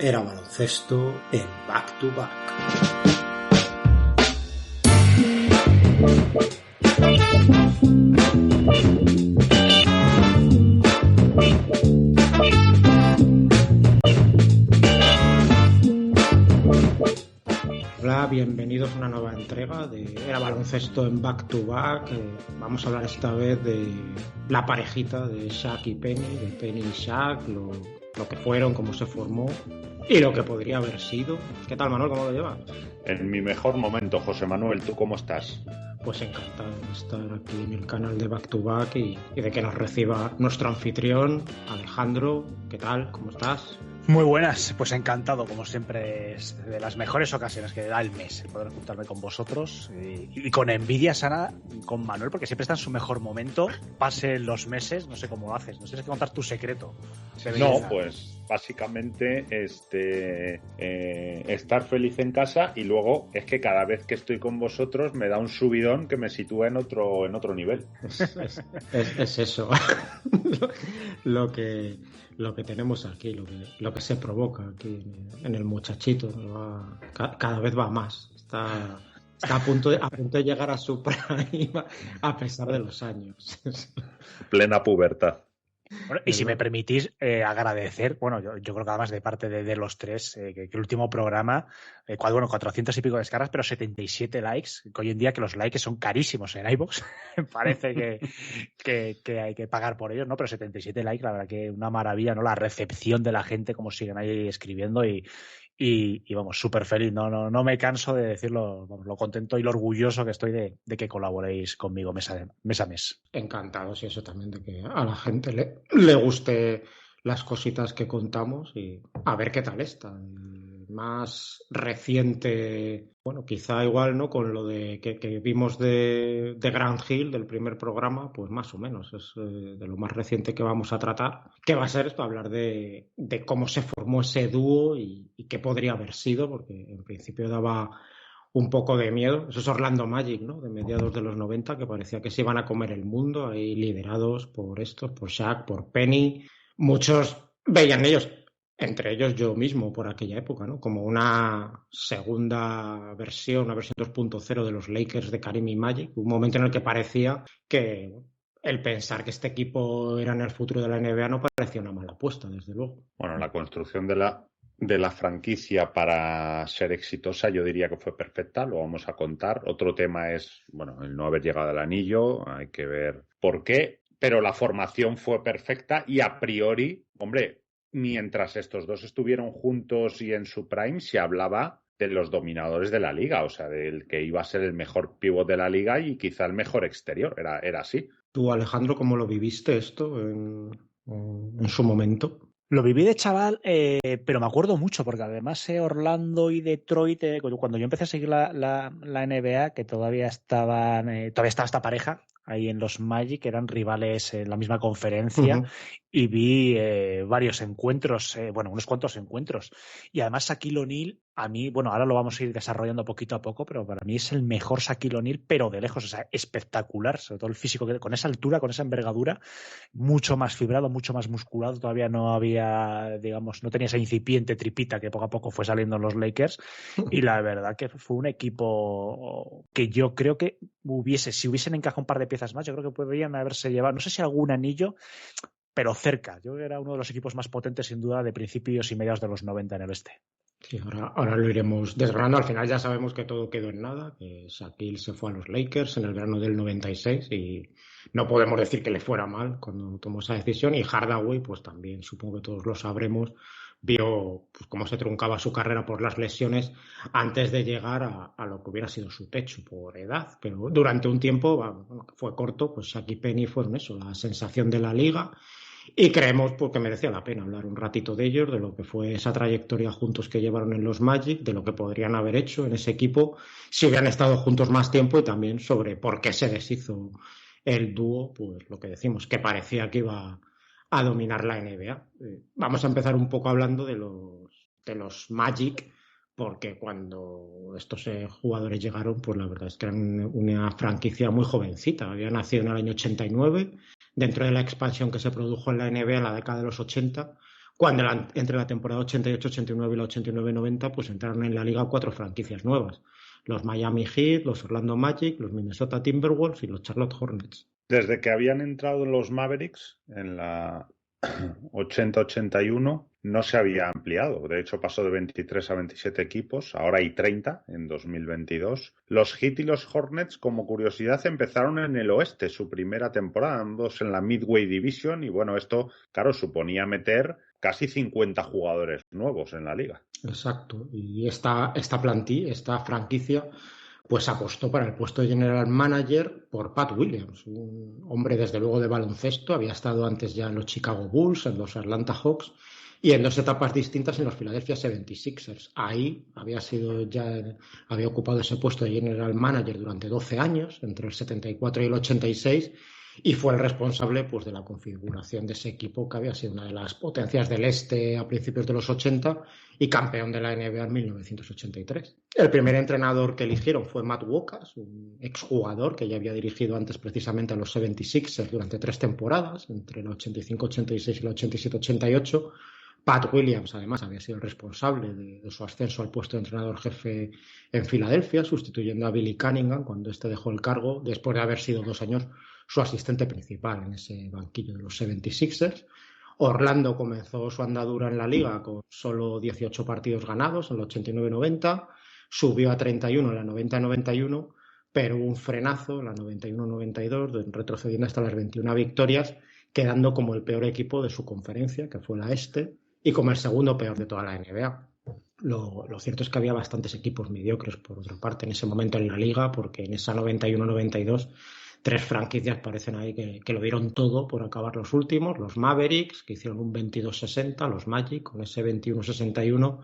Era baloncesto en Back to Back. Hola, bienvenidos a una nueva entrega de Era baloncesto en Back to Back. Vamos a hablar esta vez de la parejita de Shaq y Penny, de Penny y Shaq, lo que fueron, cómo se formó y lo que podría haber sido. ¿Qué tal, Manuel? ¿Cómo lo llevas? En mi mejor momento, José Manuel. ¿Tú cómo estás? Pues encantado de estar aquí en el canal de Back to Back y de que nos reciba nuestro anfitrión, Alejandro. ¿Qué tal? ¿Cómo estás? Muy buenas, pues encantado, como siempre, es de las mejores ocasiones que da el mes, el poder juntarme con vosotros y con envidia sana con Manuel, porque siempre está en su mejor momento, pasen los meses, no sé cómo lo haces, no tienes que contar tu secreto. No, pues básicamente estar feliz en casa y luego es que cada vez que estoy con vosotros me da un subidón que me sitúa en otro nivel. Es eso lo que tenemos aquí, lo que se provoca aquí en el muchachito. Cada vez va más. Está a punto de llegar a su prime a pesar de los años. Plena pubertad. Bueno, y si me permitís agradecer, bueno, yo creo que además de parte de los tres, que el último programa, 400 y pico descargas, pero 77 likes, que hoy en día que los likes son carísimos en iVoox, parece que hay que pagar por ellos, ¿no? Pero 77 likes, la verdad que una maravilla, ¿no? La recepción de la gente, como siguen ahí escribiendo y vamos, súper feliz, no me canso de decirlo, vamos, lo contento y lo orgulloso que estoy de que colaboréis conmigo mes a mes. Encantados, y eso también, de que a la gente le guste las cositas que contamos y a ver qué tal está. Más reciente, bueno, quizá igual, ¿no? Con lo de que vimos de Grant Hill, del primer programa, pues más o menos es de lo más reciente que vamos a tratar, que va a ser esto, hablar de cómo se formó ese dúo y qué podría haber sido, porque en principio daba un poco de miedo. Esos Orlando Magic, ¿no? De mediados de los 90, que parecía que se iban a comer el mundo, ahí liderados por estos, por Shaq, por Penny. Muchos veían ellos, entre ellos yo mismo por aquella época, ¿no? Como una segunda versión, una versión 2.0 de los Lakers de Karim y Magic. Un momento en el que parecía que el pensar que este equipo era en el futuro de la NBA no parecía una mala apuesta, desde luego. Bueno, la construcción de la franquicia para ser exitosa yo diría que fue perfecta, lo vamos a contar. Otro tema es, bueno, el no haber llegado al anillo, hay que ver por qué, pero la formación fue perfecta y a priori, hombre, mientras estos dos estuvieron juntos y en su prime, se hablaba de los dominadores de la liga, o sea, del que iba a ser el mejor pívot de la liga y quizá el mejor exterior, era así. Tú, Alejandro, ¿cómo lo viviste esto en su momento? Lo viví de chaval, pero me acuerdo mucho, porque además Orlando y Detroit, cuando yo empecé a seguir la NBA, que todavía estaba esta pareja ahí en los Magic, que eran rivales en la misma conferencia, y vi varios encuentros, unos cuantos encuentros. Y además Shaquille O'Neal, a mí, bueno, ahora lo vamos a ir desarrollando poquito a poco, pero para mí es el mejor Shaquille O'Neal, pero de lejos, o sea, espectacular, sobre todo el físico, con esa altura, con esa envergadura, mucho más fibrado, mucho más musculado, todavía no había, digamos, no tenía esa incipiente tripita que poco a poco fue saliendo en los Lakers, y la verdad que fue un equipo que yo creo que si hubiesen encajado un par de piezas más, yo creo que podrían haberse llevado, no sé si algún anillo, pero cerca. Yo creo que era uno de los equipos más potentes, sin duda, de principios y mediados de los 90 en el oeste. Sí, ahora lo iremos desgranando. Al final ya sabemos que todo quedó en nada, que Shaquille se fue a los Lakers en el verano del 96 y no podemos decir que le fuera mal cuando tomó esa decisión. Y Hardaway, pues también, supongo que todos lo sabremos, vio pues, cómo se truncaba su carrera por las lesiones antes de llegar a lo que hubiera sido su techo por edad. Pero durante un tiempo, bueno, que fue corto, pues Shaq y Penny fueron eso, la sensación de la liga. Y creemos porque merecía la pena hablar un ratito de ellos, de lo que fue esa trayectoria juntos que llevaron en los Magic, de lo que podrían haber hecho en ese equipo si hubieran estado juntos más tiempo y también sobre por qué se deshizo el dúo, pues lo que decimos, que parecía que iba a dominar la NBA. Vamos a empezar un poco hablando de los Magic, porque cuando estos jugadores llegaron, pues la verdad es que eran una franquicia muy jovencita. Había nacido en el año 89, dentro de la expansión que se produjo en la NBA en la década de los 80, cuando entre la temporada 88-89 y la 89-90 pues entraron en la liga 4 franquicias nuevas. Los Miami Heat, los Orlando Magic, los Minnesota Timberwolves y los Charlotte Hornets. Desde que habían entrado los Mavericks en la 80-81 no se había ampliado. De hecho, pasó de 23 a 27 equipos. Ahora hay 30 en 2022. Los Heat y los Hornets, como curiosidad, empezaron en el oeste su primera temporada, ambos en la Midway Division. Y bueno, esto, claro, suponía meter casi 50 jugadores nuevos en la liga. Exacto. Y esta franquicia, pues apostó para el puesto de general manager por Pat Williams, un hombre desde luego de baloncesto. Había estado antes ya en los Chicago Bulls, en los Atlanta Hawks y en 2 etapas distintas en los Philadelphia 76ers. Ahí había ocupado ese puesto de general manager durante 12 años, entre el 74 y el 86, y fue el responsable pues, de la configuración de ese equipo que había sido una de las potencias del este a principios de los 80 y campeón de la NBA en 1983. El primer entrenador que eligieron fue Matt Wakas, un exjugador que ya había dirigido antes precisamente a los 76ers durante 3 temporadas, entre el 85-86 y el 87-88. Pat Williams, además, había sido el responsable de su ascenso al puesto de entrenador jefe en Filadelfia, sustituyendo a Billy Cunningham cuando este dejó el cargo, después de haber sido 2 años su asistente principal en ese banquillo de los 76ers. Orlando comenzó su andadura en la liga con solo 18 partidos ganados en el 89-90, subió a 31 en la 90-91, pero hubo un frenazo en la 91-92, retrocediendo hasta las 21 victorias, quedando como el peor equipo de su conferencia, que fue la Este, y como el segundo peor de toda la NBA. Lo cierto es que había bastantes equipos mediocres, por otra parte, en ese momento en la liga, porque en esa 91-92 3 franquicias parecen ahí que lo dieron todo por acabar los últimos. Los Mavericks, que hicieron un 22-60, los Magic con ese 21-61,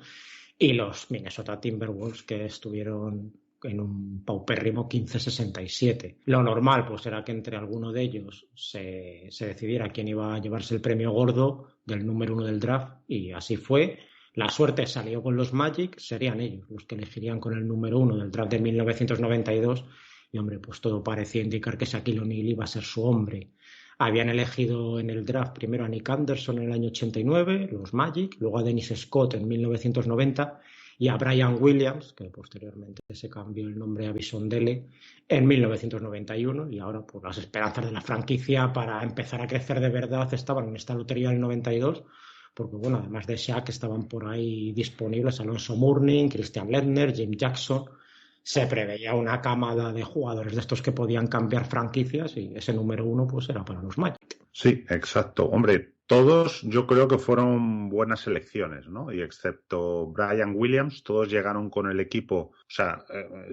y los Minnesota Timberwolves, que estuvieron en un paupérrimo 15-67. Lo normal pues era que entre alguno de ellos se decidiera quién iba a llevarse el premio gordo del número 1 del draft, y así fue. La suerte salió con los Magic, serían ellos los que elegirían con el número 1 del draft de 1992, y hombre, pues todo parecía indicar que Shaquille O'Neal iba a ser su hombre. Habían elegido en el draft primero a Nick Anderson en el año 89, los Magic, luego a Dennis Scott en 1990 y a Brian Williams, que posteriormente se cambió el nombre a Bisondele, en 1991, y ahora pues las esperanzas de la franquicia para empezar a crecer de verdad estaban en esta lotería del 92, porque bueno, además de Shaq estaban por ahí disponibles Alonso Mourning, Christian Laettner, Jim Jackson. Se preveía una camada de jugadores de estos que podían cambiar franquicias, y ese número 1 pues era para los Magic. Sí, exacto. Hombre, todos yo creo que fueron buenas elecciones, ¿no? Y excepto Brian Williams, todos llegaron con el equipo, o sea,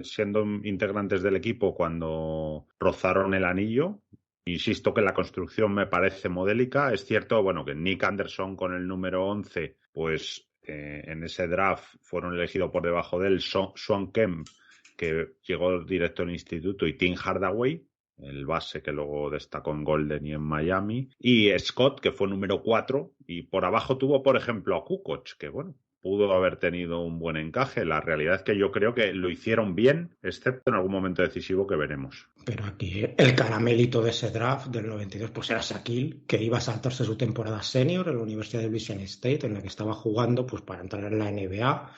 siendo integrantes del equipo cuando rozaron el anillo. Insisto que la construcción me parece modélica. Es cierto, bueno, que Nick Anderson con el número 11, pues en ese draft fueron elegidos por debajo de él Swan Kemp, que llegó directo al instituto, y Tim Hardaway, el base que luego destacó en Golden y en Miami, y Scott, que fue número 4, y por abajo tuvo, por ejemplo, a Kukoc, que bueno, pudo haber tenido un buen encaje. La realidad es que yo creo que lo hicieron bien, excepto en algún momento decisivo que veremos. Pero aquí el caramelito de ese draft del 92 pues era Shaquille, que iba a saltarse su temporada senior en la Universidad de Louisiana State, en la que estaba jugando pues para entrar en la NBA,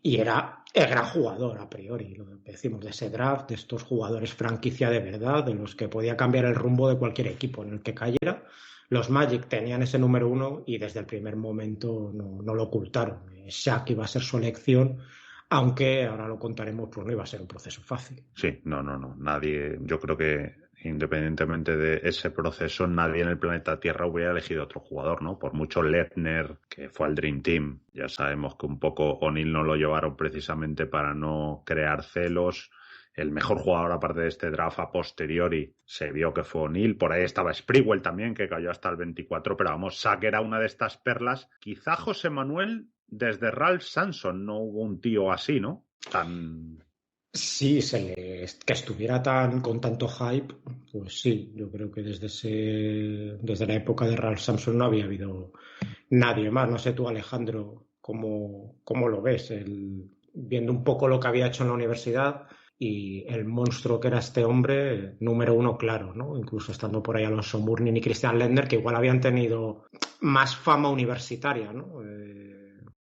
y era el gran jugador a priori, lo que decimos de ese draft, de estos jugadores franquicia de verdad, de los que podía cambiar el rumbo de cualquier equipo en el que cayera. Los Magic tenían ese número 1 y desde el primer momento no lo ocultaron. Shaq iba a ser su elección, aunque ahora lo contaremos, pues no iba a ser un proceso fácil. Sí, no. Nadie, yo creo que independientemente de ese proceso, nadie en el planeta Tierra hubiera elegido otro jugador, ¿no? Por mucho Laettner, que fue al Dream Team, ya sabemos que un poco O'Neal no lo llevaron precisamente para no crear celos. El mejor jugador aparte de este draft a posteriori se vio que fue O'Neal. Por ahí estaba Sprewell también, que cayó hasta el 24, pero vamos, Shaq era una de estas perlas. Quizá José Manuel, desde Ralph Sampson no hubo un tío así, ¿no? Tan... Sí, que estuviera con tanto hype, pues sí, yo creo que desde la época de Ralph Sampson no había habido nadie más. No sé tú, Alejandro, cómo lo ves, viendo un poco lo que había hecho en la universidad y el monstruo que era este hombre, número uno claro, ¿no? Incluso estando por ahí Alonso Mourning y Christian Lendner, que igual habían tenido más fama universitaria, ¿no?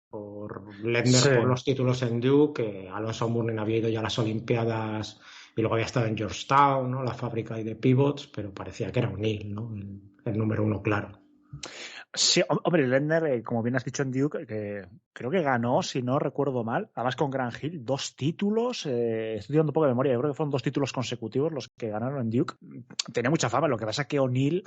Por Lendner por los títulos en Duke, Alonso Mourning había ido ya a las Olimpiadas y luego había estado en Georgetown, ¿no? La fábrica ahí de pivots, pero parecía que era O'Neal, ¿no? El número uno claro. Sí, hombre, Lendner, como bien has dicho en Duke, creo que ganó, si no recuerdo mal, además con Grant Hill, 2 títulos, estoy dando un poco de memoria, yo creo que fueron 2 títulos consecutivos los que ganaron en Duke. Tenía mucha fama, lo que pasa es que O'Neal,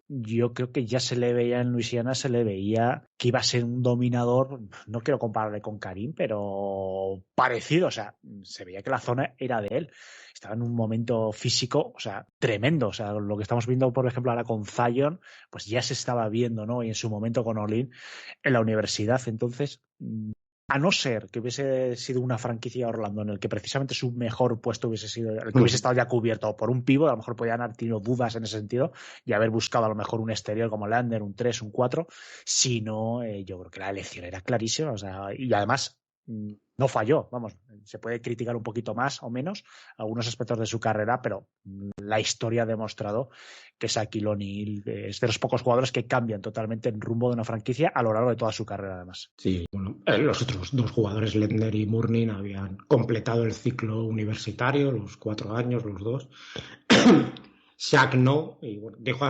yo creo que ya se le veía en Luisiana, se le veía que iba a ser un dominador, no quiero compararle con Karim, pero parecido, o sea, se veía que la zona era de él. Estaba en un momento físico, o sea, tremendo, o sea, lo que estamos viendo, por ejemplo, ahora con Zion, pues ya se estaba viendo, ¿no? Y en su momento con Olin en la universidad. Entonces, a no ser que hubiese sido una franquicia Orlando en el que precisamente su mejor puesto hubiese sido el que hubiese estado ya cubierto por un pívot, a lo mejor podían haber tenido dudas en ese sentido y haber buscado a lo mejor un exterior como Lander, un 3, un 4. Si no, yo creo que la elección era clarísima, o sea, y además no falló, vamos, se puede criticar un poquito más o menos algunos aspectos de su carrera, pero la historia ha demostrado que Shaquille O'Neal es de los pocos jugadores que cambian totalmente el rumbo de una franquicia a lo largo de toda su carrera, además. Sí, bueno, los otros 2 jugadores, Lendner y Mourning, habían completado el ciclo universitario, los 4 años, los 2. Shaq no, y bueno, dijo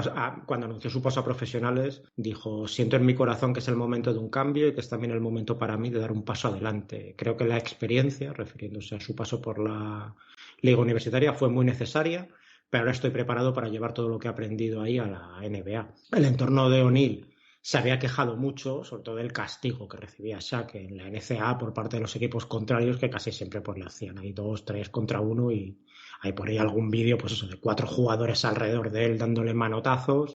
cuando anunció su paso a profesionales, dijo: siento en mi corazón que es el momento de un cambio y que es también el momento para mí de dar un paso adelante. Creo que la experiencia, refiriéndose a su paso por la liga universitaria, fue muy necesaria, pero ahora estoy preparado para llevar todo lo que he aprendido ahí a la NBA. El entorno de O'Neal se había quejado mucho, sobre todo del castigo que recibía Shaq en la NCAA por parte de los equipos contrarios, que casi siempre pues le hacían ahí 2, 3 contra 1 y hay por ahí algún vídeo, pues eso, de 4 jugadores alrededor de él dándole manotazos,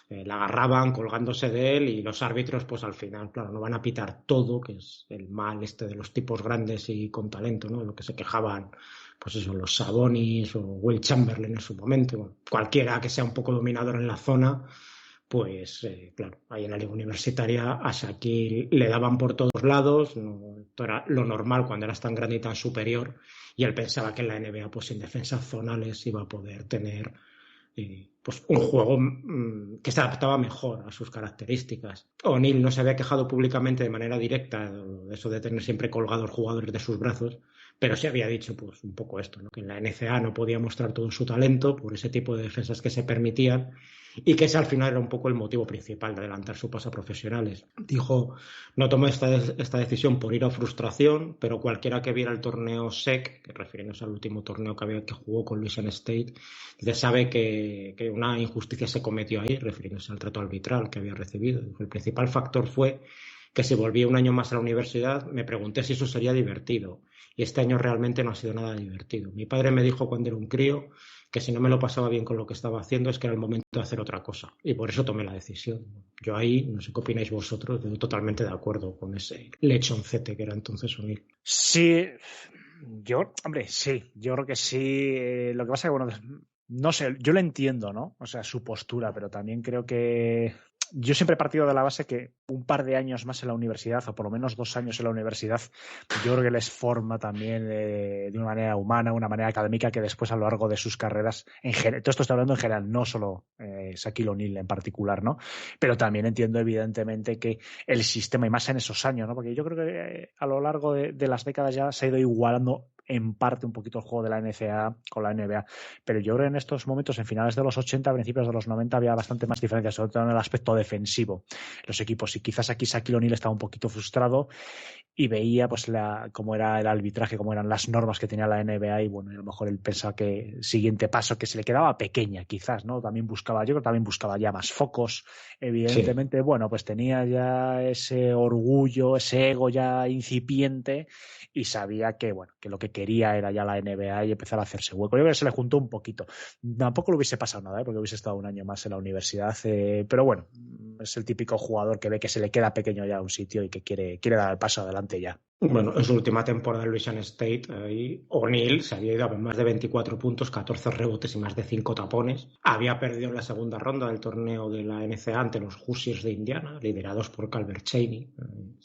la agarraban colgándose de él y los árbitros pues al final, claro, no van a pitar todo, que es el mal de los tipos grandes y con talento, ¿no? De lo que se quejaban, pues eso, los Sabonis o Will Chamberlain en su momento, bueno, cualquiera que sea un poco dominador en la zona, pues claro, ahí en la liga universitaria a Shaquille le daban por todos lados, no, esto era lo normal cuando eras tan grande y tan superior, y él pensaba que en la NBA pues sin defensas zonales iba a poder tener pues un juego que se adaptaba mejor a sus características. O'Neal no se había quejado públicamente de manera directa de eso de tener siempre colgados jugadores de sus brazos, pero sí había dicho pues un poco esto, ¿no? Que en la NCAA no podía mostrar todo su talento por ese tipo de defensas que se permitían y que ese al final era un poco el motivo principal de adelantar su paso a profesionales. Dijo: no tomé esta decisión por ir a frustración, pero cualquiera que viera el torneo SEC, que refiriéndose al último torneo que jugó con Louisiana State, sabe que una injusticia se cometió ahí, refiriéndose al trato arbitral que había recibido. El principal factor fue que si volvía un año más a la universidad me pregunté si eso sería divertido, y este año realmente no ha sido nada divertido. Mi padre me dijo cuando era un crío que si no me lo pasaba bien con lo que estaba haciendo es que era el momento de hacer otra cosa, y por eso tomé la decisión. Yo ahí, no sé qué opináis vosotros, estoy totalmente de acuerdo con ese lechoncete que era entonces O'Neal. Sí, sí, yo creo que sí. Lo que pasa es que, bueno, no sé, yo lo entiendo, ¿no? O sea, su postura, pero también creo que yo siempre he partido de la base que un par de años más en la universidad, o por lo menos 2 años en la universidad, yo creo que les forma también de una manera humana, una manera académica, que después a lo largo de sus carreras, en general, todo esto estoy hablando en general, no solo Shaquille O'Neal en particular, ¿no? Pero también entiendo evidentemente que el sistema, y más en esos años, ¿no? Porque yo creo que a lo largo de las décadas ya se ha ido igualando en parte un poquito el juego de la NCAA con la NBA, pero yo creo que en estos momentos, en finales de los 80, principios de los 90, había bastante más diferencia, sobre todo en el aspecto defensivo. Los equipos, y quizás aquí Shaquille O'Neal estaba un poquito frustrado y veía pues cómo era el arbitraje, cómo eran las normas que tenía la NBA, y bueno, a lo mejor él pensaba que el siguiente paso, que se le quedaba pequeña quizás, ¿no? Yo creo que también buscaba ya más focos, evidentemente, sí. Bueno, pues tenía ya ese orgullo, ese ego ya incipiente, y sabía que, bueno, que lo que quería era ya la NBA y empezar a hacerse hueco. Yo creo que se le juntó un poquito. Tampoco le hubiese pasado nada, porque hubiese estado un año más en la universidad, pero bueno, es el típico jugador que ve que se le queda pequeño ya un sitio y que quiere dar el paso adelante ya. Bueno, en su última temporada en Louisiana State, O'Neal se había ido a más de 24 puntos, 14 rebotes y más de 5 tapones. Había perdido en la segunda ronda del torneo de la NCAA ante los Hoosiers de Indiana, liderados por Calvert Cheney,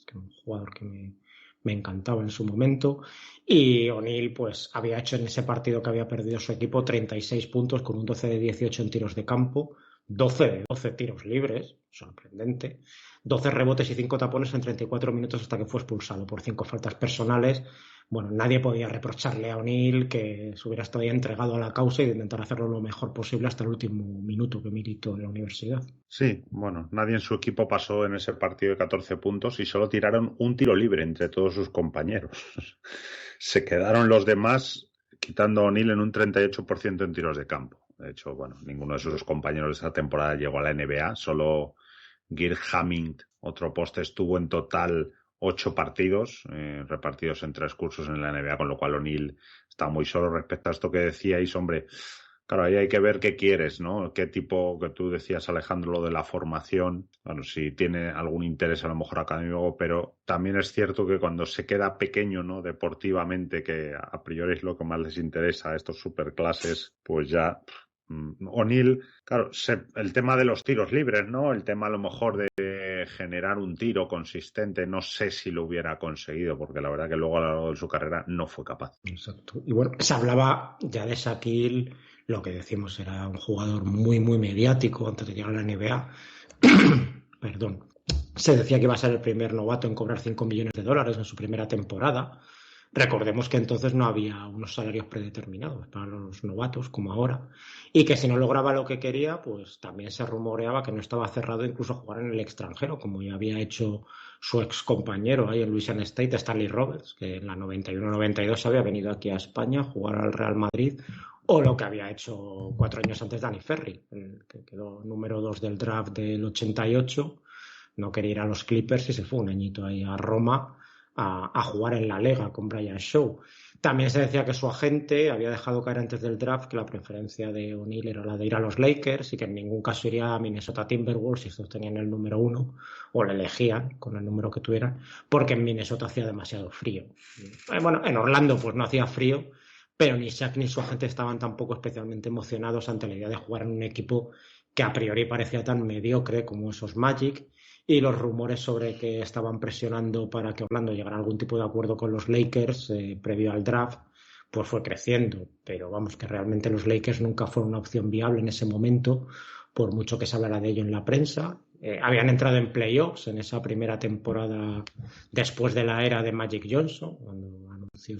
que es un jugador que me encantaba en su momento. Y O'Neill pues había hecho en ese partido que había perdido su equipo 36 puntos con un 12 de 18 en tiros de campo, 12 de 12 tiros libres, sorprendente, 12 rebotes y 5 tapones en 34 minutos hasta que fue expulsado por 5 faltas personales. Bueno, nadie podía reprocharle a O'Neill que se hubiera estado entregado a la causa y de intentar hacerlo lo mejor posible hasta el último minuto que militó en la universidad. Sí, bueno, nadie en su equipo pasó en ese partido de 14 puntos y solo tiraron un tiro libre entre todos sus compañeros. Se quedaron los demás quitando a O'Neill en un 38% en tiros de campo. De hecho, bueno, ninguno de sus compañeros de esa temporada llegó a la NBA, solo Gil Hamming, otro poste, estuvo en total 8 partidos repartidos en 3 cursos en la NBA, con lo cual O'Neill está muy solo. Respecto a esto que decíais, hombre, claro, ahí hay que ver qué quieres, ¿no? Qué tipo, que tú decías, Alejandro, lo de la formación, bueno, si tiene algún interés a lo mejor académico, pero también es cierto que cuando se queda pequeño, ¿no? Deportivamente, que a priori es lo que más les interesa a estos superclases, pues ya... O'Neill, claro, el tema de los tiros libres, ¿no? El tema a lo mejor de generar un tiro consistente, no sé si lo hubiera conseguido, porque la verdad que luego a lo largo de su carrera no fue capaz. Exacto. Y bueno, se hablaba ya de Shaquille, lo que decimos, era un jugador muy, muy mediático antes de llegar a la NBA. Perdón. Se decía que iba a ser el primer novato en cobrar $5 millones en su primera temporada. Recordemos que entonces no había unos salarios predeterminados para los novatos como ahora, y que si no lograba lo que quería, pues también se rumoreaba que no estaba cerrado incluso a jugar en el extranjero, como ya había hecho su ex compañero ahí en Louisiana State, Stanley Roberts, que en la 91-92 había venido aquí a España a jugar al Real Madrid, o lo que había hecho 4 años antes Danny Ferry, que quedó número 2 del draft del 88, no quería ir a los Clippers y se fue un añito ahí a Roma a jugar en la Lega con Brian Shaw. También se decía que su agente había dejado caer antes del draft que la preferencia de O'Neill era la de ir a los Lakers y que en ningún caso iría a Minnesota Timberwolves si estos tenían el número 1 o le elegían con el número que tuvieran, porque en Minnesota hacía demasiado frío. Bueno, en Orlando pues no hacía frío, pero ni Shaq ni su agente estaban tampoco especialmente emocionados ante la idea de jugar en un equipo que a priori parecía tan mediocre como esos Magic, y los rumores sobre que estaban presionando para que Orlando llegara a algún tipo de acuerdo con los Lakers previo al draft, pues fue creciendo. Pero vamos, que realmente los Lakers nunca fueron una opción viable en ese momento, por mucho que se hablara de ello en la prensa. Habían entrado en playoffs en esa primera temporada después de la era de Magic Johnson, cuando anunció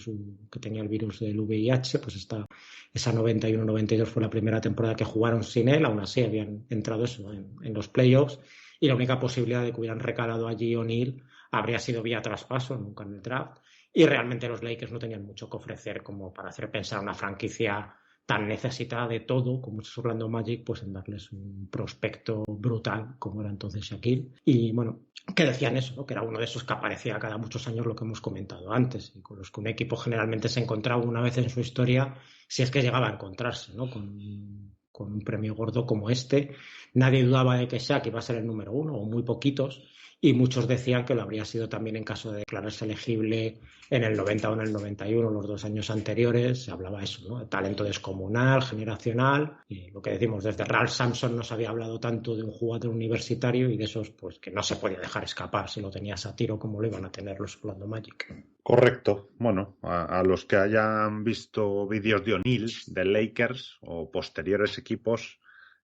que tenía el virus del VIH, pues esa 91-92 fue la primera temporada que jugaron sin él, aún así habían entrado eso en los playoffs. Y la única posibilidad de que hubieran recalado allí O'Neill habría sido vía traspaso, nunca en el draft. Y realmente los Lakers no tenían mucho que ofrecer como para hacer pensar a una franquicia tan necesitada de todo como es Orlando Magic, pues en darles un prospecto brutal como era entonces Shaquille. Y bueno, que decían eso, ¿no? Que era uno de esos que aparecía cada muchos años, lo que hemos comentado antes, y con los que un equipo generalmente se encontraba una vez en su historia, si es que llegaba a encontrarse, ¿no? Con un premio gordo como este. Nadie dudaba de que Shaq iba a ser el número 1, o muy poquitos, y muchos decían que lo habría sido también en caso de declararse elegible en el 90 o en el 91, los 2 años anteriores. Se hablaba eso, ¿no? De talento descomunal, generacional, y lo que decimos, desde Ralph Sampson no se había hablado tanto de un jugador universitario y de esos pues que no se podía dejar escapar si lo tenías a tiro como lo iban a tener los Orlando Magic. Correcto. Bueno, a los que hayan visto vídeos de O'Neill, de Lakers o posteriores equipos,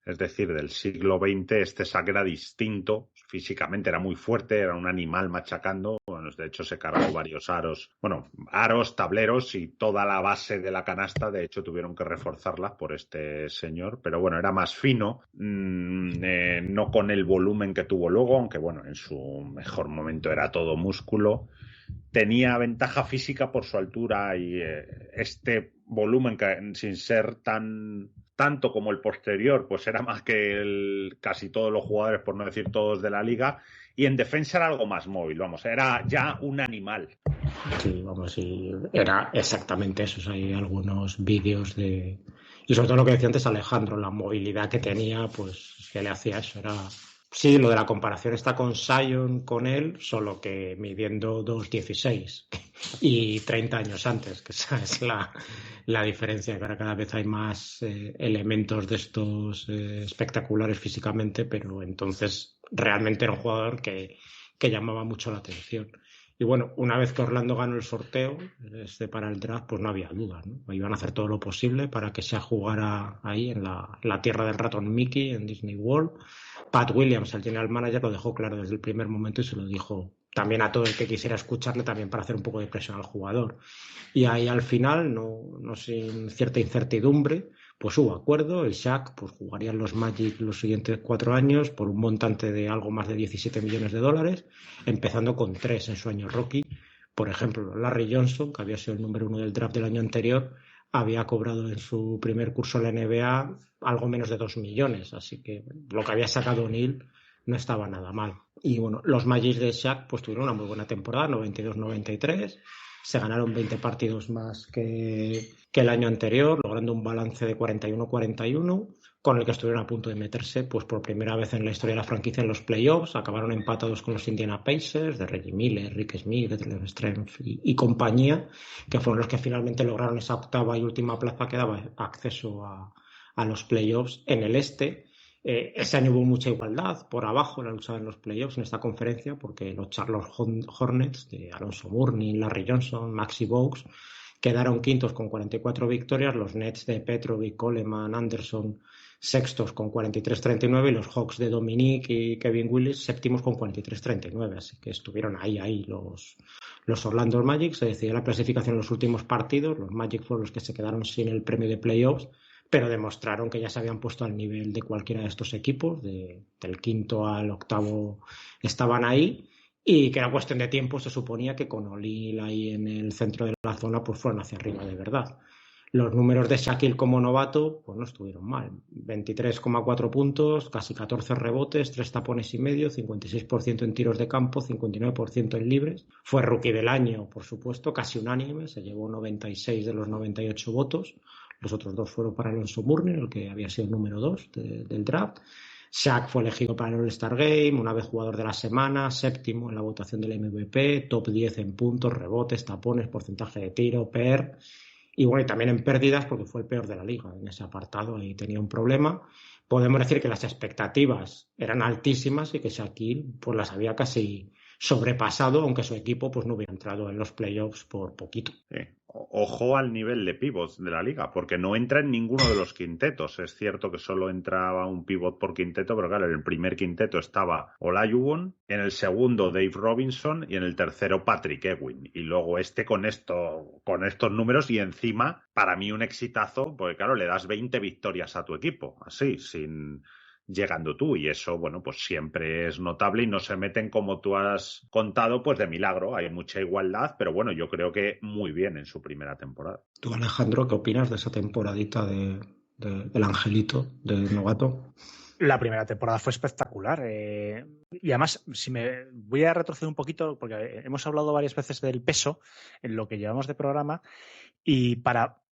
es decir, del siglo XX, este Shaq era distinto. Físicamente era muy fuerte, era un animal machacando. Bueno, de hecho se cargó varios aros. Bueno, aros, tableros y toda la base de la canasta. De hecho tuvieron que reforzarla por este señor. Pero bueno, era más fino. No con el volumen que tuvo luego, aunque bueno, en su mejor momento era todo músculo. Tenía ventaja física por su altura y este volumen que sin ser tanto como el posterior, pues era más que casi todos los jugadores, por no decir todos de la liga, y en defensa era algo más móvil, vamos, era ya un animal. Sí, vamos, y era exactamente eso. Hay algunos vídeos y sobre todo lo que decía antes Alejandro, la movilidad que tenía, pues que le hacía eso, era... Sí, lo de la comparación está con Zion, con él, solo que midiendo 2,16 y 30 años antes, que esa es la diferencia, que ahora cada vez hay más elementos de estos espectaculares físicamente, pero entonces realmente era un jugador que llamaba mucho la atención. Y bueno, una vez que Orlando ganó el sorteo para el draft, pues no había dudas, ¿no? Iban a hacer todo lo posible para que se jugara ahí en la tierra del ratón Mickey, en Disney World. Pat Williams, el general manager, lo dejó claro desde el primer momento y se lo dijo también a todo el que quisiera escucharle, también para hacer un poco de presión al jugador. Y ahí al final, no sin cierta incertidumbre, pues hubo acuerdo. El Shaq pues jugaría en los Magic los siguientes 4 años por un montante de algo más de $17 millones, empezando con 3 en su año rookie. Por ejemplo, Larry Johnson, que había sido el número 1 del draft del año anterior, había cobrado en su primer curso en la NBA algo menos de 2 millones, así que lo que había sacado O'Neal no estaba nada mal. Y bueno, los Magic de Shaq pues tuvieron una muy buena temporada, 92-93, se ganaron 20 partidos más que el año anterior, logrando un balance de 41-41, con el que estuvieron a punto de meterse pues por primera vez en la historia de la franquicia en los playoffs. Acabaron empatados con los Indiana Pacers de Reggie Miller, Rick Smith, Detlef Schrempf y compañía, que fueron los que finalmente lograron esa octava y última plaza que daba acceso a los playoffs en el este. Ese año hubo mucha igualdad por abajo en la lucha en los playoffs en esta conferencia, porque los Charlotte Hornets de Alonso Mourning, Larry Johnson, Maxi Bogues quedaron quintos con 44 victorias, los Nets de Petrovic, Coleman, Anderson sextos con 43-39 y los Hawks de Dominique y Kevin Willis séptimos con 43-39, así que estuvieron ahí los Orlando Magic. Se decidió la clasificación en los últimos partidos, los Magic fueron los que se quedaron sin el premio de playoffs, pero demostraron que ya se habían puesto al nivel de cualquiera de estos equipos, del quinto al octavo estaban ahí, y que era cuestión de tiempo. Se suponía que con O'Neal ahí en el centro de la zona pues fueron hacia arriba de verdad. Los números de Shaquille como novato pues no estuvieron mal, 23,4 puntos, casi 14 rebotes, 3 tapones y medio, 56% en tiros de campo, 59% en libres. Fue rookie del año, por supuesto, casi unánime, se llevó 96 de los 98 votos. Los otros 2 fueron para Alonso Mourning, el que había sido el número 2 del draft. Shaq fue elegido para el All-Star Game, una vez jugador de la semana, séptimo en la votación del MVP, top 10 en puntos, rebotes, tapones, porcentaje de tiro, PER. Y bueno, y también en pérdidas, porque fue el peor de la liga en ese apartado, ahí tenía un problema. Podemos decir que las expectativas eran altísimas y que Shaquille pues las había casi sobrepasado, aunque su equipo pues no hubiera entrado en los playoffs por poquito. Ojo al nivel de pivots de la liga, porque no entra en ninguno de los quintetos. Es cierto que solo entraba un pivot por quinteto, pero claro, en el primer quinteto estaba Olajuwon, en el segundo Dave Robinson y en el tercero Patrick Ewing. Y luego con estos números y encima, para mí un exitazo, porque claro, le das 20 victorias a tu equipo, así, llegando tú, y eso, bueno, pues siempre es notable y no se meten, como tú has contado, pues de milagro. Hay mucha igualdad, pero bueno, yo creo que muy bien en su primera temporada. ¿Tú, Alejandro, qué opinas de esa temporadita del Angelito, del novato? La primera temporada fue espectacular. Y además, si me voy a retroceder un poquito, porque hemos hablado varias veces del peso en lo que llevamos de programa, y para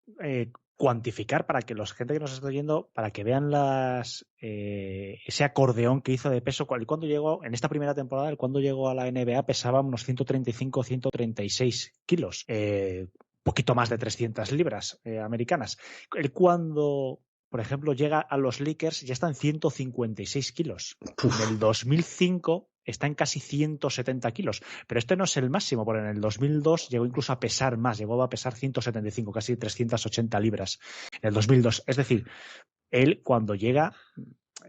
cuantificar, para que los gente que nos está oyendo, para que vean ese acordeón que hizo de peso. Cuando llegó, en esta primera temporada, cuando llegó a la NBA pesaba unos 135 o 136 kilos, poquito más de 300 libras americanas. Él cuando, por ejemplo, llega a los Lakers ya está en 156 kilos. En el 2005 está en casi 170 kilos. Pero este no es el máximo, porque en el 2002 llegó incluso a pesar más, llegó a pesar 175, casi 380 libras en el 2002. Es decir, él cuando llega,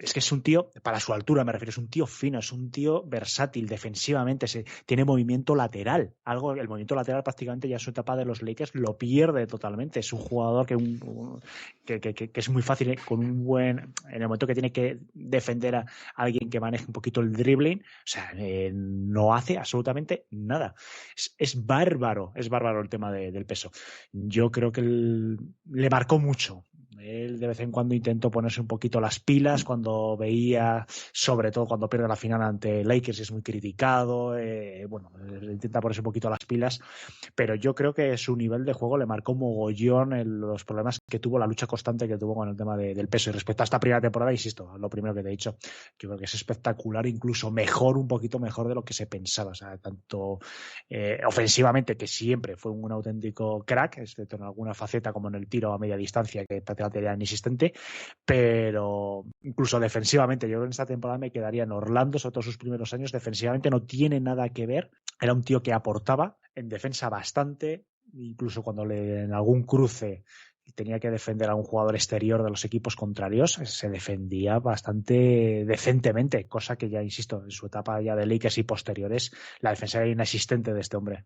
es que es un tío, para su altura me refiero, es un tío fino, es un tío versátil defensivamente, tiene movimiento lateral, el movimiento lateral prácticamente ya en su etapa de los Lakers lo pierde totalmente. Es un jugador que es muy fácil, con un buen, en el momento que tiene que defender a alguien que maneje un poquito el dribbling, o sea, no hace absolutamente nada. Es bárbaro el tema del peso. Yo creo que le marcó mucho. Él de vez en cuando intentó ponerse un poquito las pilas cuando veía, sobre todo cuando pierde la final ante Lakers, es muy criticado. Bueno, intenta ponerse un poquito las pilas, pero yo creo que su nivel de juego le marcó mogollón los problemas que tuvo, la lucha constante que tuvo con el tema del peso. Y respecto a esta primera temporada, insisto, lo primero que te he dicho, yo creo que es espectacular, incluso un poquito mejor de lo que se pensaba. O sea, tanto ofensivamente, que siempre fue un auténtico crack, excepto en alguna faceta como en el tiro a media distancia, que prácticamente batería inexistente, pero incluso defensivamente, yo en esta temporada me quedaría en Orlando, sobre todo sus primeros años, defensivamente no tiene nada que ver, era un tío que aportaba en defensa bastante, incluso cuando en algún cruce tenía que defender a un jugador exterior de los equipos contrarios, se defendía bastante decentemente, cosa que ya, insisto, en su etapa ya de Lakers y posteriores, la defensa era inexistente de este hombre.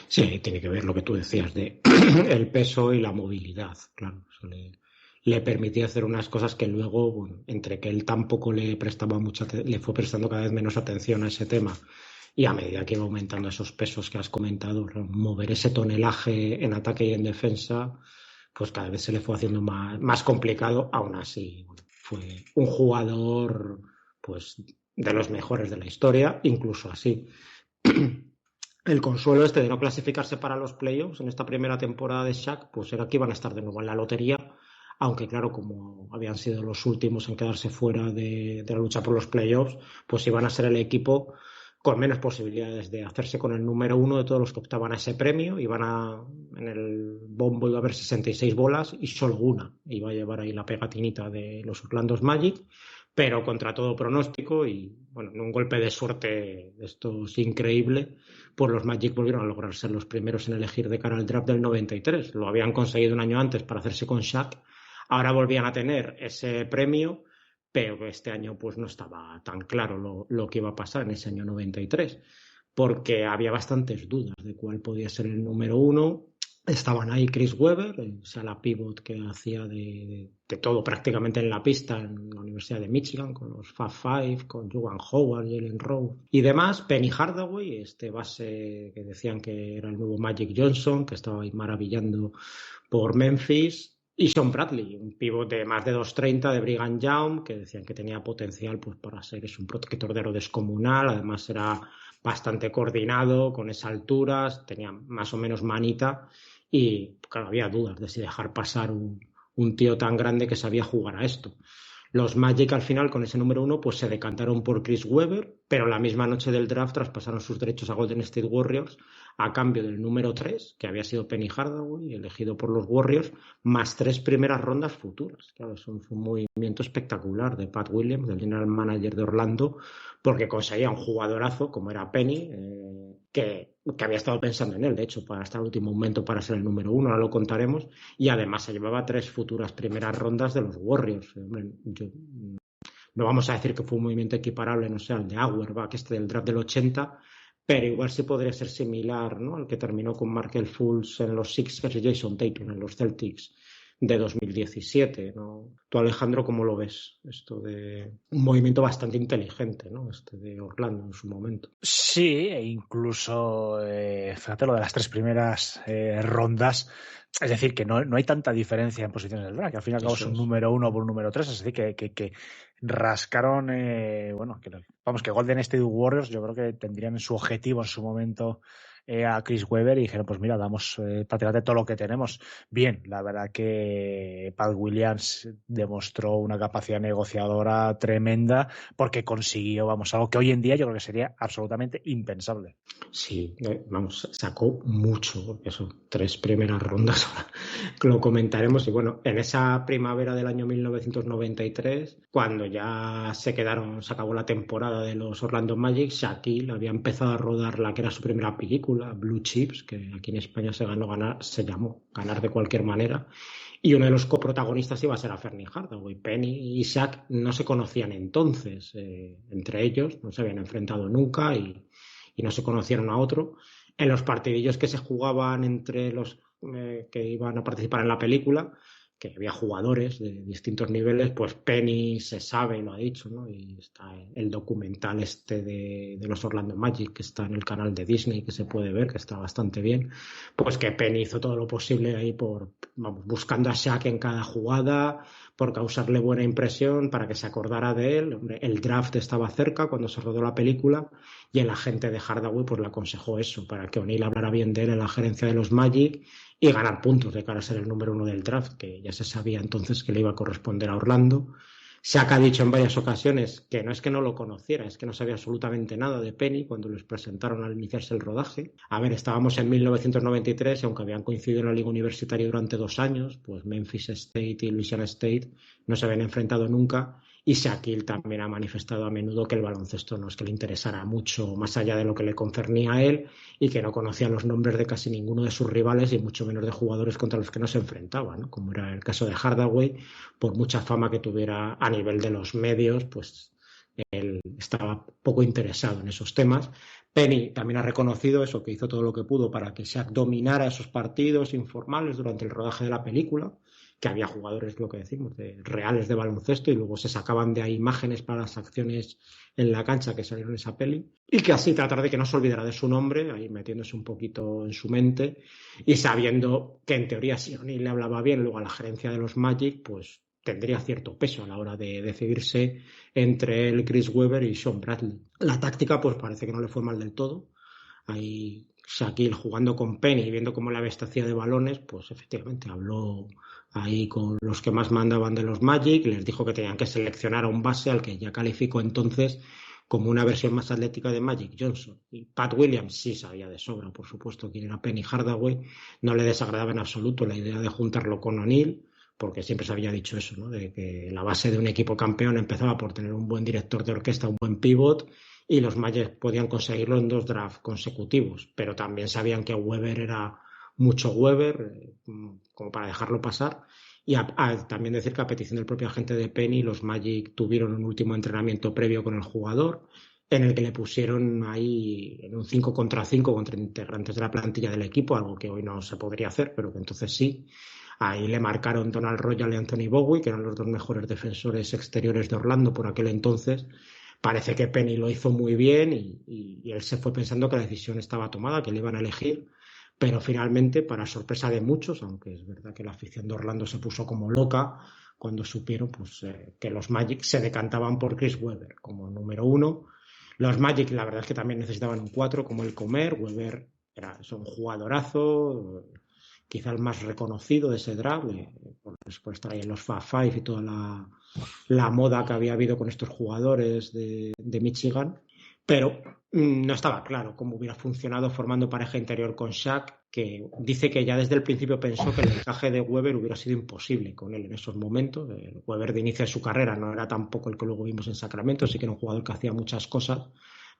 Sí, tiene que ver lo que tú decías de el peso y la movilidad, claro. Eso le permitía hacer unas cosas que luego, bueno, entre que él tampoco le prestaba le fue prestando cada vez menos atención a ese tema, y a medida que iba aumentando esos pesos que has comentado, mover ese tonelaje en ataque y en defensa, pues cada vez se le fue haciendo más complicado. Aún así, bueno, fue un jugador pues de los mejores de la historia, incluso así. El consuelo de no clasificarse para los playoffs en esta primera temporada de Shaq, pues era que iban a estar de nuevo en la lotería, aunque claro, como habían sido los últimos en quedarse fuera de la lucha por los playoffs, pues iban a ser el equipo con menos posibilidades de hacerse con el número 1 de todos los que optaban a ese premio. En el bombo iba a haber 66 bolas y solo una iba a llevar ahí la pegatinita de los Orlando Magic, pero contra todo pronóstico y bueno, en un golpe de suerte, esto es increíble, pues los Magic volvieron a lograr ser los primeros en elegir de cara al draft del 93. Lo habían conseguido un año antes para hacerse con Shaq, ahora volvían a tener ese premio, pero este año pues no estaba tan claro lo que iba a pasar en ese año 93, porque había bastantes dudas de cuál podía ser el número 1. Estaban ahí Chris Webber, esa la pivot que hacía de todo prácticamente en la pista en la Universidad de Michigan, con los Fab Five, con Juwan Howard, Jalen Rose y demás. Penny Hardaway, este base que decían que era el nuevo Magic Johnson, que estaba ahí maravillando por Memphis. Y Sean Bradley, un pívot de más de 2.30 de Brigham Young, que decían que tenía potencial pues para ser un protector de aro descomunal. Además era bastante coordinado, con esa altura, tenía más o menos manita y claro, había dudas de si dejar pasar un tío tan grande que sabía jugar a esto. Los Magic al final con ese número 1 pues se decantaron por Chris Webber, pero la misma noche del draft traspasaron sus derechos a Golden State Warriors a cambio del número 3, que había sido Penny Hardaway, elegido por los Warriors, más 3 primeras rondas futuras. Claro, eso fue un movimiento espectacular de Pat Williams, del general manager de Orlando, porque conseguía un jugadorazo como era Penny, que había estado pensando en él, de hecho, hasta el último momento para ser el número 1, ahora lo contaremos, y además se llevaba 3 futuras primeras rondas de los Warriors. No vamos a decir que fue un movimiento equiparable, no sé, al de Auerbach, del draft del 80, pero igual sí podría ser similar, ¿no?, al que terminó con Markelle Fultz en los Sixers y Jason Tatum en los Celtics de 2017, ¿no? Tú, Alejandro, ¿cómo lo ves? Esto de un movimiento bastante inteligente, ¿no?, de Orlando en su momento. Sí, e incluso, fíjate, lo de las 3 primeras rondas, es decir, que no hay tanta diferencia en posiciones del draft, que al fin y al cabo es un número 1 por un número 3, es decir, que rascaron, que Golden State Warriors yo creo que tendrían en su objetivo en su momento a Chris Webber y dijeron, pues mira, damos prácticamente todo lo que tenemos. Bien, la verdad que Pat Williams demostró una capacidad negociadora tremenda porque consiguió, algo que hoy en día yo creo que sería absolutamente impensable. Sí, sacó mucho, eso, 3 primeras rondas, lo comentaremos. Y bueno, en esa primavera del año 1993, cuando ya se acabó la temporada de los Orlando Magic, Shaquille había empezado a rodar la que era su primera película, Blue Chips, que aquí en España se llamó Ganar de cualquier manera, y uno de los coprotagonistas iba a ser a Penny Hardaway. Penny y Shaq no se conocían entonces, entre ellos no se habían enfrentado nunca y no se conocieron a otro. En los partidillos que se jugaban entre los que iban a participar en la película, que había jugadores de distintos niveles, pues Penny se sabe y lo ha dicho, ¿no? Y está el documental de los Orlando Magic, que está en el canal de Disney, que se puede ver, que está bastante bien, pues que Penny hizo todo lo posible ahí buscando a Shaq en cada jugada, por causarle buena impresión, para que se acordara de él. Hombre, el draft estaba cerca cuando se rodó la película y el agente de Hardaway pues le aconsejó eso, para que O'Neal hablara bien de él en la gerencia de los Magic y ganar puntos de cara a ser el número 1 del draft, que ya se sabía entonces que le iba a corresponder a Orlando. Shaq ha dicho en varias ocasiones que no es que no lo conociera, es que no sabía absolutamente nada de Penny cuando les presentaron al iniciarse el rodaje. A ver, estábamos en 1993 y aunque habían coincidido en la liga universitaria durante 2 años, pues Memphis State y Louisiana State no se habían enfrentado nunca. Y Shaquille también ha manifestado a menudo que el baloncesto no es que le interesara mucho más allá de lo que le concernía a él y que no conocía los nombres de casi ninguno de sus rivales y mucho menos de jugadores contra los que no se enfrentaba, ¿no? Como era el caso de Hardaway, por mucha fama que tuviera a nivel de los medios, pues él estaba poco interesado en esos temas. Penny también ha reconocido eso, que hizo todo lo que pudo para que Shaq dominara esos partidos informales durante el rodaje de la película, que había jugadores, lo que decimos, reales de baloncesto y luego se sacaban de ahí imágenes para las acciones en la cancha que salieron en esa peli y que así tratar de que no se olvidara de su nombre, ahí metiéndose un poquito en su mente y sabiendo que en teoría si O'Neal le hablaba bien luego a la gerencia de los Magic, pues tendría cierto peso a la hora de decidirse entre él, Chris Webber y Sean Bradley. La táctica pues parece que no le fue mal del todo. Ahí Shaquille jugando con Penny y viendo cómo la abastecía de balones, pues efectivamente habló ahí con los que más mandaban de los Magic, les dijo que tenían que seleccionar a un base al que ya calificó entonces como una versión más atlética de Magic Johnson. Y Pat Williams sí sabía de sobra, por supuesto, quién era Penny Hardaway, no le desagradaba en absoluto la idea de juntarlo con O'Neal, porque siempre se había dicho eso, ¿no? De que la base de un equipo campeón empezaba por tener un buen director de orquesta, un buen pivot, y los Magic podían conseguirlo en 2 drafts consecutivos, pero también sabían que Webber era mucho Webber, como para dejarlo pasar, y también decir que a petición del propio agente de Penny, los Magic tuvieron un último entrenamiento previo con el jugador, en el que le pusieron ahí en un 5 contra 5 contra integrantes de la plantilla del equipo, algo que hoy no se podría hacer, pero que entonces sí. Ahí le marcaron Donald Royal y Anthony Bowie, que eran los 2 mejores defensores exteriores de Orlando por aquel entonces. Parece que Penny lo hizo muy bien y él se fue pensando que la decisión estaba tomada, que le iban a elegir, pero finalmente, para sorpresa de muchos, aunque es verdad que la afición de Orlando se puso como loca cuando supieron pues, que los Magic se decantaban por Chris Webber como número 1. Los Magic, la verdad es que también necesitaban un 4 como el Comer. Webber era un jugadorazo, quizá el más reconocido de ese draft, por estar ahí en los Fab Five y toda la moda que había habido con estos jugadores de Michigan, pero no estaba claro cómo hubiera funcionado formando pareja interior con Shaq, que dice que ya desde el principio pensó que el encaje de Webber hubiera sido imposible con él en esos momentos. El Webber de inicio de su carrera no era tampoco el que luego vimos en Sacramento, sí que era un jugador que hacía muchas cosas,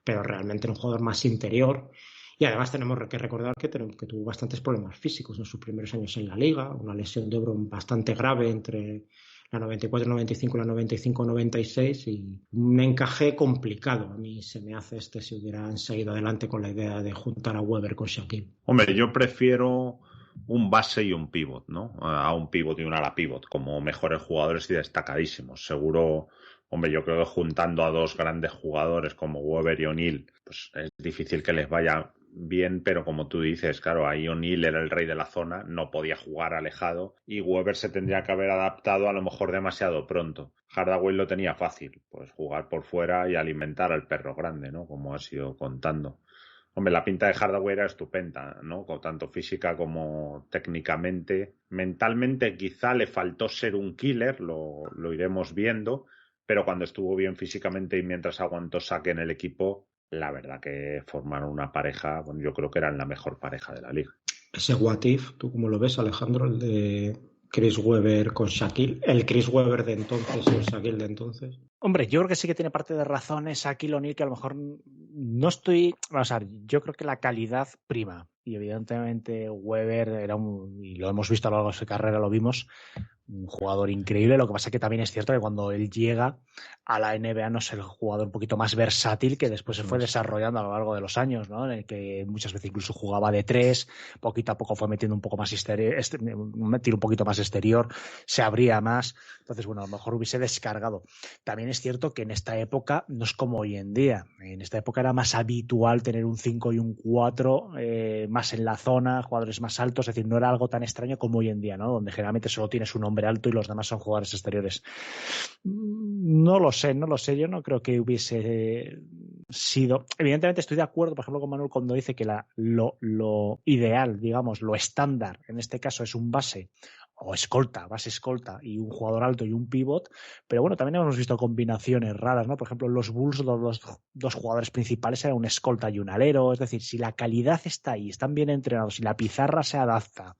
pero realmente era un jugador más interior. Y además tenemos que recordar que tuvo bastantes problemas físicos en sus primeros años en la liga, una lesión de hombro bastante grave entre la 94-95 y la 95-96 y un encaje complicado. A mí se me hace si hubieran seguido adelante con la idea de juntar a Webber con Shaquille. Hombre, yo prefiero un base y un pivot, ¿no? A un pivot y un ala pivot como mejores jugadores y destacadísimos. Seguro, hombre, yo creo que juntando a 2 grandes jugadores como Webber y O'Neal, pues es difícil que les vaya bien, pero como tú dices, claro, ahí O'Neal era el rey de la zona, no podía jugar alejado y Webber se tendría que haber adaptado a lo mejor demasiado pronto. Hardaway lo tenía fácil, pues jugar por fuera y alimentar al perro grande, ¿no? Como has ido contando. Hombre, la pinta de Hardaway era estupenda, ¿no? Tanto física como técnicamente. Mentalmente quizá le faltó ser un killer, lo iremos viendo, pero cuando estuvo bien físicamente y mientras aguantó Shaq en el equipo, la verdad que formaron una pareja, bueno, yo creo que eran la mejor pareja de la liga. Ese what if, ¿tú cómo lo ves, Alejandro? El de Chris Webber con Shaquille, el Chris Webber de entonces y el Shaquille de entonces. Hombre, yo creo que sí que tiene parte de razones Shaquille O'Neal, que a lo mejor no estoy... Vamos a ver, yo creo que la calidad prima. Y evidentemente Webber era y lo hemos visto a lo largo de su carrera, lo vimos, un jugador increíble. Lo que pasa es que también es cierto que cuando él llega a la NBA no es el jugador un poquito más versátil que después se fue desarrollando a lo largo de los años, ¿no? En el que muchas veces incluso jugaba de 3, poquito a poco fue metiendo un poco más un tiro un poquito más exterior, se abría más. Entonces, bueno, a lo mejor hubiese descargado. También es cierto que en esta época no es como hoy en día. En esta época era más habitual tener un 5 y un 4 más en la zona, jugadores más altos, es decir, no era algo tan extraño como hoy en día, ¿no? Donde generalmente solo tienes un hombre alto y los demás son jugadores exteriores. No lo sé, yo no creo que hubiese sido... Evidentemente estoy de acuerdo, por ejemplo, con Manuel cuando dice que lo ideal, digamos, lo estándar, en este caso es un base o escolta, base escolta y un jugador alto y un pivot, pero bueno, también hemos visto combinaciones raras, ¿no? Por ejemplo, en los Bulls los dos jugadores principales eran un escolta y un alero, es decir, si la calidad está ahí, están bien entrenados, si la pizarra se adapta,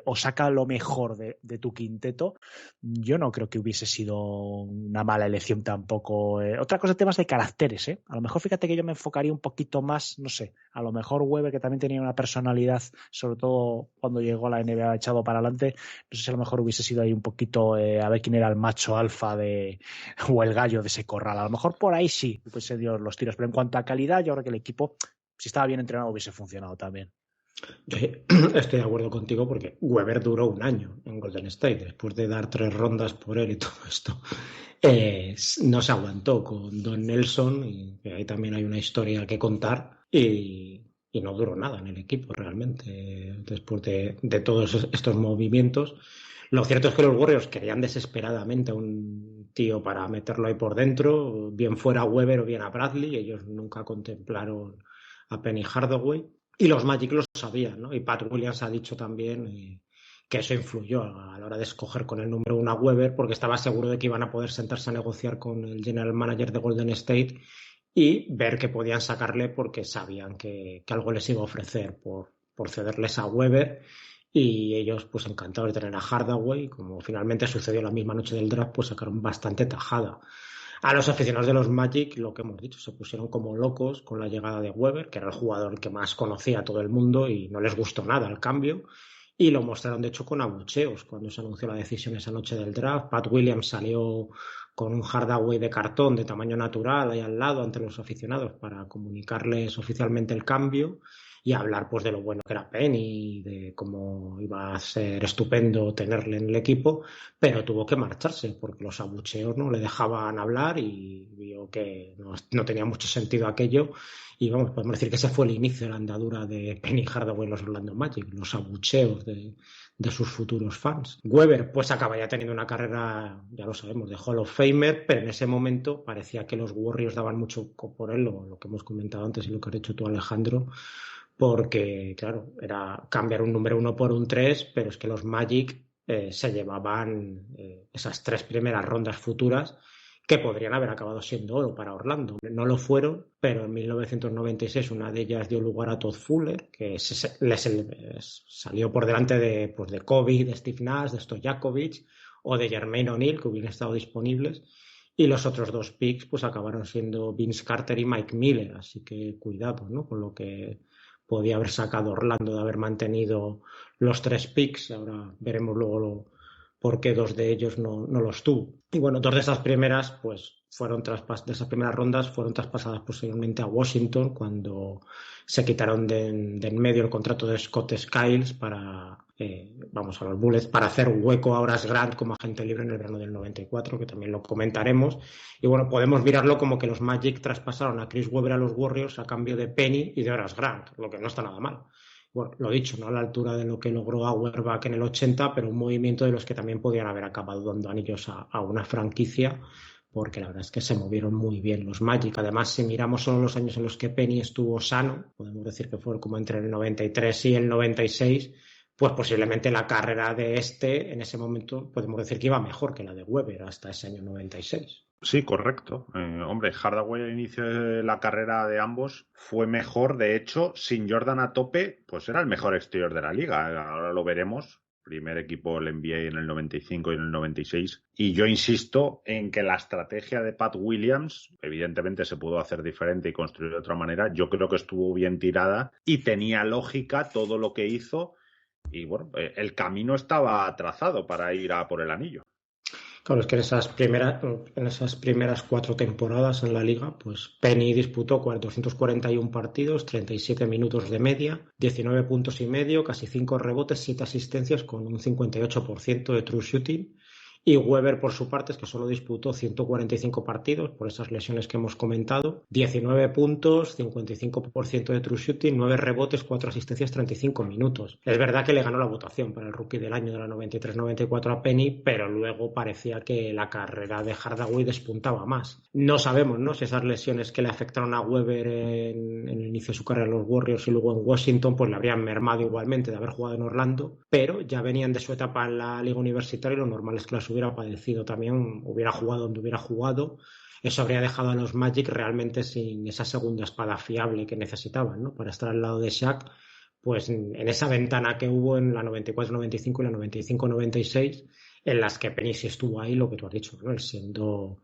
o saca lo mejor de tu quinteto, yo no creo que hubiese sido una mala elección tampoco. Otra cosa, temas de caracteres, ¿eh? A lo mejor fíjate que yo me enfocaría un poquito más, no sé, a lo mejor Weber, que también tenía una personalidad, sobre todo cuando llegó a la NBA echado para adelante, no sé si a lo mejor hubiese sido ahí un poquito a ver quién era el macho alfa o el gallo de ese corral. A lo mejor por ahí sí, pues se dio los tiros, pero en cuanto a calidad, yo creo que el equipo, si estaba bien entrenado, hubiese funcionado también. Yo estoy de acuerdo contigo porque Weber duró un año en Golden State después de dar 3 rondas por él y todo esto. No se aguantó con Don Nelson y ahí también hay una historia que contar y no duró nada en el equipo realmente después de todos estos movimientos. Lo cierto es que los Warriors querían desesperadamente a un tío para meterlo ahí por dentro, bien fuera a Weber o bien a Bradley. Ellos nunca contemplaron a Penny Hardaway. Y los Magic lo sabían, ¿no? Y Pat Williams ha dicho también que eso influyó a la hora de escoger con el número 1 a Weber, porque estaba seguro de que iban a poder sentarse a negociar con el general manager de Golden State y ver qué podían sacarle, porque sabían que algo les iba a ofrecer por cederles a Weber. Y ellos, pues encantados de tener a Hardaway, como finalmente sucedió la misma noche del draft, pues sacaron bastante tajada. A los aficionados de los Magic, lo que hemos dicho, se pusieron como locos con la llegada de Weber, que era el jugador que más conocía a todo el mundo y no les gustó nada el cambio. Y lo mostraron, de hecho, con abucheos cuando se anunció la decisión esa noche del draft. Pat Williams salió con un Hardaway de cartón de tamaño natural ahí al lado ante los aficionados para comunicarles oficialmente el cambio y hablar pues de lo bueno que era Penny, de cómo iba a ser estupendo tenerle en el equipo, pero tuvo que marcharse porque los abucheos no le dejaban hablar y vio que no tenía mucho sentido aquello. Y vamos, podemos decir que ese fue el inicio de la andadura de Penny Hardaway en los Orlando Magic, los abucheos de sus futuros fans. Weber pues acaba ya teniendo una carrera, ya lo sabemos, de Hall of Famer, pero en ese momento parecía que los Warriors daban mucho por él, lo que hemos comentado antes y lo que has dicho tú, Alejandro, porque, claro, era cambiar un número 1 por un 3, pero es que los Magic se llevaban esas 3 primeras rondas futuras que podrían haber acabado siendo oro para Orlando. No lo fueron, pero en 1996 una de ellas dio lugar a Todd Fuller, que les salió por delante de Kobe, de Steve Nash, de Stojakovic o de Jermaine O'Neal, que hubieran estado disponibles. Y los otros 2 picks pues acabaron siendo Vince Carter y Mike Miller, así que cuidado, ¿no?, con lo que podía haber sacado Orlando de haber mantenido los 3 picks. Ahora veremos luego por qué 2 de ellos no los tuvo. Y bueno, 2 de esas primeras pues de esas primeras rondas fueron traspasadas posteriormente a Washington cuando se quitaron de en medio el contrato de Scott Skiles a los Bullets, para hacer hueco a Horace Grant como agente libre en el verano del 94, que también lo comentaremos. Y bueno, podemos mirarlo como que los Magic traspasaron a Chris Webber a los Warriors a cambio de Penny y de Horace Grant, lo que no está nada mal. Bueno, lo dicho, no a la altura de lo que logró Auerbach en el 80, pero un movimiento de los que también podían haber acabado dando anillos a una franquicia, porque la verdad es que se movieron muy bien los Magic. Además, si miramos solo los años en los que Penny estuvo sano, podemos decir que fue como entre el 93 y el 96, pues posiblemente la carrera de en ese momento, podemos decir que iba mejor que la de Weber hasta ese año 96. Sí, correcto. Hombre, Hardaway al inicio de la carrera de ambos fue mejor. De hecho, sin Jordan a tope, pues era el mejor exterior de la liga. Ahora lo veremos. Primer equipo el NBA en el 95 y en el 96. Y yo insisto en que la estrategia de Pat Williams, evidentemente se pudo hacer diferente y construir de otra manera. Yo creo que estuvo bien tirada y tenía lógica todo lo que hizo. Y bueno, el camino estaba trazado para ir a por el anillo. Claro, es que en esas primeras 4 temporadas en la liga, pues Penny disputó 241 partidos, 37 minutos de media, 19 puntos y medio, casi 5 rebotes, 7 asistencias con un 58% de true shooting. Y Webber, por su parte, es que solo disputó 145 partidos por esas lesiones que hemos comentado, 19 puntos, 55% de true shooting, 9 rebotes, 4 asistencias, 35 minutos. Es verdad que le ganó la votación para el rookie del año de la 93-94 a Penny, pero luego parecía que la carrera de Hardaway despuntaba más. No sabemos, ¿no?, si esas lesiones que le afectaron a Webber en el inicio de su carrera en los Warriors y luego en Washington, pues le habrían mermado igualmente de haber jugado en Orlando, pero ya venían de su etapa en la liga universitaria y lo normal es que las hubiera padecido también, hubiera jugado donde hubiera jugado. Eso habría dejado a los Magic realmente sin esa segunda espada fiable que necesitaban, ¿no?, para estar al lado de Shaq, pues en esa ventana que hubo en la 94-95 y la 95-96, en las que Penny sí estuvo ahí, lo que tú has dicho, ¿no?, siendo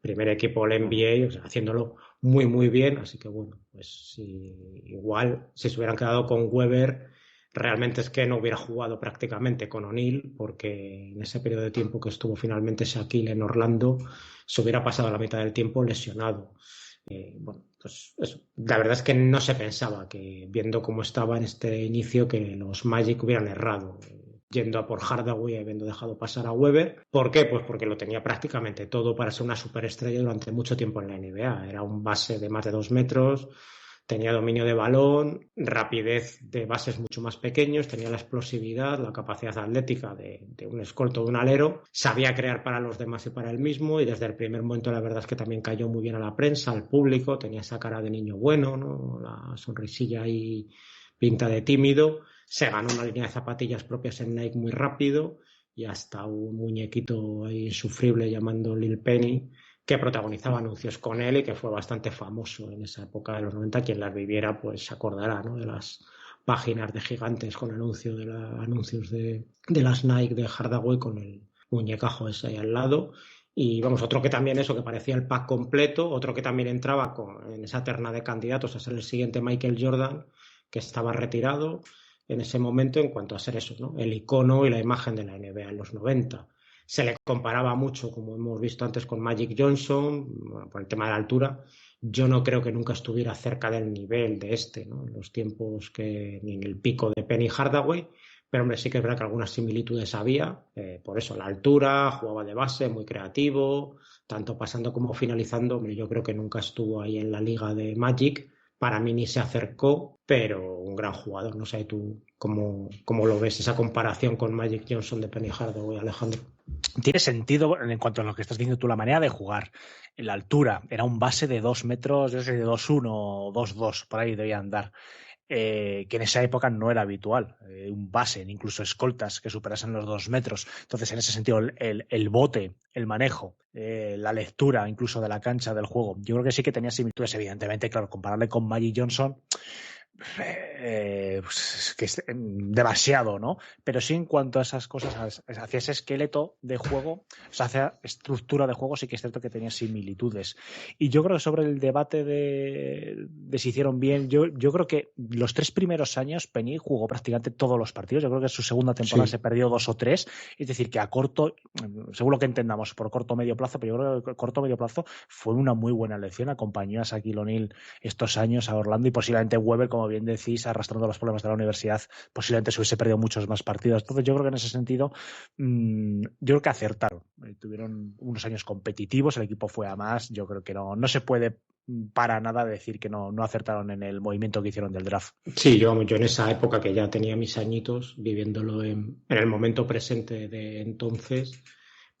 primer equipo del NBA, o sea, haciéndolo muy, muy bien. Así que bueno, pues igual si se hubieran quedado con Webber, realmente es que no hubiera jugado prácticamente con O'Neal, porque en ese periodo de tiempo que estuvo finalmente Shaquille en Orlando, se hubiera pasado la mitad del tiempo lesionado. Bueno, pues eso. La verdad es que no se pensaba que, viendo cómo estaba en este inicio, que los Magic hubieran errado yendo a por Hardaway y habiendo dejado pasar a Webber. ¿Por qué? Pues porque lo tenía prácticamente todo para ser una superestrella durante mucho tiempo en la NBA. Era un base de más de 2 metros, tenía dominio de balón, rapidez de bases mucho más pequeños, tenía la explosividad, la capacidad atlética de un escolto, de un alero, sabía crear para los demás y para él mismo, y desde el primer momento la verdad es que también cayó muy bien a la prensa, al público, tenía esa cara de niño bueno, ¿no?, la sonrisilla ahí, pinta de tímido. Se ganó una línea de zapatillas propias en Nike muy rápido, y hasta un muñequito ahí insufrible llamando Lil Penny, que protagonizaba anuncios con él y que fue bastante famoso en esa época de los 90. Quien las viviera pues se acordará, ¿no?, de las páginas de gigantes con anuncios de las Nike de Hardaway con el muñecajo ese ahí al lado. Y vamos, otro que también eso, que parecía el pack completo, otro que también entraba en esa terna de candidatos a ser el siguiente Michael Jordan, que estaba retirado en ese momento en cuanto a ser eso, ¿no?, el icono y la imagen de la NBA en los 90. Se le comparaba mucho, como hemos visto antes, con Magic Johnson, bueno, por el tema de la altura. Yo no creo que nunca estuviera cerca del nivel de este, ¿no?, en los tiempos ni en el pico de Penny Hardaway, pero hombre, sí que es verdad que algunas similitudes había, por eso, la altura, jugaba de base, muy creativo, tanto pasando como finalizando. Hombre, yo creo que nunca estuvo ahí en la liga de Magic, para mí ni se acercó, pero un gran jugador. No sé tú cómo lo ves, esa comparación con Magic Johnson de Penny Hardaway, Alejandro. Tiene sentido en cuanto a lo que estás diciendo tú, la manera de jugar, en la altura. Era un base de 2 metros, yo sé, de 2'1 o 2'2, por ahí debía andar. Que en esa época no era habitual, un base, incluso escoltas que superasen los 2 metros. Entonces, en ese sentido, el bote, el manejo, la lectura incluso de la cancha, del juego, yo creo que sí que tenía similitudes. Evidentemente, claro, compararle con Magic Johnson, pues, que es demasiado, ¿no? Pero sí, en cuanto a esas cosas, hacia ese esqueleto de juego, o sea, hacia estructura de juego, sí que es cierto que tenía similitudes. Y yo creo que sobre el debate de si hicieron bien, yo creo que los 3 primeros años Penny jugó prácticamente todos los partidos. Yo creo que en su segunda temporada se perdió 2 o 3, es decir, que a corto, seguro que entendamos por corto o medio plazo, pero yo creo que a corto o medio plazo fue una muy buena elección. Acompañó a Shaquille O'Neal estos años a Orlando, y posiblemente Webber, como bien decís, arrastrando los problemas de la universidad, posiblemente se hubiese perdido muchos más partidos. Entonces yo creo que en ese sentido, yo creo que acertaron. Tuvieron unos años competitivos, el equipo fue a más. Yo creo que no se puede para nada decir que no acertaron en el movimiento que hicieron del draft. Sí, yo en esa época, que ya tenía mis añitos viviéndolo en el momento presente de entonces,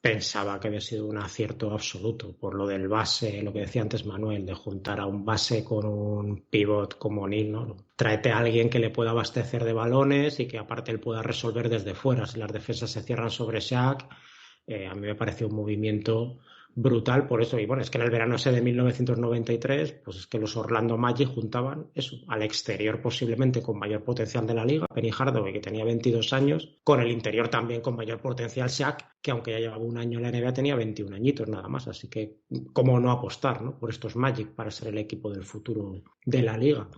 pensaba que había sido un acierto absoluto por lo del base, lo que decía antes Manuel, de juntar a un base con un pivot como O'Neal, ¿no? Tráete a alguien que le pueda abastecer de balones y que aparte él pueda resolver desde fuera. Si las defensas se cierran sobre Shaq, a mí me pareció un movimiento brutal por eso. Y bueno, es que en el verano ese de 1993, pues es que los Orlando Magic juntaban eso, al exterior posiblemente con mayor potencial de la liga, Penny Hardaway, que tenía 22 años, con el interior también con mayor potencial Shaq, que aunque ya llevaba un año en la NBA tenía 21 añitos nada más. Así que cómo no apostar, ¿no?, por estos Magic para ser el equipo del futuro de la liga.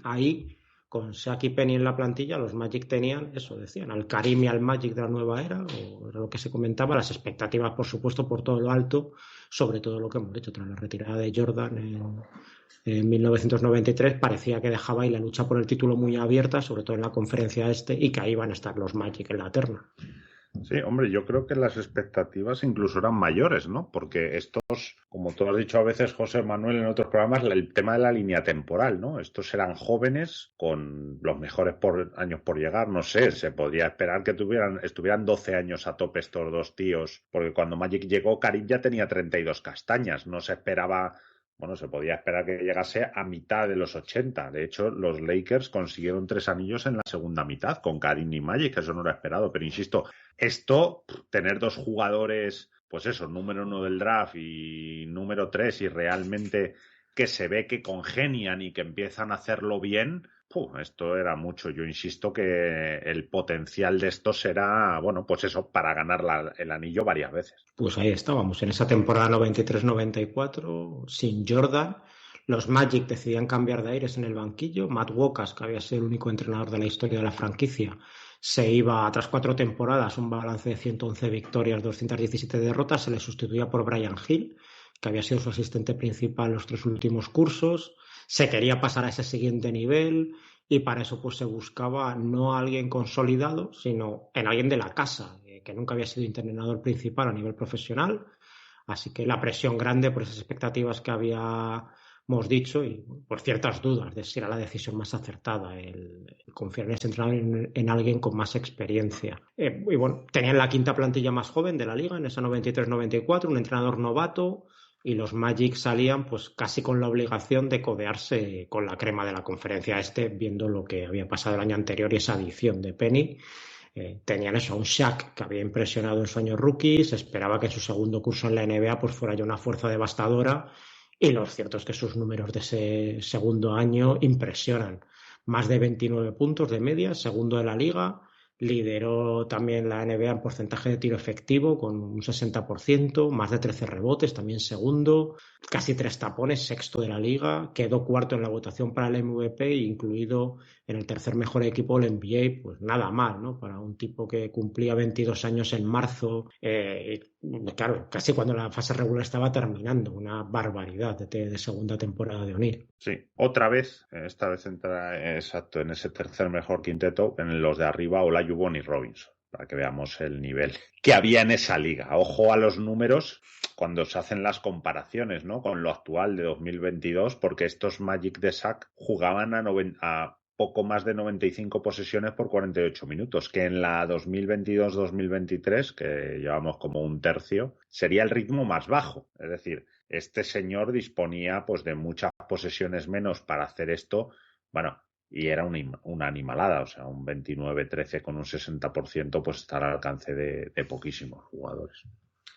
Ahí, con Shaq y Penny en la plantilla, los Magic tenían, eso decían, al Karim y al Magic de la nueva era, o era lo que se comentaba, las expectativas, por supuesto, por todo lo alto, sobre todo lo que hemos dicho tras la retirada de Jordan en 1993, parecía que dejaba ahí la lucha por el título muy abierta, sobre todo en la conferencia este, y que ahí van a estar los Magic en la terna. Sí, hombre, yo creo que las expectativas incluso eran mayores, ¿no? Porque estos, como tú has dicho a veces, José Manuel, en otros programas, el tema de la línea temporal, ¿no? Estos eran jóvenes con los mejores años por llegar, no sé, se podría esperar que estuvieran 12 años a tope estos dos tíos, porque cuando Magic llegó, Karim ya tenía 32 castañas, no se esperaba. Bueno, se podía esperar que llegase a mitad de los 80. De hecho, los Lakers consiguieron 3 anillos en la segunda mitad con Karim y Magic, eso no era esperado. Pero insisto, esto, tener dos jugadores, pues eso, número 1 del draft y número 3, y realmente que se ve que congenian y que empiezan a hacerlo bien, esto era mucho. Yo insisto que el potencial de esto será, bueno, pues eso, para ganar el anillo varias veces. Pues ahí estábamos, en esa temporada 93-94, sin Jordan. Los Magic decidían cambiar de aires en el banquillo. Matt Wakas, que había sido el único entrenador de la historia de la franquicia, se iba tras 4 temporadas, un balance de 111 victorias, 217 derrotas. Se le sustituía por Brian Hill, que había sido su asistente principal los 3 últimos cursos. Se quería pasar a ese siguiente nivel y para eso pues se buscaba no a alguien consolidado, sino en alguien de la casa, que nunca había sido entrenador principal a nivel profesional. Así que la presión grande por esas expectativas que habíamos dicho y por ciertas dudas de si era la decisión más acertada el confiar en ese entrenador en alguien con más experiencia. Y bueno, tenían la quinta plantilla más joven de la liga en esa 93-94, un entrenador novato, y los Magic salían pues casi con la obligación de codearse con la crema de la conferencia viendo lo que había pasado el año anterior y esa adición de Penny. Tenían eso, un Shaq que había impresionado en su año rookie, se esperaba que en su segundo curso en la NBA pues fuera ya una fuerza devastadora, y lo cierto es que sus números de ese segundo año impresionan. Más de 29 puntos de media, segundo de la liga. Lideró también la NBA en porcentaje de tiro efectivo con un 60%, más de 13 rebotes, también segundo, casi 3 tapones, sexto de la liga, quedó cuarto en la votación para el MVP, incluido en el tercer mejor equipo del NBA, pues nada mal, ¿no? Para un tipo que cumplía 22 años en marzo, claro, casi cuando la fase regular estaba terminando, una barbaridad de segunda temporada de O'Neal. Sí, otra vez, esta vez entra exacto en ese tercer mejor quinteto, en los de arriba, Olajuwon y Robinson, para que veamos el nivel que había en esa liga. Ojo a los números cuando se hacen las comparaciones, ¿no?, con lo actual de 2022, porque estos Magic de Shaq jugaban a poco más de 95 posesiones por 48 minutos, que en la 2022-2023, que llevamos como un tercio, sería el ritmo más bajo. Es decir, este señor disponía pues de muchas posesiones menos para hacer esto, bueno, y era una animalada, o sea, un 29-13 con un 60%, pues está al alcance de poquísimos jugadores.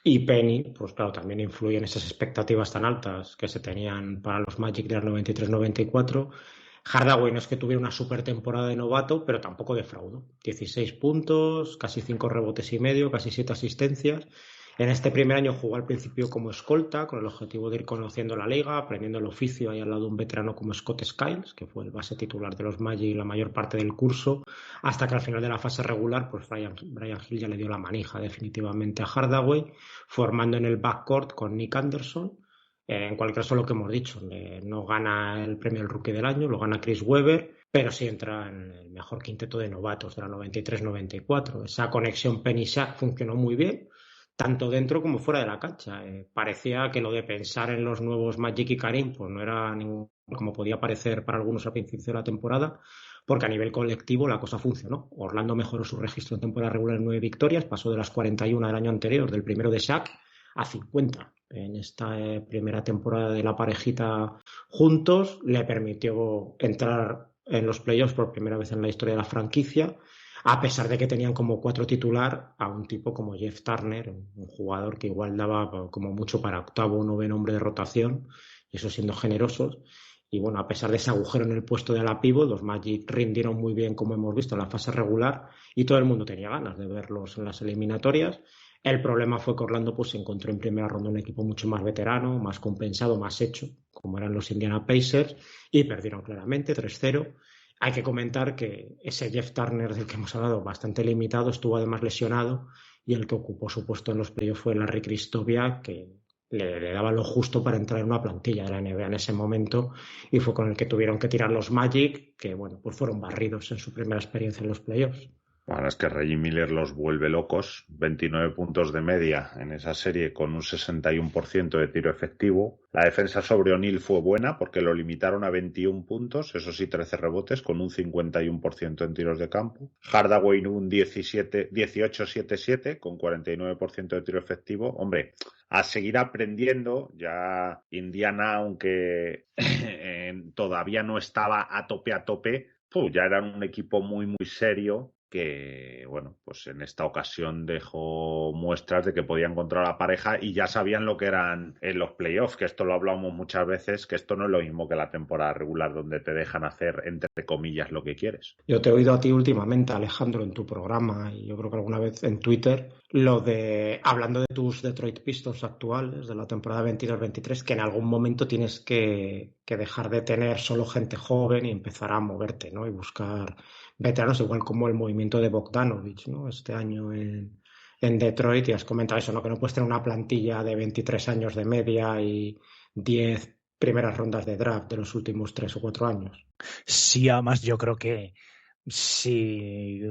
Y Penny, pues claro, también influye en esas expectativas tan altas que se tenían para los Magic del 93-94. Hardaway no es que tuviera una super temporada de novato, pero tampoco defraudó. 16 puntos, casi 5 rebotes y medio, casi 7 asistencias. En este primer año jugó al principio como escolta, con el objetivo de ir conociendo la liga, aprendiendo el oficio ahí al lado de un veterano como Scott Skiles, que fue el base titular de los Magic la mayor parte del curso, hasta que al final de la fase regular, pues Brian Hill ya le dio la manija definitivamente a Hardaway, formando en el backcourt con Nick Anderson. En cualquier caso, lo que hemos dicho, no gana el premio del Rookie del Año, lo gana Chris Webber, pero sí entra en el mejor quinteto de novatos de la 93-94. Esa conexión Penny-Shaq funcionó muy bien, tanto dentro como fuera de la cancha. Parecía que lo de pensar en los nuevos Magic y Karim pues no era como podía parecer para algunos al principio de la temporada, porque a nivel colectivo la cosa funcionó. Orlando mejoró su registro en temporada regular en 9 victorias, pasó de las 41 del año anterior, del primero de Shaq, a 50 en esta primera temporada de la parejita juntos. Le permitió entrar en los playoffs por primera vez en la historia de la franquicia, a pesar de que tenían como 4 titular a un tipo como Jeff Turner, un jugador que igual daba como mucho para octavo o noveno hombre de rotación, y eso siendo generosos. Y bueno, a pesar de ese agujero en el puesto de la pívot, los Magic rindieron muy bien, como hemos visto, en la fase regular, y todo el mundo tenía ganas de verlos en las eliminatorias. El problema fue que Orlando pues, se encontró en primera ronda un equipo mucho más veterano, más compensado, más hecho, como eran los Indiana Pacers, y perdieron claramente 3-0. Hay que comentar que ese Jeff Turner del que hemos hablado, bastante limitado, estuvo además lesionado, y el que ocupó su puesto en los playoffs fue Larry Kristobia, que le daba lo justo para entrar en una plantilla de la NBA en ese momento, y fue con el que tuvieron que tirar los Magic, que bueno, pues fueron barridos en su primera experiencia en los playoffs. Bueno, es que Reggie Miller los vuelve locos. 29 puntos de media en esa serie con un 61% de tiro efectivo. La defensa sobre O'Neal fue buena porque lo limitaron a 21 puntos, eso sí, 13 rebotes con un 51% en tiros de campo. Hardaway un 18-7-7 con 49% de tiro efectivo. Hombre, a seguir aprendiendo. Ya Indiana, aunque todavía no estaba a tope, ya eran un equipo muy, muy serio que, bueno, pues en esta ocasión dejó muestras de que podían controlar a la pareja y ya sabían lo que eran en los playoffs, que esto lo hablamos muchas veces, que esto no es lo mismo que la temporada regular donde te dejan hacer, entre comillas, lo que quieres. Yo te he oído a ti últimamente, Alejandro, en tu programa y yo creo que alguna vez en Twitter, lo de, hablando de tus Detroit Pistons actuales, de la temporada 22-23, que en algún momento tienes que dejar de tener solo gente joven y empezar a moverte, ¿no? Y buscar veteranos, igual como el movimiento de Bogdanovich, ¿no? Este año en Detroit, y has comentado eso, ¿no? Que no puedes tener una plantilla de 23 años de media y 10 primeras rondas de draft de los últimos 3 o 4 años. Sí, además yo creo que sí,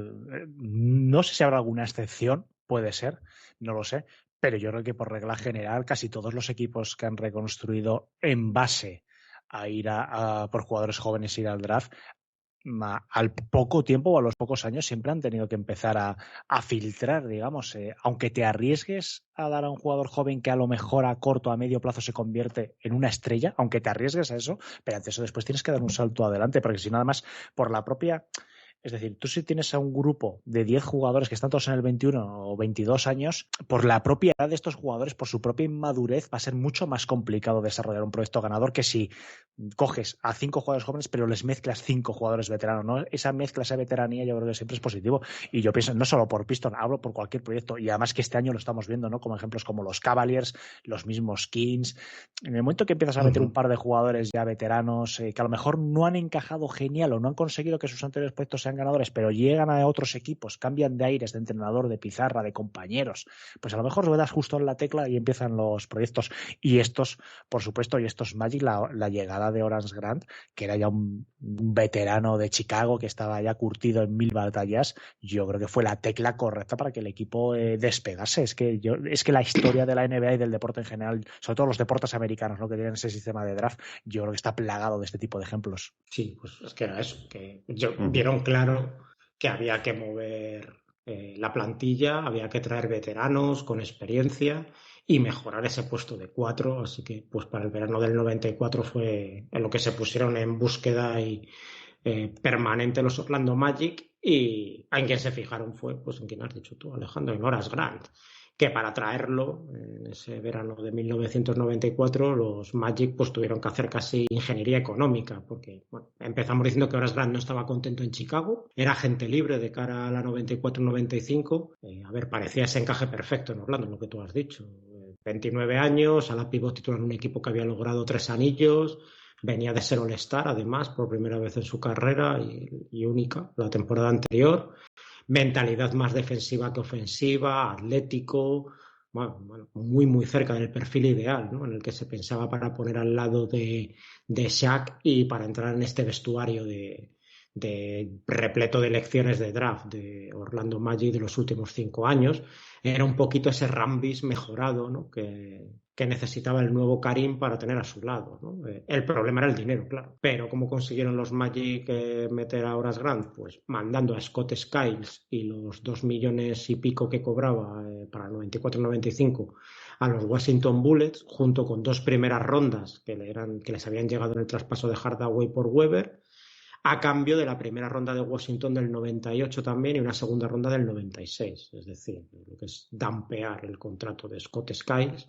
no sé si habrá alguna excepción, puede ser, no lo sé, pero yo creo que por regla general casi todos los equipos que han reconstruido en base a ir por jugadores jóvenes, ir al draft, al poco tiempo o a los pocos años siempre han tenido que empezar a filtrar, digamos, aunque te arriesgues a dar a un jugador joven que a lo mejor a corto, a medio plazo se convierte en una estrella, aunque te arriesgues a eso, pero antes o después tienes que dar un salto adelante, porque si nada más por la propia... Es decir, tú si tienes a un grupo de 10 jugadores que están todos en el 21 o 22 años, por la propia edad de estos jugadores, por su propia inmadurez, va a ser mucho más complicado desarrollar un proyecto ganador que si coges a 5 jugadores jóvenes pero les mezclas 5 jugadores veteranos, ¿no? Esa mezcla, esa veteranía yo creo que siempre es positivo y yo pienso, no solo por Piston, hablo por cualquier proyecto y además que este año lo estamos viendo, ¿no? Como ejemplos como los Cavaliers, los mismos Kings. En el momento que empiezas a meter un par de jugadores ya veteranos que a lo mejor no han encajado genial o no han conseguido que sus anteriores proyectos sean ganadores, pero llegan a otros equipos, cambian de aires, de entrenador, de pizarra, de compañeros, pues a lo mejor lo das justo en la tecla y empiezan los proyectos. Y estos, por supuesto, y estos Magic, la llegada de Horace Grant, que era ya un veterano de Chicago, que estaba ya curtido en 1000 batallas, yo creo que fue la tecla correcta para que el equipo despegase. Es que la historia de la NBA y del deporte en general, sobre todo los deportes americanos, ¿no? Que tienen ese sistema de draft, yo creo que está plagado de este tipo de ejemplos. Sí, pues es que era eso, que vieron claro que había que mover la plantilla, había que traer veteranos con experiencia y mejorar ese puesto de 4, así que pues para el verano del 94 fue en lo que se pusieron en búsqueda y permanente los Orlando Magic, y en quien se fijaron fue, pues en quien has dicho tú, Alejandro, en Horace Grant, que para traerlo en ese verano de 1994 los Magic pues tuvieron que hacer casi ingeniería económica, porque bueno, empezamos diciendo que Horace Grant no estaba contento en Chicago, era agente libre de cara a la 94-95, a ver, parecía ese encaje perfecto en Orlando, lo que tú has dicho, 29 años, a la pivot titular en un equipo que había logrado 3 anillos, venía de ser All-Star además por primera vez en su carrera y única la temporada anterior, mentalidad más defensiva que ofensiva, atlético, bueno, muy muy cerca del perfil ideal, ¿no? En el que se pensaba para poner al lado de Shaq y para entrar en este vestuario de repleto de elecciones de draft de Orlando Magic de los últimos 5 años. Era un poquito ese Rambis mejorado, ¿no? que necesitaba el nuevo Karim para tener a su lado, ¿no? El problema era el dinero, claro. Pero ¿cómo consiguieron los Magic meter a Horace Grant? Pues mandando a Scott Skiles y los 2 millones y pico que cobraba para el 94-95 a los Washington Bullets, junto con 2 primeras rondas que les habían llegado en el traspaso de Hardaway por Weber, a cambio de la primera ronda de Washington del 98 también y una segunda ronda del 96, es decir, lo que es dampear el contrato de Scott Skiles,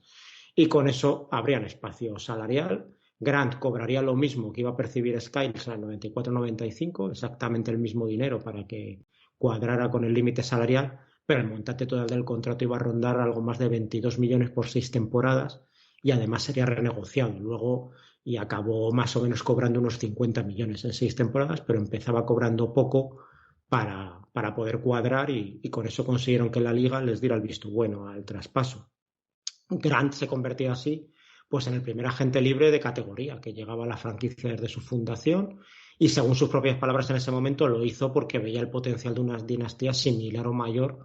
y con eso habrían espacio salarial. Grant cobraría lo mismo que iba a percibir Skiles en el 94-95, exactamente el mismo dinero para que cuadrara con el límite salarial, pero el montante total del contrato iba a rondar algo más de 22 millones por 6 temporadas y además sería renegociado luego, y acabó más o menos cobrando unos 50 millones en 6 temporadas, pero empezaba cobrando poco para poder cuadrar y con eso consiguieron que la liga les diera el visto bueno al traspaso. Grant se convertía así pues en el primer agente libre de categoría que llegaba a la franquicia desde su fundación, y según sus propias palabras en ese momento lo hizo porque veía el potencial de una dinastía similar o mayor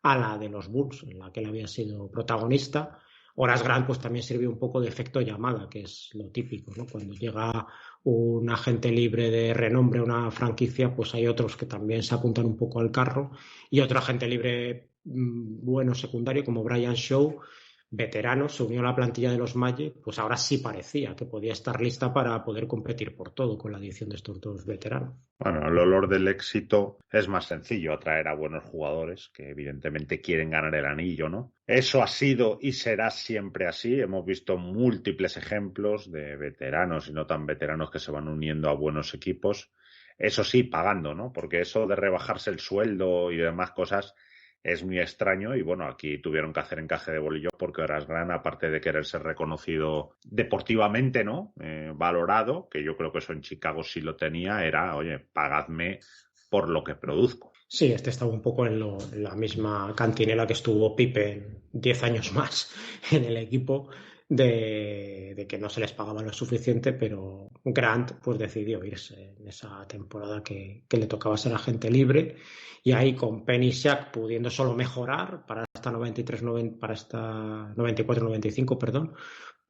a la de los Bulls, en la que él había sido protagonista. Horace Grant pues también sirvió un poco de efecto llamada, que es lo típico, ¿no? Cuando llega un agente libre de renombre a una franquicia, pues hay otros que también se apuntan un poco al carro, y otro agente libre bueno secundario como Brian Shaw, veterano, se unió a la plantilla de los Magic, pues ahora sí parecía que podía estar lista para poder competir por todo con la adición de estos dos veteranos. Bueno, el olor del éxito es más sencillo, atraer a buenos jugadores que evidentemente quieren ganar el anillo, ¿no? Eso ha sido y será siempre así. Hemos visto múltiples ejemplos de veteranos y no tan veteranos que se van uniendo a buenos equipos. Eso sí, pagando, ¿no? Porque eso de rebajarse el sueldo y demás cosas es muy extraño y bueno, aquí tuvieron que hacer encaje de bolillo porque Horace Grant, aparte de querer ser reconocido deportivamente, ¿no? Valorado, que yo creo que eso en Chicago sí lo tenía, era, oye, pagadme por lo que produzco. Sí, este estaba un poco en la misma cantinela que estuvo Pippen 10 años más en el equipo, de que no se les pagaba lo suficiente, pero Grant pues decidió irse en esa temporada que le tocaba ser agente libre, y ahí con Penny y Shaq pudiendo solo mejorar para esta 94-95, perdón,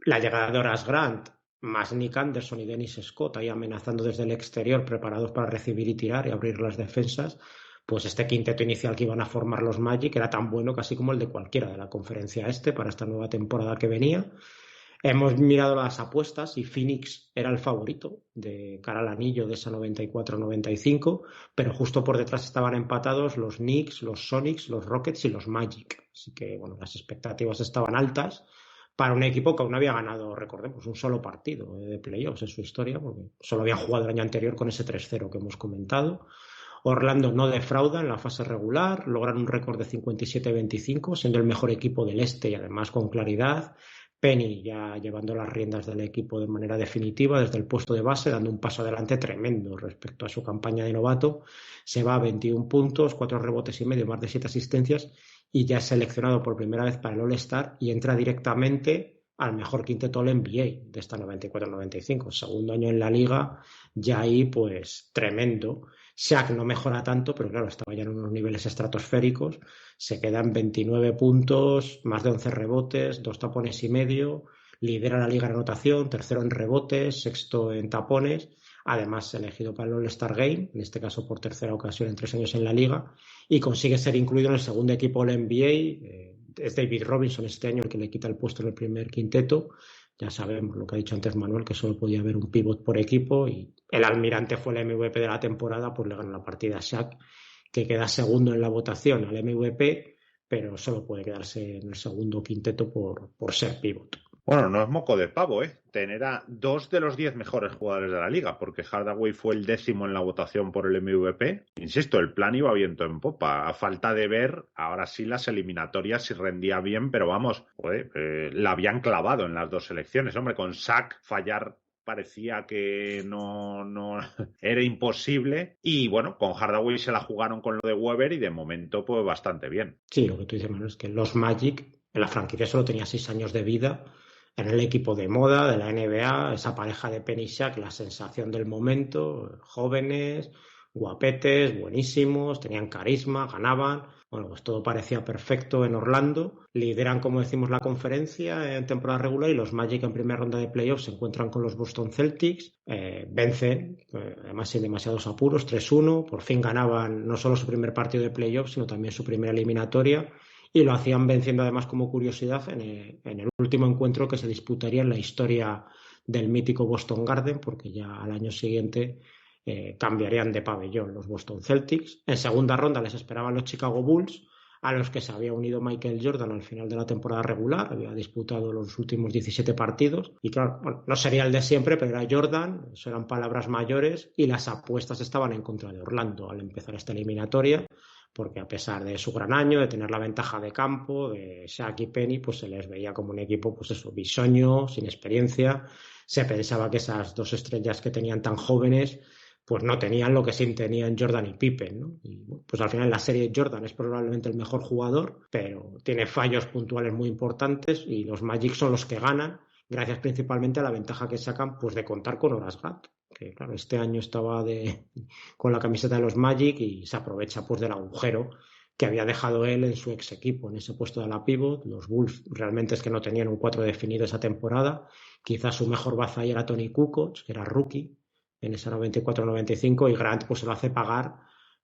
la llegada de Horace Grant más Nick Anderson y Dennis Scott ahí amenazando desde el exterior, preparados para recibir y tirar y abrir las defensas, pues este quinteto inicial que iban a formar los Magic era tan bueno casi como el de cualquiera de la conferencia para esta nueva temporada que venía. Hemos mirado las apuestas y Phoenix era el favorito de cara al anillo de esa 94-95, pero justo por detrás estaban empatados los Knicks, los Sonics, los Rockets y los Magic. Así que, bueno, las expectativas estaban altas para un equipo que aún había ganado, recordemos, un solo partido de playoffs en su historia, porque solo habían jugado el año anterior con ese 3-0 que hemos comentado. Orlando no defrauda en la fase regular, logran un récord de 57-25, siendo el mejor equipo del este y además con claridad. Penny ya llevando las riendas del equipo de manera definitiva desde el puesto de base, dando un paso adelante tremendo respecto a su campaña de novato. Se va a 21 puntos, 4 rebotes y medio, más de 7 asistencias, y ya es seleccionado por primera vez para el All-Star y entra directamente al mejor quinteto All-NBA de esta 94-95. Segundo año en la liga, ya ahí pues tremendo. Shaq no mejora tanto, pero claro, estaba ya en unos niveles estratosféricos. Se queda en 29 puntos, más de 11 rebotes, 2 tapones y medio. Lidera la liga en anotación, tercero en rebotes, sexto en tapones. Además, elegido para el All-Star Game, en este caso por tercera ocasión en 3 años en la liga. Y consigue ser incluido en el segundo equipo All-NBA. Es David Robinson este año el que le quita el puesto en el primer quinteto. Ya sabemos lo que ha dicho antes Manuel, que solo podía haber un pívot por equipo, y el almirante fue el MVP de la temporada, pues le ganó la partida a Shaq, que queda segundo en la votación al MVP, pero solo puede quedarse en el segundo quinteto por ser pívot. Bueno, no es moco de pavo, ¿eh? Tener a 2 de los 10 mejores jugadores de la liga, porque Hardaway fue el 10º en la votación por el MVP. Insisto, el plan iba viento en popa. A falta de ver, ahora sí, las eliminatorias si rendía bien, pero vamos, la habían clavado en las 2 selecciones. Hombre, con Shaq fallar parecía que no era imposible, y bueno, con Hardaway se la jugaron con lo de Weber y de momento pues bastante bien. Sí, lo que tú dices, Manuel, es que los Magic en la franquicia solo tenía 6 años de vida. En el equipo de moda de la NBA, esa pareja de Penny y Shaq, la sensación del momento, jóvenes, guapetes, buenísimos, tenían carisma, ganaban. Bueno, pues todo parecía perfecto en Orlando. Lideran, como decimos, la conferencia en temporada regular, y los Magic en primera ronda de playoffs se encuentran con los Boston Celtics. Vencen, además sin demasiados apuros, 3-1. Por fin ganaban no solo su primer partido de playoffs, sino también su primera eliminatoria. Y lo hacían venciendo además, como curiosidad, en el último encuentro que se disputaría en la historia del mítico Boston Garden, porque ya al año siguiente cambiarían de pabellón los Boston Celtics. En segunda ronda les esperaban los Chicago Bulls, a los que se había unido Michael Jordan al final de la temporada regular. Había disputado los últimos 17 partidos y claro, bueno, no sería el de siempre, pero era Jordan, eso eran palabras mayores, y las apuestas estaban en contra de Orlando al empezar esta eliminatoria, porque a pesar de su gran año, de tener la ventaja de campo, de Shaq y Penny, pues se les veía como un equipo, pues eso, bisoño, sin experiencia. Se pensaba que esas 2 estrellas que tenían tan jóvenes, pues no tenían lo que sí tenían Jordan y Pippen, ¿no? Y pues al final la serie Jordan es probablemente el mejor jugador, pero tiene fallos puntuales muy importantes, y los Magic son los que ganan, gracias principalmente a la ventaja que sacan pues de contar con Horace Grant, que claro, este año estaba con la camiseta de los Magic y se aprovecha pues del agujero que había dejado él en su ex equipo, en ese puesto de la pivot. Los Bulls realmente es que no tenían un 4 definido esa temporada. Quizás su mejor baza ahí era Tony Kukoc, que era rookie en esa 94-95, y Grant pues se lo hace pagar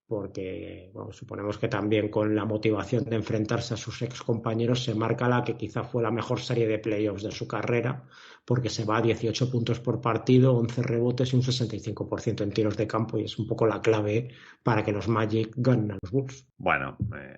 porque bueno, suponemos que también con la motivación de enfrentarse a sus ex compañeros se marca la que quizá fue la mejor serie de playoffs de su carrera, porque se va a 18 puntos por partido, 11 rebotes y un 65% en tiros de campo, y es un poco la clave para que los Magic ganen a los Bulls. Bueno,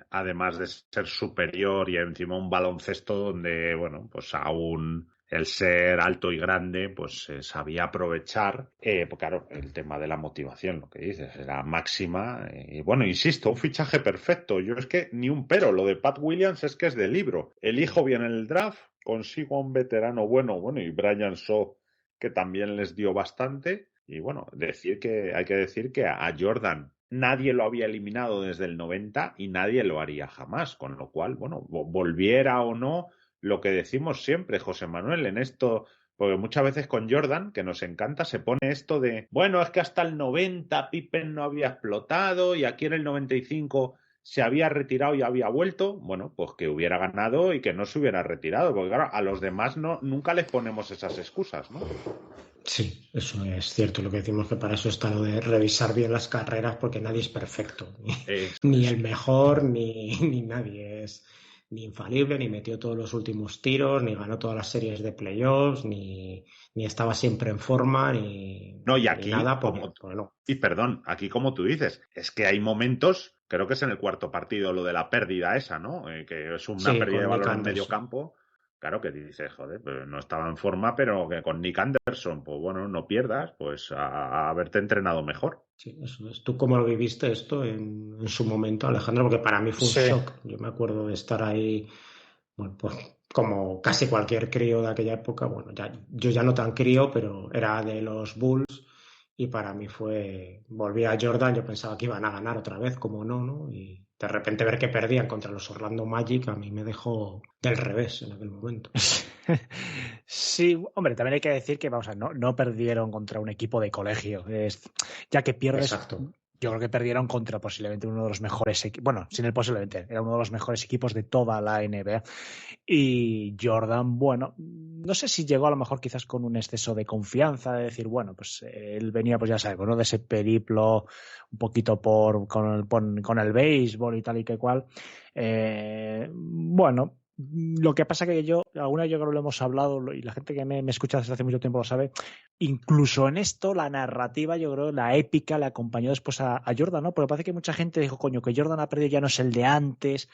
además de ser superior y encima un baloncesto donde, bueno, pues aún el ser alto y grande, pues sabía aprovechar, pues claro, el tema de la motivación, lo que dices, era máxima. Y bueno, insisto, un fichaje perfecto. Yo es que ni un pero, lo de Pat Williams es que es de libro. Elijo bien el draft, consigo a un veterano bueno, y Brian Shaw, que también les dio bastante. Y bueno, hay que decir que a Jordan nadie lo había eliminado desde el 90 y nadie lo haría jamás, con lo cual, bueno, volviera o no, lo que decimos siempre, José Manuel, en esto, porque muchas veces con Jordan, que nos encanta, se pone esto de, bueno, es que hasta el 90 Pippen no había explotado y aquí en el 95 se había retirado y había vuelto. Bueno, pues que hubiera ganado y que no se hubiera retirado, porque claro, a los demás nunca les ponemos esas excusas, ¿no? Sí, eso es cierto, lo que decimos, que para eso está lo de revisar bien las carreras, porque nadie es perfecto, ni el mejor, ni nadie es ni infalible, ni metió todos los últimos tiros, ni ganó todas las series de playoffs, ni estaba siempre en forma, no, y aquí, ni nada, no. Y perdón, aquí como tú dices, es que hay momentos, creo que es en el cuarto partido lo de la pérdida esa, ¿no? Que es una pérdida de balón en medio campo. Claro que dices, joder, pues no estaba en forma, pero que con Nick Anderson, pues bueno, no pierdas, pues a haberte entrenado mejor. Sí, eso es. ¿Tú cómo lo viviste esto en su momento, Alejandro? Porque para mí fue un shock. Yo me acuerdo de estar ahí, bueno, pues como casi cualquier crío de aquella época. Bueno, yo ya no tan crío, pero era de los Bulls, y para mí volví a Jordan, yo pensaba que iban a ganar otra vez, como no, y de repente ver que perdían contra los Orlando Magic a mí me dejó del revés en aquel momento. Sí, hombre, también hay que decir que vamos a no perdieron contra un equipo de colegio, ya que pierdes. Exacto. Yo creo que perdieron contra posiblemente uno de los mejores equipos, bueno, sin el posiblemente, era uno de los mejores equipos de toda la NBA. Y Jordan, bueno, no sé si llegó a lo mejor quizás con un exceso de confianza, de decir, bueno, pues él venía, pues ya sabes, ¿no? De ese periplo un poquito con el béisbol y tal y que cual. Bueno, lo que pasa que alguna vez yo creo que lo hemos hablado y la gente que me escucha desde hace mucho tiempo lo sabe, incluso en esto la narrativa, yo creo, la épica le acompañó después a Jordan, ¿no? Porque parece que mucha gente dijo, coño, que Jordan ha perdido, ya no es el de antes.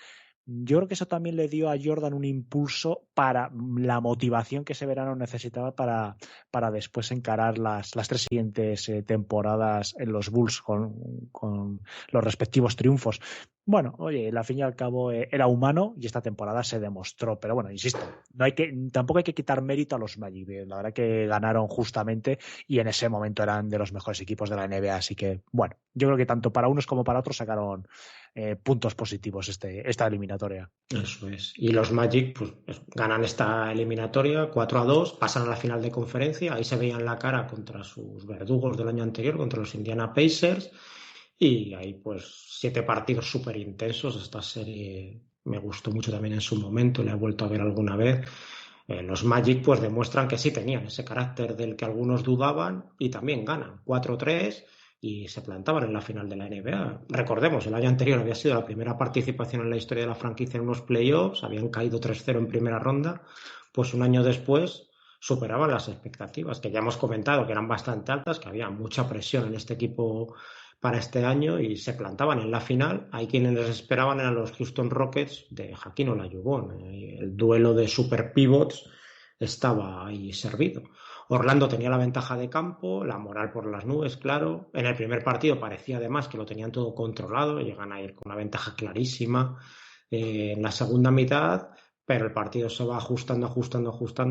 Yo creo que eso también le dio a Jordan un impulso para la motivación que ese verano necesitaba para después encarar las 3 siguientes temporadas en los Bulls con los respectivos triunfos. Bueno, oye, al fin y al cabo era humano y esta temporada se demostró. Pero bueno, insisto, tampoco hay que quitar mérito a los Magic. La verdad que ganaron justamente y en ese momento eran de los mejores equipos de la NBA. Así que, bueno, yo creo que tanto para unos como para otros sacaron puntos positivos esta eliminatoria. Eso es. Y los Magic pues ganan esta eliminatoria 4-2, pasan a la final de conferencia, ahí se veían la cara contra sus verdugos del año anterior, contra los Indiana Pacers, y ahí pues 7 partidos súper intensos. Esta serie me gustó mucho también en su momento, la he vuelto a ver alguna vez. Los Magic pues demuestran que sí tenían ese carácter del que algunos dudaban y también ganan 4-3 y se plantaban en la final de la NBA. Recordemos, el año anterior había sido la primera participación en la historia de la franquicia en unos playoffs, habían caído 3-0 en primera ronda, pues un año después superaban las expectativas, que ya hemos comentado que eran bastante altas, que había mucha presión en este equipo para este año y se plantaban en la final. Hay quienes les esperaban eran los Houston Rockets de Hakeem Olajuwon. El duelo de super pivots estaba ahí servido. Orlando tenía la ventaja de campo, la moral por las nubes, claro. En el primer partido parecía además que lo tenían todo controlado, llegan a ir con una ventaja clarísima en la segunda mitad, pero el partido se va ajustando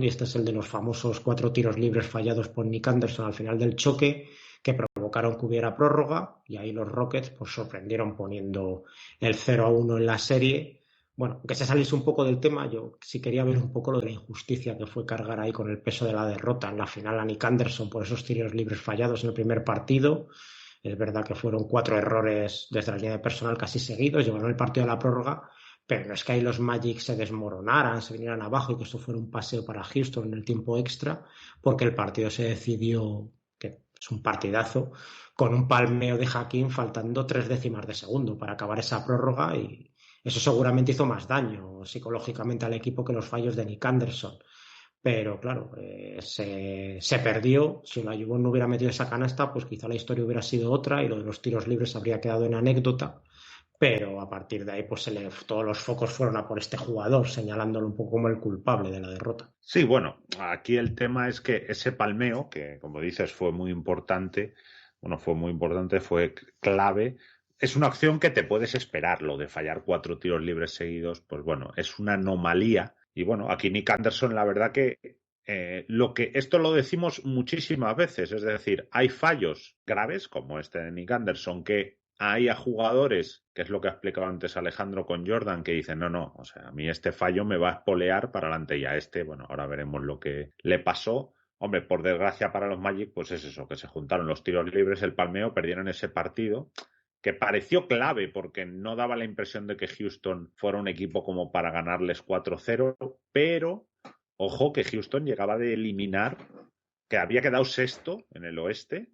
y este es el de los famosos 4 tiros libres fallados por Nick Anderson al final del choque, que provocaron que hubiera prórroga, y ahí los Rockets pues sorprendieron poniendo el 0-1 en la serie. bueno, que se saliese un poco del tema, yo sí quería ver un poco lo de la injusticia que fue cargar ahí con el peso de la derrota en la final a Nick Anderson por esos tiros libres fallados en el primer partido. Es verdad que fueron 4 errores desde la línea de personal casi seguidos, llevaron el partido a la prórroga, pero no es que ahí los Magic se desmoronaran, se vinieran abajo y que esto fuera un paseo para Houston en el tiempo extra, porque el partido se decidió, que es un partidazo, con un palmeo de Hakeem faltando 3 décimas de segundo para acabar esa prórroga, y eso seguramente hizo más daño psicológicamente al equipo que los fallos de Nick Anderson. Pero claro, se perdió. Si Olajuwon no hubiera metido esa canasta, pues quizá la historia hubiera sido otra y lo de los tiros libres habría quedado en anécdota. Pero a partir de ahí, pues todos los focos fueron a por este jugador, señalándolo un poco como el culpable de la derrota. Sí, bueno, aquí el tema es que ese palmeo, que como dices fue muy importante, fue clave. Es una acción que te puedes esperar, lo de fallar 4 tiros libres seguidos, pues bueno, es una anomalía. Y bueno, aquí Nick Anderson, la verdad que esto lo decimos muchísimas veces, es decir, hay fallos graves, como este de Nick Anderson, que hay a jugadores, que es lo que ha explicado antes Alejandro con Jordan, que dicen, no, o sea, a mí este fallo me va a espolear para adelante, y a este, bueno, ahora veremos lo que le pasó. Hombre, por desgracia para los Magic, pues es eso, que se juntaron los tiros libres, el palmeo, perdieron ese partido, que pareció clave porque no daba la impresión de que Houston fuera un equipo como para ganarles 4-0, pero ojo que Houston llegaba de eliminar, que había quedado sexto en el oeste.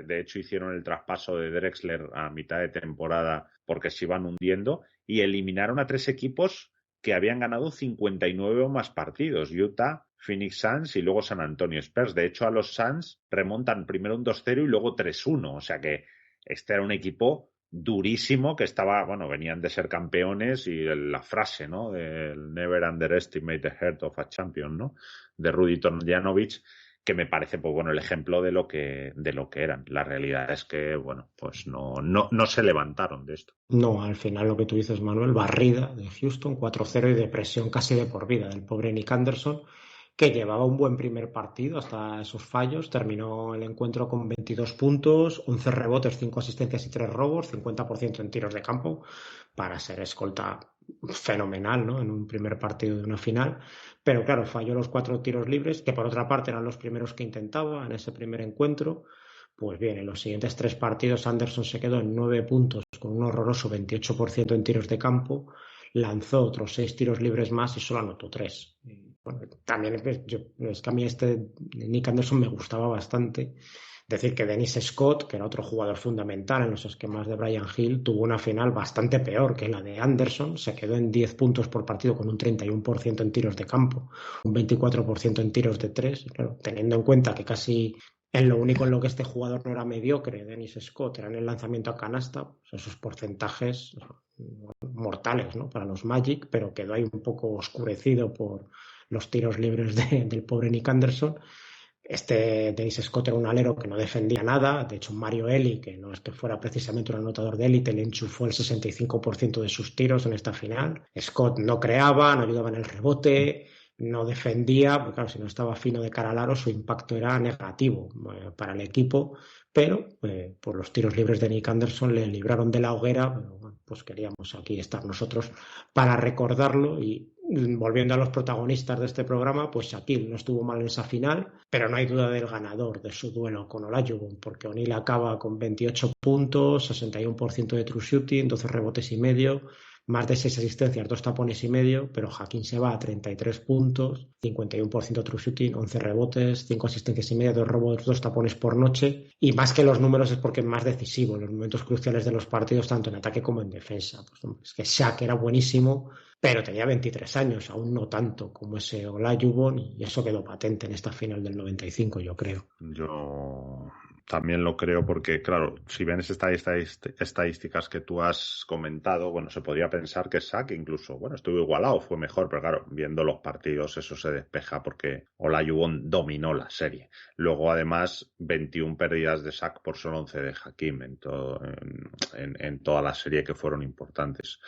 De hecho, hicieron el traspaso de Drexler a mitad de temporada porque se iban hundiendo y eliminaron a 3 equipos que habían ganado 59 o más partidos: Utah, Phoenix Suns y luego San Antonio Spurs. De hecho, a los Suns remontan primero un 2-0 y luego 3-1. O sea que este era un equipo durísimo que estaba, bueno, venían de ser campeones, y la frase, ¿no?, del never underestimate the heart of a champion, ¿no?, de Rudy Tomjanovich, que me parece, pues bueno, el ejemplo de lo que eran. La realidad es que, bueno, pues no se levantaron de esto. No, al final lo que tú dices, Manuel, barrida de Houston, 4-0 y depresión casi de por vida del pobre Nick Anderson, que llevaba un buen primer partido hasta esos fallos. Terminó el encuentro con 22 puntos, 11 rebotes, 5 asistencias y 3 robos, 50% en tiros de campo, para ser escolta fenomenal, ¿no?, en un primer partido de una final. Pero claro, falló los 4 tiros libres, que por otra parte eran los primeros que intentaba en ese primer encuentro. Pues bien, en los siguientes 3 partidos Anderson se quedó en 9 puntos con un horroroso 28% en tiros de campo, lanzó otros 6 tiros libres más y solo anotó 3. Bueno, también es que a mí Nick Anderson me gustaba bastante. Decir que Dennis Scott, que era otro jugador fundamental en los esquemas de Brian Hill, tuvo una final bastante peor que la de Anderson. Se quedó en 10 puntos por partido con un 31% en tiros de campo, un 24% en tiros de 3. Claro, teniendo en cuenta que casi en lo único en lo que este jugador no era mediocre, Dennis Scott, era en el lanzamiento a canasta, pues esos porcentajes mortales, ¿no?, para los Magic, pero quedó ahí un poco oscurecido por los tiros libres del pobre Nick Anderson. Dennis Scott era un alero que no defendía nada. De hecho, Mario Eli, que no es que fuera precisamente un anotador de élite, le enchufó el 65% de sus tiros en esta final. Scott no creaba, no ayudaba en el rebote, no defendía, porque claro, si no estaba fino de cara al aro, su impacto era negativo para el equipo, pero por los tiros libres de Nick Anderson le libraron de la hoguera. Pero bueno, pues queríamos aquí estar nosotros para recordarlo. Y volviendo a los protagonistas de este programa, pues Shaquille no estuvo mal en esa final, pero no hay duda del ganador de su duelo con Olajuwon, porque O'Neal acaba con 28 puntos, 61% de true shooting, 12 rebotes y medio, más de 6 asistencias, 2 tapones y medio, pero Hakeem se va a 33 puntos, 51% true shooting, 11 rebotes, 5 asistencias y media, 2 robos, 2 tapones por noche. Y más que los números es porque es más decisivo en los momentos cruciales de los partidos, tanto en ataque como en defensa. Pues es que Shaq era buenísimo, pero tenía 23 años, aún no tanto como ese Olajuwon, y eso quedó patente en esta final del 95, yo creo. Yo también lo creo porque, claro, si ven estas estadísticas que tú has comentado, bueno, se podría pensar que Shaq incluso, bueno, estuvo igualado, fue mejor, pero claro, viendo los partidos eso se despeja porque Olajuwon dominó la serie. Luego, además, 21 pérdidas de Shaq por solo 11 de Hakeem en toda la serie, que fueron importantes.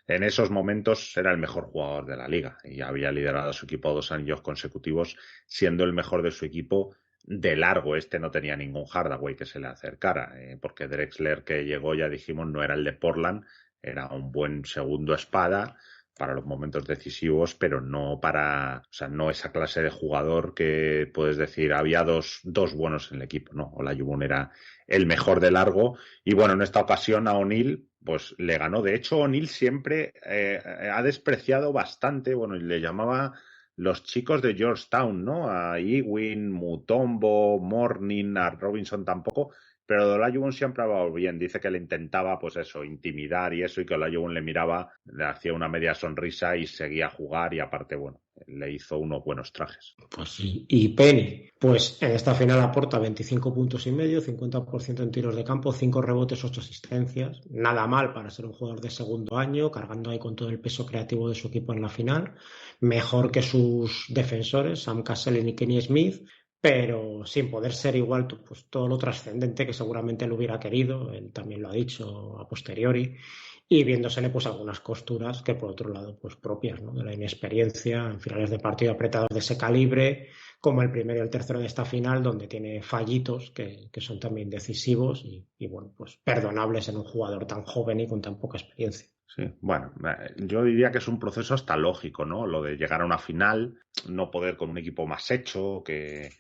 En esos momentos era el mejor jugador de la liga y había liderado a su equipo a 2 anillos consecutivos, siendo el mejor de su equipo de largo. No tenía ningún Hardaway que se le acercara, porque Drexler, que llegó, ya dijimos, no era el de Portland, era un buen segundo espada, para los momentos decisivos, pero no para, o sea, no esa clase de jugador que puedes decir, había dos buenos en el equipo, no, Olajuwon era el mejor de largo, y bueno, en esta ocasión a O'Neal pues le ganó. De hecho, O'Neal siempre ha despreciado bastante, bueno, y le llamaba los chicos de Georgetown, ¿no? A Ewing, Mutombo, Morning, a Robinson tampoco, pero Olajuwon siempre ha hablado bien. Dice que le intentaba, pues eso, intimidar y eso, y que Olajuwon le miraba, le hacía una media sonrisa y seguía a jugar, y aparte, bueno, le hizo unos buenos trajes. Pues sí. Y Penny, pues en esta final aporta 25 puntos y medio, 50% en tiros de campo, 5 rebotes, 8 asistencias. Nada mal para ser un jugador de segundo año, cargando ahí con todo el peso creativo de su equipo en la final. Mejor que sus defensores, Sam Cassell y Kenny Smith, pero sin poder ser igual pues todo lo trascendente que seguramente él hubiera querido. Él también lo ha dicho a posteriori. Y viéndosele pues algunas costuras que por otro lado pues propias, ¿no?, de la inexperiencia en finales de partido apretados de ese calibre, como el primero y el tercero de esta final, donde tiene fallitos que son también decisivos y bueno, pues perdonables en un jugador tan joven y con tan poca experiencia. Sí, bueno, yo diría que es un proceso hasta lógico, ¿no? Lo de llegar a una final, no poder con un equipo más hecho, que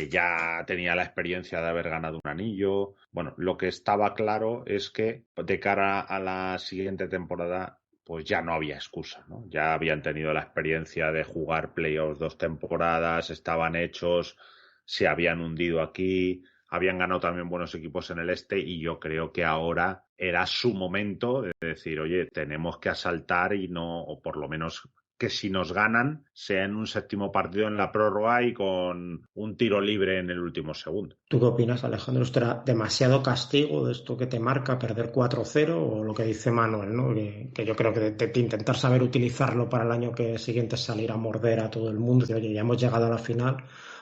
ya tenía la experiencia de haber ganado un anillo. Bueno, lo que estaba claro es que de cara a la siguiente temporada, pues ya no había excusa, ¿no? Ya habían tenido la experiencia de jugar playoffs 2 temporadas, estaban hechos, se habían hundido aquí, habían ganado también buenos equipos en el este, y yo creo que ahora era su momento de decir, oye, tenemos que asaltar y no, o por lo menos que si nos ganan sea en un séptimo partido en la prórroga y con un tiro libre en el último segundo. ¿Tú qué opinas, Alejandro? ¿Esto era demasiado castigo de esto que te marca perder 4-0 o lo que dice Manuel, ¿no? Que yo creo que de intentar saber utilizarlo para el año que siguiente es salir a morder a todo el mundo? De, oye, ya hemos llegado a la final,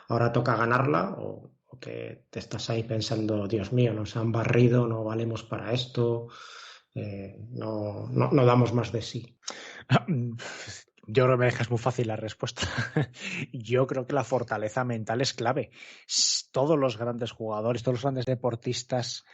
ahora toca ganarla, o que te estás ahí pensando, Dios mío, nos han barrido, no valemos para esto, no damos más de sí. Yo creo que me dejas muy fácil la respuesta. Yo creo que la fortaleza mental es clave. Todos los grandes jugadores, todos los grandes deportistas,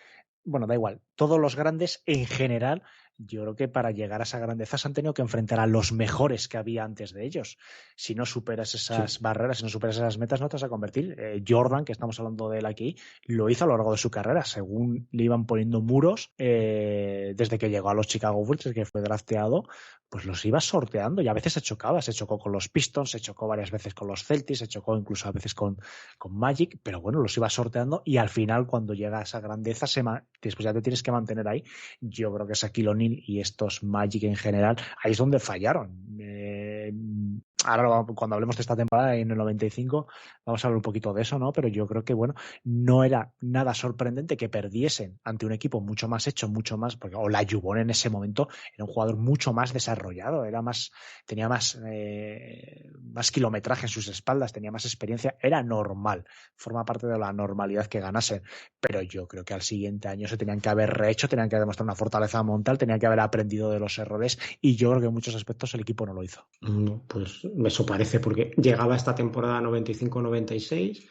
bueno, da igual, todos los grandes en general, yo creo que para llegar a esa grandeza se han tenido que enfrentar a los mejores que había antes de ellos. Si no superas esas barreras, si no superas esas metas, no te vas a convertir. Jordan, que estamos hablando de él aquí, lo hizo a lo largo de su carrera. Según le iban poniendo muros, desde que llegó a los Chicago Bulls, desde que fue drafteado, pues los iba sorteando y a veces se chocó con los Pistons, se chocó varias veces con los Celtics, se chocó incluso a veces con Magic, pero bueno, los iba sorteando y al final cuando llega a esa grandeza después ya te tienes que mantener ahí. Yo creo que Shaquille O'Neal y estos Magic en general, ahí es donde fallaron. Ahora cuando hablemos de esta temporada en el 95 vamos a hablar un poquito de eso, ¿no? Pero yo creo que bueno, no era nada sorprendente que perdiesen ante un equipo mucho más hecho, mucho más, porque Olajuwon en ese momento era un jugador mucho más desarrollado, tenía más kilometraje en sus espaldas, tenía más experiencia, era normal, forma parte de la normalidad que ganasen, pero yo creo que al siguiente año se tenían que haber rehecho, tenían que demostrar una fortaleza mental, tenían que haber aprendido de los errores y yo creo que en muchos aspectos el equipo no lo hizo. No, pues eso parece, porque llegaba esta temporada 95-96,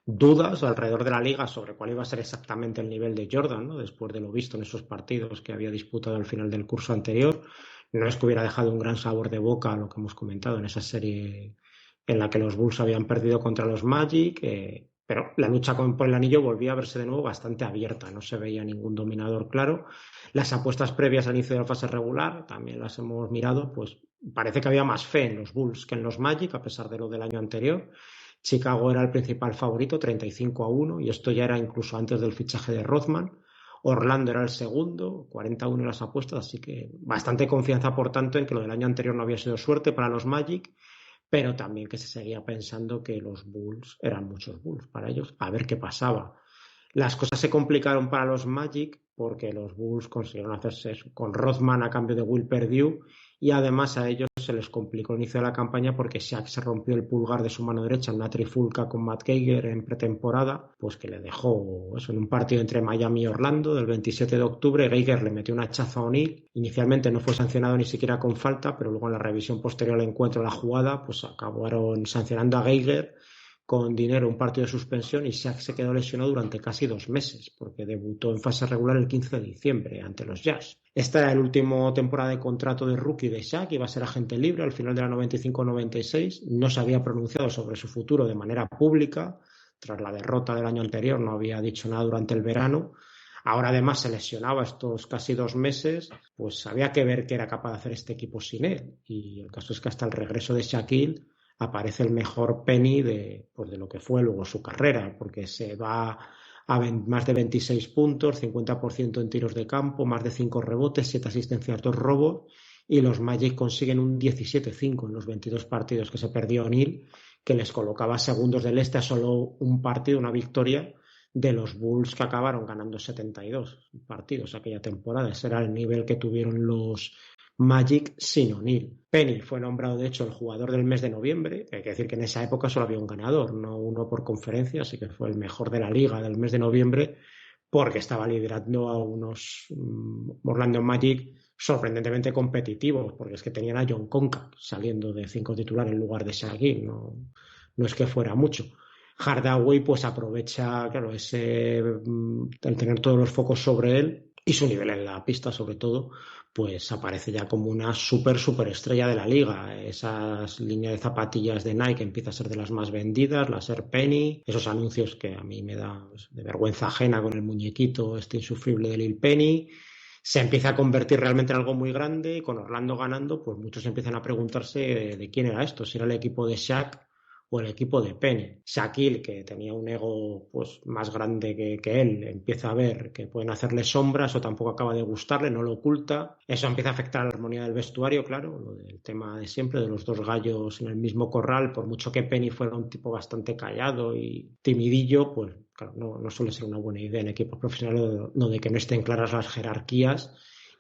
dudas alrededor de la liga sobre cuál iba a ser exactamente el nivel de Jordan, ¿no?, después de lo visto en esos partidos que había disputado al final del curso anterior. No es que hubiera dejado un gran sabor de boca lo que hemos comentado en esa serie en la que los Bulls habían perdido contra los Magic, pero la lucha por el anillo volvía a verse de nuevo bastante abierta, no se veía ningún dominador claro. Las apuestas previas al inicio de la fase regular también las hemos mirado, pues parece que había más fe en los Bulls que en los Magic, a pesar de lo del año anterior. Chicago era el principal favorito, 35-1, y esto ya era incluso antes del fichaje de Rodman. Orlando era el segundo, 41 las apuestas, así que bastante confianza, por tanto, en que lo del año anterior no había sido suerte para los Magic, pero también que se seguía pensando que los Bulls eran muchos Bulls para ellos, a ver qué pasaba. Las cosas se complicaron para los Magic porque los Bulls consiguieron hacerse eso, con Rodman a cambio de Will Perdue, y además a ellos se les complicó el inicio de la campaña porque Shaq se rompió el pulgar de su mano derecha en una trifulca con Matt Geiger en pretemporada, pues que le dejó eso en un partido entre Miami y Orlando del 27 de octubre. Geiger le metió un hachazo a O'Neal, inicialmente no fue sancionado ni siquiera con falta, pero luego en la revisión posterior al encuentro, la jugada, pues acabaron sancionando a Geiger con dinero un partido de suspensión y Shaq se quedó lesionado durante casi 2 meses, porque debutó en fase regular el 15 de diciembre ante los Jazz. Esta era la última temporada de contrato de rookie de Shaq, iba a ser agente libre al final de la 95-96, no se había pronunciado sobre su futuro de manera pública, tras la derrota del año anterior no había dicho nada durante el verano. Ahora además se lesionaba estos casi 2 meses, pues había que ver qué era capaz de hacer este equipo sin él. Y el caso es que hasta el regreso de Shaquille aparece el mejor Penny de lo que fue luego su carrera, porque se va a más de 26 puntos, 50% en tiros de campo, más de 5 rebotes, 7 asistencias, 2 robos, y los Magic consiguen un 17-5 en los 22 partidos que se perdió O'Neal, que les colocaba segundos del este a solo un partido, una victoria de los Bulls, que acabaron ganando 72 partidos aquella temporada. Ese era el nivel que tuvieron los Magic sin O'Neal. Penny fue nombrado de hecho el jugador del mes de noviembre, hay que decir que en esa época solo había un ganador, no uno por conferencia, así que fue el mejor de la liga del mes de noviembre, porque estaba liderando a unos Orlando Magic sorprendentemente competitivos, porque es que tenían a John Conca saliendo de 5 titular en lugar de Shaquille, no es que fuera mucho. Hardaway pues aprovecha, claro, el tener todos los focos sobre él y su nivel en la pista sobre todo, pues aparece ya como una super estrella de la liga. Esas líneas de zapatillas de Nike empieza a ser de las más vendidas, la Air Penny, esos anuncios que a mí me da de vergüenza ajena con el muñequito este insufrible de Lil Penny. Se empieza a convertir realmente en algo muy grande y con Orlando ganando, pues muchos empiezan a preguntarse de quién era esto, si era el equipo de Shaq o el equipo de Penny. Shaquille, que tenía un ego pues más grande que él, empieza a ver que pueden hacerle sombras o tampoco acaba de gustarle, no lo oculta. Eso empieza a afectar a la armonía del vestuario, claro, lo del tema de siempre, de los dos gallos en el mismo corral. Por mucho que Penny fuera un tipo bastante callado y timidillo, pues claro, no suele ser una buena idea en equipos profesionales lo de que no estén claras las jerarquías,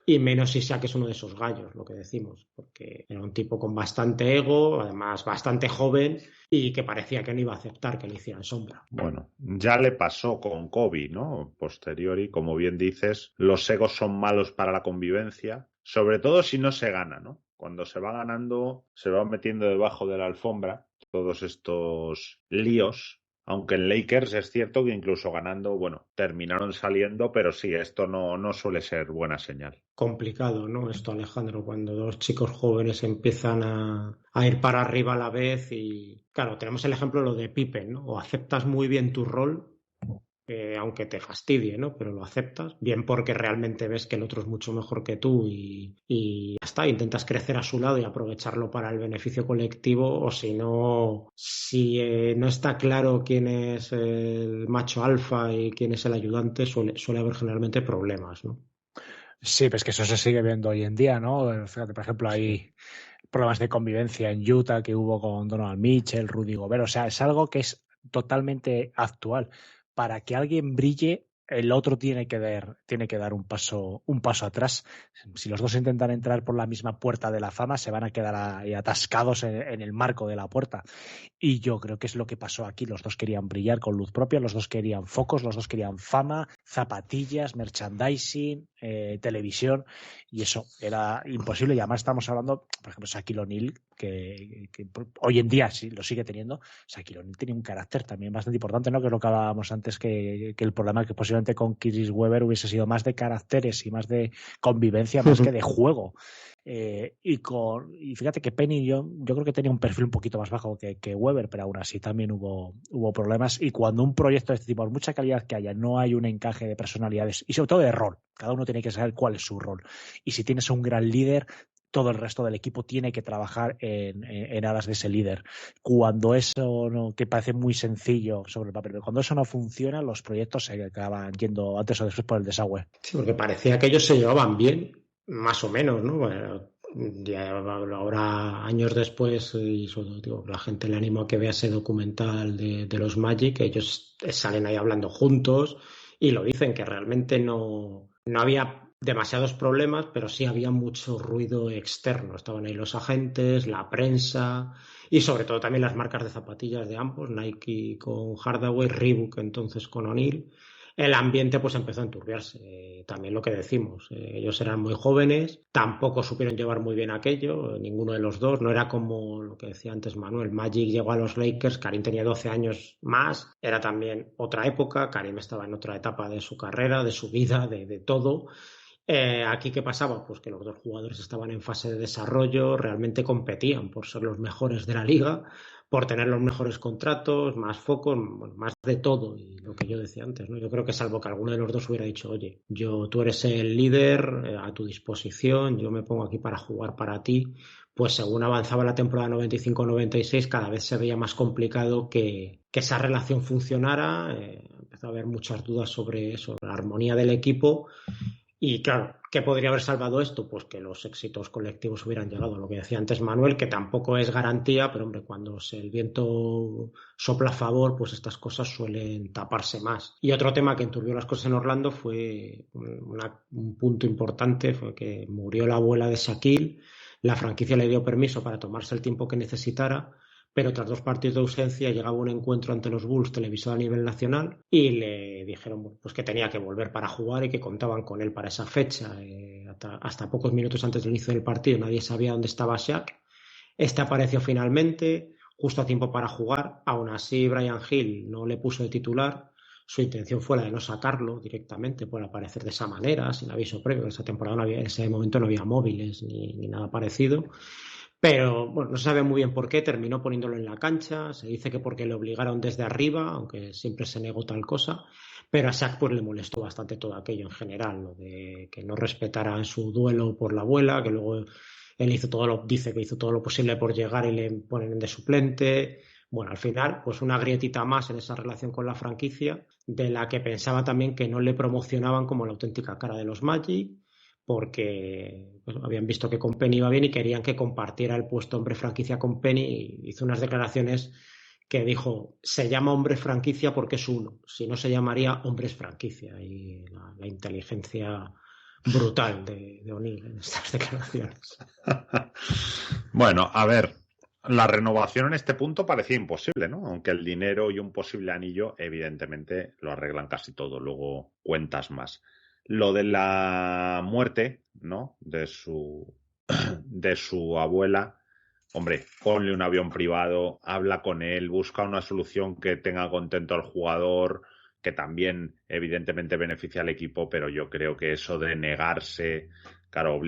y menos si Shaq es uno de esos gallos, lo que decimos, porque era un tipo con bastante ego, además bastante joven, y que parecía que no iba a aceptar que le hicieran sombra. Bueno, ya le pasó con Kobe, ¿no? Posteriori, como bien dices, los egos son malos para la convivencia, sobre todo si no se gana, ¿no? Cuando se va ganando, se va metiendo debajo de la alfombra todos estos líos. Aunque en Lakers es cierto que incluso ganando, bueno, terminaron saliendo, pero sí, esto no suele ser buena señal. Complicado, ¿no? Esto, Alejandro, cuando dos chicos jóvenes empiezan a ir para arriba a la vez y, claro, tenemos el ejemplo lo de Pippen, ¿no? O aceptas muy bien tu rol, aunque te fastidie, ¿no? Pero lo aceptas, bien porque realmente ves que el otro es mucho mejor que tú y ya está, intentas crecer a su lado y aprovecharlo para el beneficio colectivo, o si no, no está claro quién es el macho alfa y quién es el ayudante, suele haber generalmente problemas, ¿no? Sí, pues que eso se sigue viendo hoy en día, ¿no? Fíjate, por ejemplo, hay problemas de convivencia en Utah que hubo con Donovan Mitchell, Rudy Gobert, o sea, es algo que es totalmente actual. Para que alguien brille, el otro tiene que dar un paso atrás. Si los dos intentan entrar por la misma puerta de la fama, se van a quedar ahí atascados en el marco de la puerta. Y yo creo que es lo que pasó aquí. Los dos querían brillar con luz propia, los dos querían focos, los dos querían fama, zapatillas, merchandising, televisión, y eso era imposible. Y además estamos hablando, por ejemplo, Shaquille O'Neal, que hoy en día sí lo sigue teniendo. Shaquille O'Neal tenía un carácter también bastante importante, ¿no? Que es lo que hablábamos antes, que el problema que posiblemente con Chris Webber hubiese sido más de caracteres y más de convivencia, más que de juego. Y fíjate que Penny yo creo que tenía un perfil un poquito más bajo que Webber, pero aún así también hubo problemas. Y cuando un proyecto de este tipo, por mucha calidad que haya, no hay un encaje de personalidades y sobre todo de rol, cada uno tiene que saber cuál es su rol. Y si tienes un gran líder, todo el resto del equipo tiene que trabajar en aras de ese líder. Cuando eso que parece muy sencillo sobre el papel, pero cuando eso no funciona, los proyectos se acaban yendo antes o después por el desagüe. Sí, porque parecía que ellos se llevaban bien, más o menos, ¿no? Bueno, ya ahora, años después, y sobre todo, digo, la gente le animo a que vea ese documental de los Magic, ellos salen ahí hablando juntos y lo dicen, que realmente no había demasiados problemas, pero sí había mucho ruido externo. Estaban ahí los agentes, la prensa y sobre todo también las marcas de zapatillas de ambos, Nike con Hardaway, Reebok entonces con O'Neal. el ambiente pues empezó a enturbiarse. También lo que decimos, ellos eran muy jóvenes, tampoco supieron llevar muy bien aquello, ninguno de los dos. No era como lo que decía antes Manuel, Magic llegó a los Lakers, Karim tenía 12 años más, era también otra época, Karim estaba en otra etapa de su carrera, de su vida, de todo. Aquí, ¿qué pasaba? Pues que los dos jugadores estaban en fase de desarrollo, realmente competían por ser los mejores de la liga, por tener los mejores contratos, más focos, bueno, más de todo, y lo que yo decía antes, ¿no? Yo creo que salvo que alguno de los dos hubiera dicho, oye, tú eres el líder, a tu disposición, yo me pongo aquí para jugar para ti, pues según avanzaba la temporada 95-96, cada vez se veía más complicado que esa relación funcionara, empezó a haber muchas dudas sobre eso, la armonía del equipo. Y claro, ¿qué podría haber salvado esto? Pues que los éxitos colectivos hubieran llegado. Lo que decía antes Manuel, que tampoco es garantía, pero hombre, cuando el viento sopla a favor, pues estas cosas suelen taparse más. Y otro tema que enturbió las cosas en Orlando fue un punto importante, fue que murió la abuela de Shaquille, la franquicia le dio permiso para tomarse el tiempo que necesitara, pero tras 2 partidos de ausencia llegaba un encuentro ante los Bulls televisado a nivel nacional y le dijeron pues que tenía que volver para jugar y que contaban con él para esa fecha. Hasta pocos minutos antes del inicio del partido nadie sabía dónde estaba Shaq. Este apareció finalmente, justo a tiempo para jugar. Aún así, Brian Hill no le puso de titular. Su intención fue la de no sacarlo directamente por aparecer de esa manera, sin aviso previo. En esa temporada en ese momento no había móviles ni nada parecido. Pero bueno, no se sabe muy bien por qué, terminó poniéndolo en la cancha, se dice que porque le obligaron desde arriba, aunque siempre se negó tal cosa, pero a Shaq pues le molestó bastante todo aquello en general, lo de que no respetaran su duelo por la abuela, que luego él dice que hizo todo lo posible por llegar y le ponen de suplente. Bueno, al final, pues una grietita más en esa relación con la franquicia, de la que pensaba también que no le promocionaban como la auténtica cara de los Magic, porque pues, habían visto que con Penny iba bien y querían que compartiera el puesto hombre franquicia con Penny, y hizo unas declaraciones que dijo, se llama hombre franquicia porque es uno, si no se llamaría hombres franquicia, y la inteligencia brutal de O'Neal en estas declaraciones. Bueno, a ver, la renovación en este punto parecía imposible, ¿no? Aunque el dinero y un posible anillo evidentemente lo arreglan casi todo, luego cuentas más. Lo de la muerte, ¿no? De su abuela, hombre, ponle un avión privado, habla con él, busca una solución que tenga contento al jugador, que también evidentemente beneficia al equipo, pero yo creo que eso de negarse, claro,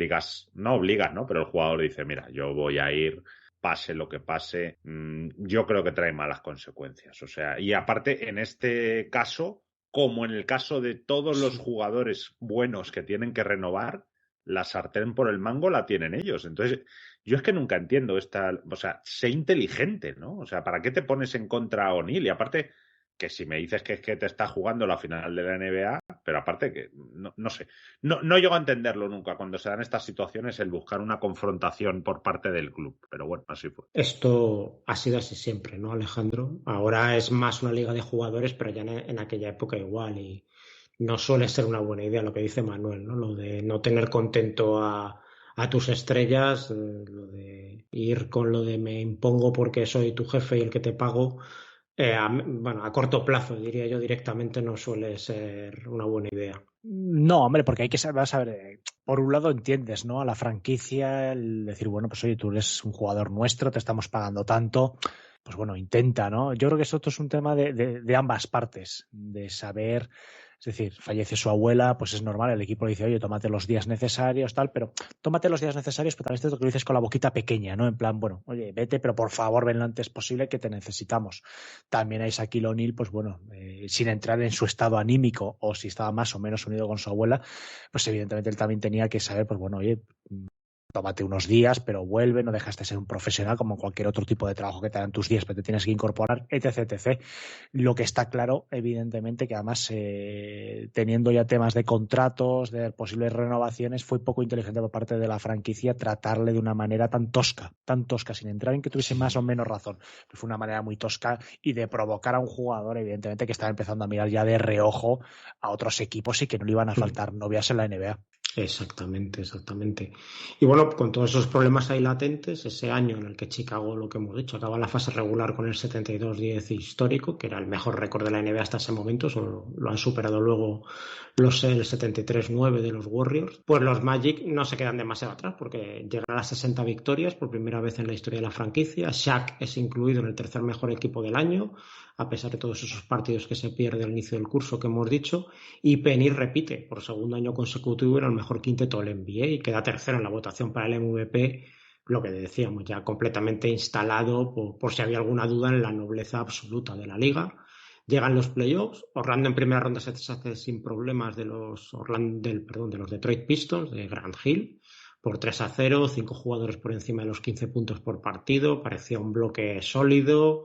no obligas, ¿no? Pero el jugador dice, mira, yo voy a ir, pase lo que pase, yo creo que trae malas consecuencias. O sea, y aparte, en este caso, como en el caso de todos los jugadores buenos que tienen que renovar, la sartén por el mango la tienen ellos. Entonces, yo es que nunca entiendo o sea, sé inteligente, ¿no? O sea, ¿para qué te pones en contra a O'Neal? Y aparte, que si me dices que es que te está jugando la final de la NBA, pero aparte que, no sé, no llego a entenderlo nunca cuando se dan estas situaciones, el buscar una confrontación por parte del club, pero bueno, así fue. Esto ha sido así siempre, ¿no, Alejandro? Ahora es más una liga de jugadores, pero ya en aquella época igual, y no suele ser una buena idea lo que dice Manuel, ¿no? Lo de no tener contento a tus estrellas, lo de ir con lo de me impongo porque soy tu jefe y el que te pago, bueno, a corto plazo, diría yo directamente, no suele ser una buena idea. No, hombre, porque hay que saber, por un lado entiendes, ¿no? A la franquicia, el decir, bueno, pues oye, tú eres un jugador nuestro, te estamos pagando tanto, pues bueno, intenta, ¿no? Yo creo que esto es un tema de ambas partes, de saber, es decir, fallece su abuela, pues es normal, el equipo le dice, oye, tómate los días necesarios, tal, pero tómate los días necesarios, pero también es lo que lo dices con la boquita pequeña, ¿no? En plan, bueno, oye, vete, pero por favor ven lo antes posible que te necesitamos. También hay Shaquille O'Neal, pues bueno, sin entrar en su estado anímico o si estaba más o menos unido con su abuela, pues evidentemente él también tenía que saber, pues bueno, oye, tómate unos días, pero vuelve, no dejas de ser un profesional como cualquier otro tipo de trabajo que te dan tus días, pero te tienes que incorporar, etc. Lo que está claro, evidentemente, que además teniendo ya temas de contratos, de posibles renovaciones, fue poco inteligente por parte de la franquicia tratarle de una manera tan tosca, sin entrar en que tuviese más o menos razón. Pero fue una manera muy tosca y de provocar a un jugador, evidentemente, que estaba empezando a mirar ya de reojo a otros equipos y que no le iban a faltar novias en la NBA. Exactamente. Y bueno, Bueno, con todos esos problemas ahí latentes, ese año en el que Chicago, lo que hemos dicho, acaba la fase regular con el 72-10 histórico, que era el mejor récord de la NBA hasta ese momento, solo lo han superado luego el 73-9 de los Warriors, pues los Magic no se quedan demasiado atrás porque llegan a las 60 victorias por primera vez en la historia de la franquicia. Shaq es incluido en el tercer mejor equipo del año, a pesar de todos esos partidos que se pierde al inicio del curso que hemos dicho, y Penny repite por segundo año consecutivo en el mejor quinteto del NBA y queda tercero en la votación para el MVP, lo que decíamos, ya completamente instalado por si había alguna duda en la nobleza absoluta de la liga. Llegan los playoffs, Orlando en primera ronda se hace sin problemas de los Detroit Pistons, de Grant Hill, por 3-0, 5 jugadores por encima de los 15 puntos por partido, parecía un bloque sólido,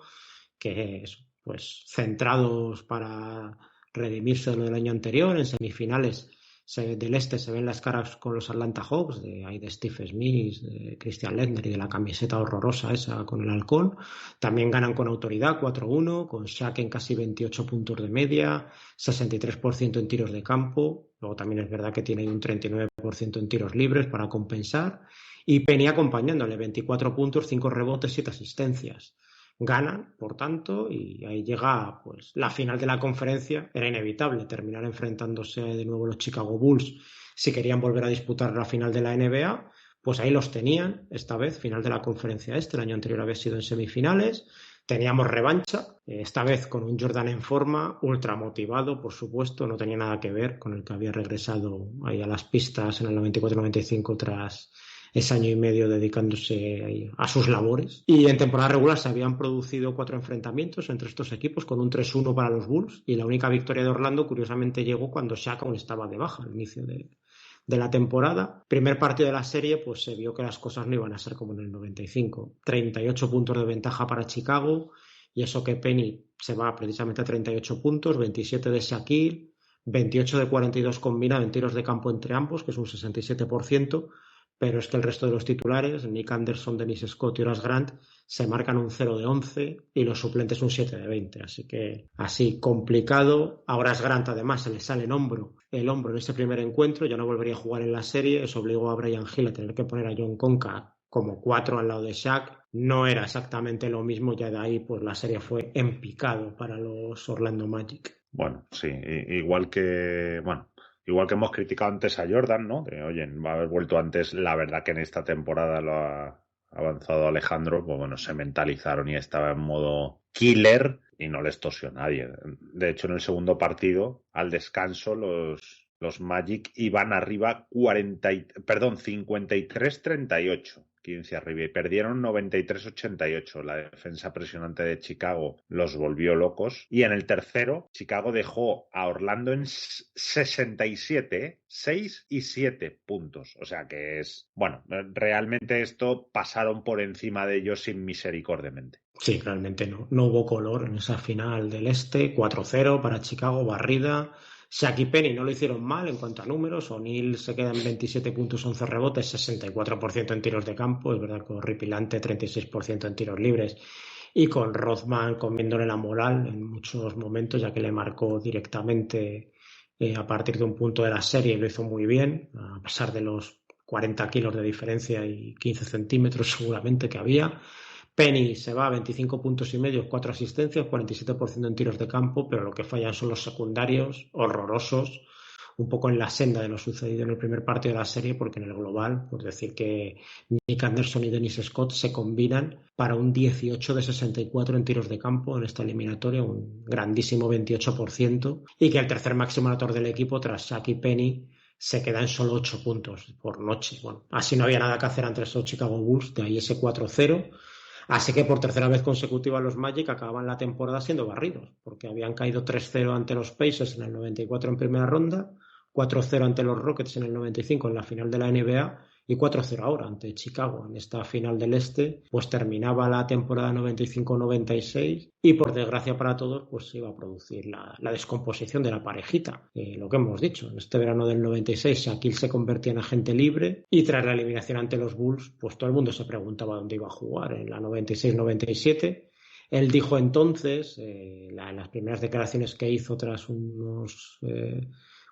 que pues centrados para redimirse de lo del año anterior. En semifinales del este se ven las caras con los Atlanta Hawks, de Steve Smith, de Christian Laettner y de la camiseta horrorosa esa con el halcón. También ganan con autoridad 4-1, con Shaq en casi 28 puntos de media, 63% en tiros de campo. Luego también es verdad que tiene un 39% en tiros libres para compensar. Y Penny acompañándole, 24 puntos, 5 rebotes, 7 asistencias. Ganan, por tanto, y ahí llega pues la final de la conferencia. Era inevitable terminar enfrentándose de nuevo los Chicago Bulls si querían volver a disputar la final de la NBA. Pues ahí los tenían, esta vez, final de la conferencia este. El año anterior había sido en semifinales. Teníamos revancha, esta vez con un Jordan en forma, ultra motivado, por supuesto. No tenía nada que ver con el que había regresado ahí a las pistas en el 94-95 tras ese año y medio dedicándose a sus labores. Y en temporada regular se habían producido 4 enfrentamientos entre estos equipos, con un 3-1 para los Bulls, y la única victoria de Orlando curiosamente llegó cuando Shaq aún estaba de baja al inicio de la temporada. Primer partido de la serie, pues se vio que las cosas no iban a ser como en el 95. 38 puntos de ventaja para Chicago, y eso que Penny se va precisamente a 38 puntos, 27 de Shaquille, 28 de 42 combinado en tiros de campo entre ambos, que es un 67%, pero es que el resto de los titulares, Nick Anderson, Dennis Scott y Horace Grant, se marcan un 0 de 11 y los suplentes un 7 de 20. Así que así complicado. A Horace Grant además se le sale el hombro en ese primer encuentro, ya no volvería a jugar en la serie. Eso obligó a Brian Hill a tener que poner a John Conca como 4 al lado de Shaq. No era exactamente lo mismo, ya de ahí pues la serie fue en picado para los Orlando Magic. Bueno, sí, igual que hemos criticado antes a Jordan, ¿no? De, oye, va a haber vuelto antes. La verdad que en esta temporada lo ha avanzado Alejandro, pues bueno, se mentalizaron y estaba en modo killer y no les tosió nadie. De hecho, en el segundo partido, al descanso, los Magic iban arriba 53-38. 15 arriba, y perdieron 93-88. La defensa presionante de Chicago los volvió locos, y en el tercero Chicago dejó a Orlando en 67, 6 y 7 puntos. O sea que es, bueno, realmente esto pasaron por encima de ellos sin misericordiamente. Sí, realmente no hubo color en esa final del este. 4-0 para Chicago, barrida. Shaq y Penny no lo hicieron mal en cuanto a números. O'Neal se queda en 27 puntos, 11 rebotes, 64% en tiros de campo. Es verdad que horripilante, 36% en tiros libres. Y con Rothman comiéndole la moral en muchos momentos, ya que le marcó directamente a partir de un punto de la serie y lo hizo muy bien, a pesar de los 40 kilos de diferencia y 15 centímetros seguramente que había. Penny se va a 25 puntos y medio, 4 asistencias, 47% en tiros de campo, pero lo que fallan son los secundarios, horrorosos, un poco en la senda de lo sucedido en el primer partido de la serie, porque en el global, pues decir que Nick Anderson y Dennis Scott se combinan para un 18 de 64 en tiros de campo en esta eliminatoria, un grandísimo 28%, y que el tercer máximo anotador del equipo, tras Shaq y Penny, se queda en solo 8 puntos por noche. Bueno, así no había nada que hacer ante esos Chicago Bulls, de ahí ese 4-0. Así que por tercera vez consecutiva los Magic acababan la temporada siendo barridos, porque habían caído 3-0 ante los Pacers en el 94 en primera ronda, 4-0 ante los Rockets en el 95 en la final de la NBA y 4-0 ahora ante Chicago en esta final del Este. Pues terminaba la temporada 95-96 y por desgracia para todos pues se iba a producir la descomposición de la parejita. Lo que hemos dicho, en este verano del 96 Shaquille se convertía en agente libre y tras la eliminación ante los Bulls pues todo el mundo se preguntaba dónde iba a jugar en la 96-97. Él dijo entonces, en las primeras declaraciones que hizo tras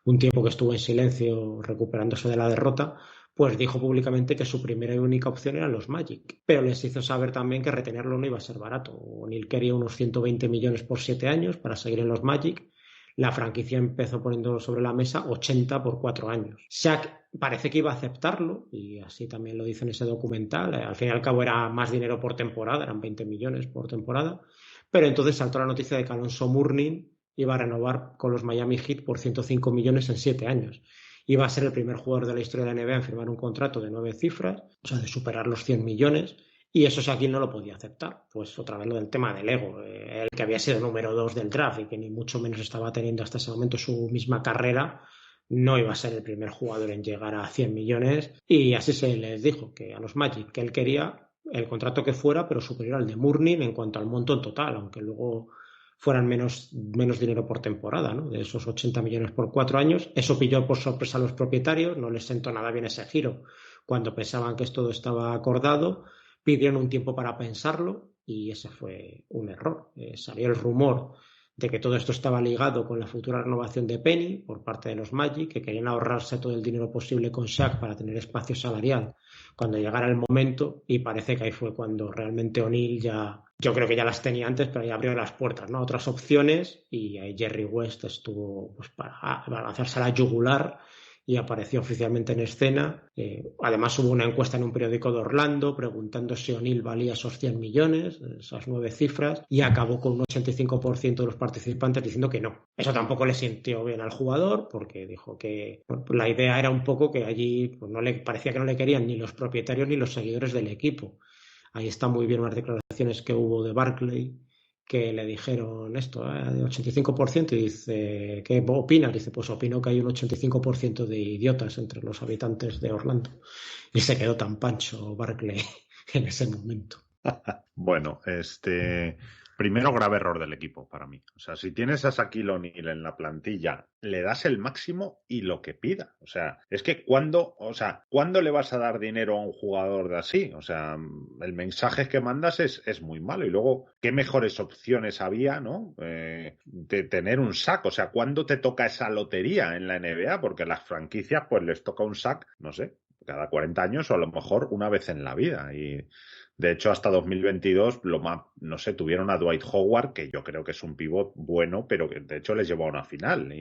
un tiempo que estuvo en silencio recuperándose de la derrota, pues dijo públicamente que su primera y única opción eran los Magic, pero les hizo saber también que retenerlo no iba a ser barato. O'Neill quería unos 120 millones por 7 años para seguir en los Magic. La franquicia empezó poniendo sobre la mesa 80 por 4 años. Shaq parece que iba a aceptarlo, y así también lo dice en ese documental. Al fin y al cabo era más dinero por temporada, eran 20 millones por temporada, pero entonces saltó la noticia de que Alonso Mourning iba a renovar con los Miami Heat por 105 millones en 7 años. Iba a ser el primer jugador de la historia de la NBA en firmar un contrato de 9 cifras, o sea, de superar los 100 millones, y eso Shaquille no lo podía aceptar. Pues otra vez lo del tema del ego. El que había sido número 2 del draft y que ni mucho menos estaba teniendo hasta ese momento su misma carrera, no iba a ser el primer jugador en llegar a 100 millones. Y así se les dijo que a los Magic, que él quería el contrato que fuera, pero superior al de Mourning en cuanto al monto en total, aunque luego fueran menos dinero por temporada, ¿no? De esos 80 millones por 4 años. Eso pilló por sorpresa a los propietarios, no les sentó nada bien ese giro cuando pensaban que todo estaba acordado. Pidieron un tiempo para pensarlo y ese fue un error. Salió el rumor de que todo esto estaba ligado con la futura renovación de Penny por parte de los Magic, que querían ahorrarse todo el dinero posible con Shaq para tener espacio salarial cuando llegara el momento, y parece que ahí fue cuando realmente O'Neill yo creo que ya las tenía antes, pero ya abrió las puertas, ¿no? Otras opciones, y ahí Jerry West estuvo pues para lanzarse a la yugular y apareció oficialmente en escena. Además hubo una encuesta en un periódico de Orlando preguntando si O'Neill valía esos 100 millones, esas 9 cifras, y acabó con un 85% de los participantes diciendo que no. Eso tampoco le sintió bien al jugador, porque dijo que bueno, pues la idea era un poco que allí pues no le parecía que no le querían ni los propietarios ni los seguidores del equipo. Ahí está muy bien unas declaraciones que hubo de Barkley, que le dijeron esto, de 85%, y dice, ¿qué opinas? Dice, pues opino que hay un 85% de idiotas entre los habitantes de Orlando. Y se quedó tan pancho Barkley en ese momento. Bueno, primero grave error del equipo para mí. O sea, si tienes a Shaquille O'Neal en la plantilla, le das el máximo y lo que pida. O sea, es que ¿cuándo le vas a dar dinero a un jugador de así? O sea, el mensaje que mandas es muy malo. Y luego, ¿qué mejores opciones había, no? De tener un sack. O sea, ¿cuándo te toca esa lotería en la NBA? Porque las franquicias, pues les toca un sack, no sé, cada 40 años o a lo mejor una vez en la vida. Y de hecho, hasta 2022, no sé, tuvieron a Dwight Howard, que yo creo que es un pívot bueno, pero que de hecho les llevó a una final,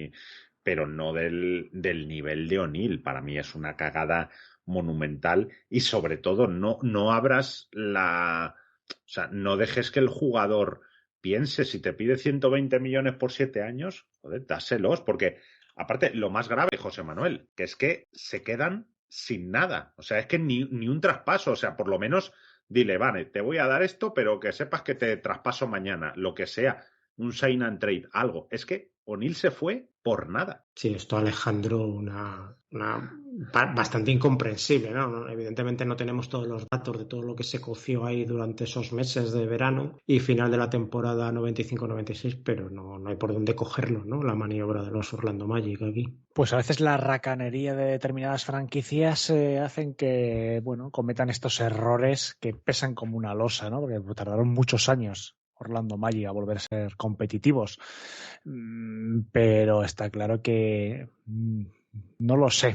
pero no del nivel de O'Neal. Para mí es una cagada monumental y sobre todo no abras o sea, no dejes que el jugador piense, si te pide 120 millones por 7 años, joder, dáselos, porque aparte, lo más grave, José Manuel, que es que se quedan sin nada. O sea, es que ni un traspaso, o sea, por lo menos dile, vale, te voy a dar esto, pero que sepas que te traspaso mañana, lo que sea, un sign and trade, algo. Es que O'Neal se fue por nada. Sí, esto, Alejandro, bastante incomprensible, ¿no? Evidentemente no tenemos todos los datos de todo lo que se coció ahí durante esos meses de verano y final de la temporada 95-96, pero no hay por dónde cogerlo, ¿no? La maniobra de los Orlando Magic aquí. Pues a veces la racanería de determinadas franquicias hacen que, bueno, cometan estos errores que pesan como una losa, ¿no? Porque tardaron muchos años Orlando Magic a volver a ser competitivos. Pero está claro que no sé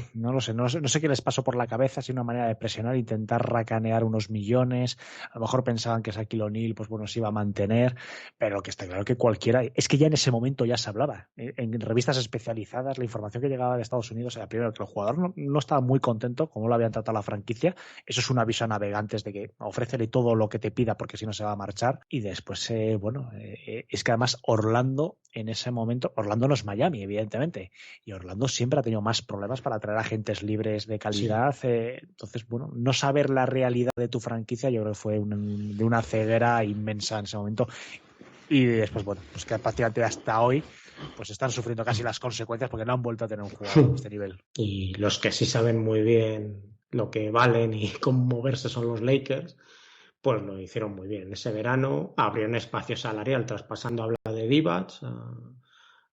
qué les pasó por la cabeza, si una manera de presionar, intentar racanear unos millones. A lo mejor pensaban que Shaquille O'Neal pues bueno, se iba a mantener, pero que está claro que cualquiera, es que ya en ese momento ya se hablaba en revistas especializadas, la información que llegaba de Estados Unidos era primero que el jugador no estaba muy contento como lo habían tratado la franquicia. Eso es un aviso a navegantes de que ofrécele todo lo que te pida porque si no se va a marchar. Y después es que además Orlando en ese momento, Orlando no es Miami evidentemente, y Orlando siempre ha tenido más problemas para traer agentes libres de calidad. Sí. Entonces, bueno, no saber la realidad de tu franquicia yo creo que fue de una ceguera inmensa en ese momento. Y después, bueno, pues que prácticamente hasta hoy pues están sufriendo casi las consecuencias porque no han vuelto a tener un jugador de este nivel. Y los que sí saben muy bien lo que valen y cómo moverse son los Lakers, pues lo hicieron muy bien. Ese verano abrieron espacio salarial traspasando a de Divac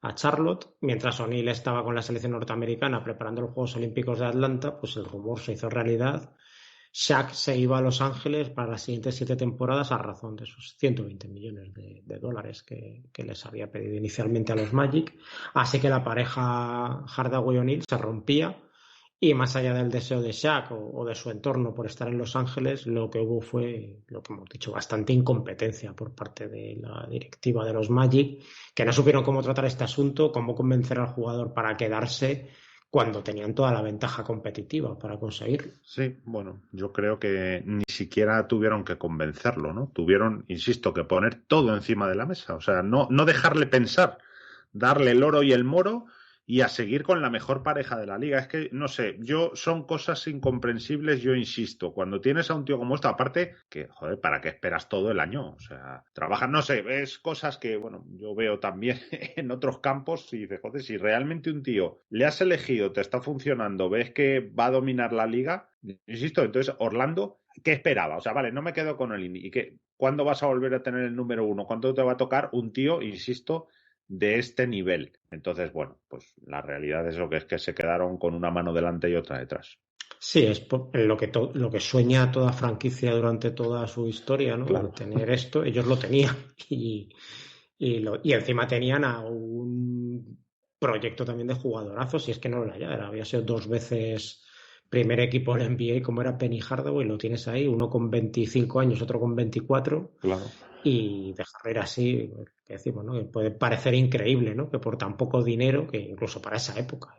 a Charlotte, mientras O'Neal estaba con la selección norteamericana preparando los Juegos Olímpicos de Atlanta, pues el rumor se hizo realidad. Shaq se iba a Los Ángeles para las siguientes 7 temporadas a razón de esos 120 millones de dólares que les había pedido inicialmente a los Magic. Así que la pareja Hardaway-O'Neal se rompía y más allá del deseo de Shaq o de su entorno por estar en Los Ángeles, lo que hubo fue, lo que hemos dicho, bastante incompetencia por parte de la directiva de los Magic, que no supieron cómo tratar este asunto, cómo convencer al jugador para quedarse cuando tenían toda la ventaja competitiva para conseguirlo. Sí, bueno, yo creo que ni siquiera tuvieron que convencerlo, ¿no? Tuvieron, insisto, que poner todo encima de la mesa, o sea, no dejarle pensar, darle el oro y el moro y a seguir con la mejor pareja de la liga. Es que, no sé, son cosas incomprensibles, yo insisto. Cuando tienes a un tío como este, aparte, que, joder, ¿para qué esperas todo el año? O sea, trabajas, no sé, ves cosas que, bueno, yo veo también en otros campos y dices, joder, si realmente un tío le has elegido, te está funcionando, ves que va a dominar la liga, insisto, entonces Orlando, ¿qué esperaba? O sea, vale, no me quedo con el Indy. ¿Y qué? ¿Cuándo vas a volver a tener el número 1? ¿Cuándo te va a tocar un tío, insisto, de este nivel? Entonces, bueno, pues la realidad es lo que se quedaron con una mano delante y otra detrás. Sí, es lo que sueña toda franquicia durante toda su historia, ¿no? Claro. De tener esto, ellos lo tenían y encima tenían a un proyecto también de jugadorazos, y es que no lo era, había sido 2 veces primer equipo en NBA como era Penny Hardaway, lo tienes ahí, uno con 25 años, otro con 24, Claro. y dejarlo ir así, que decimos, ¿no? Que puede parecer increíble, ¿no? Que por tan poco dinero, que incluso para esa época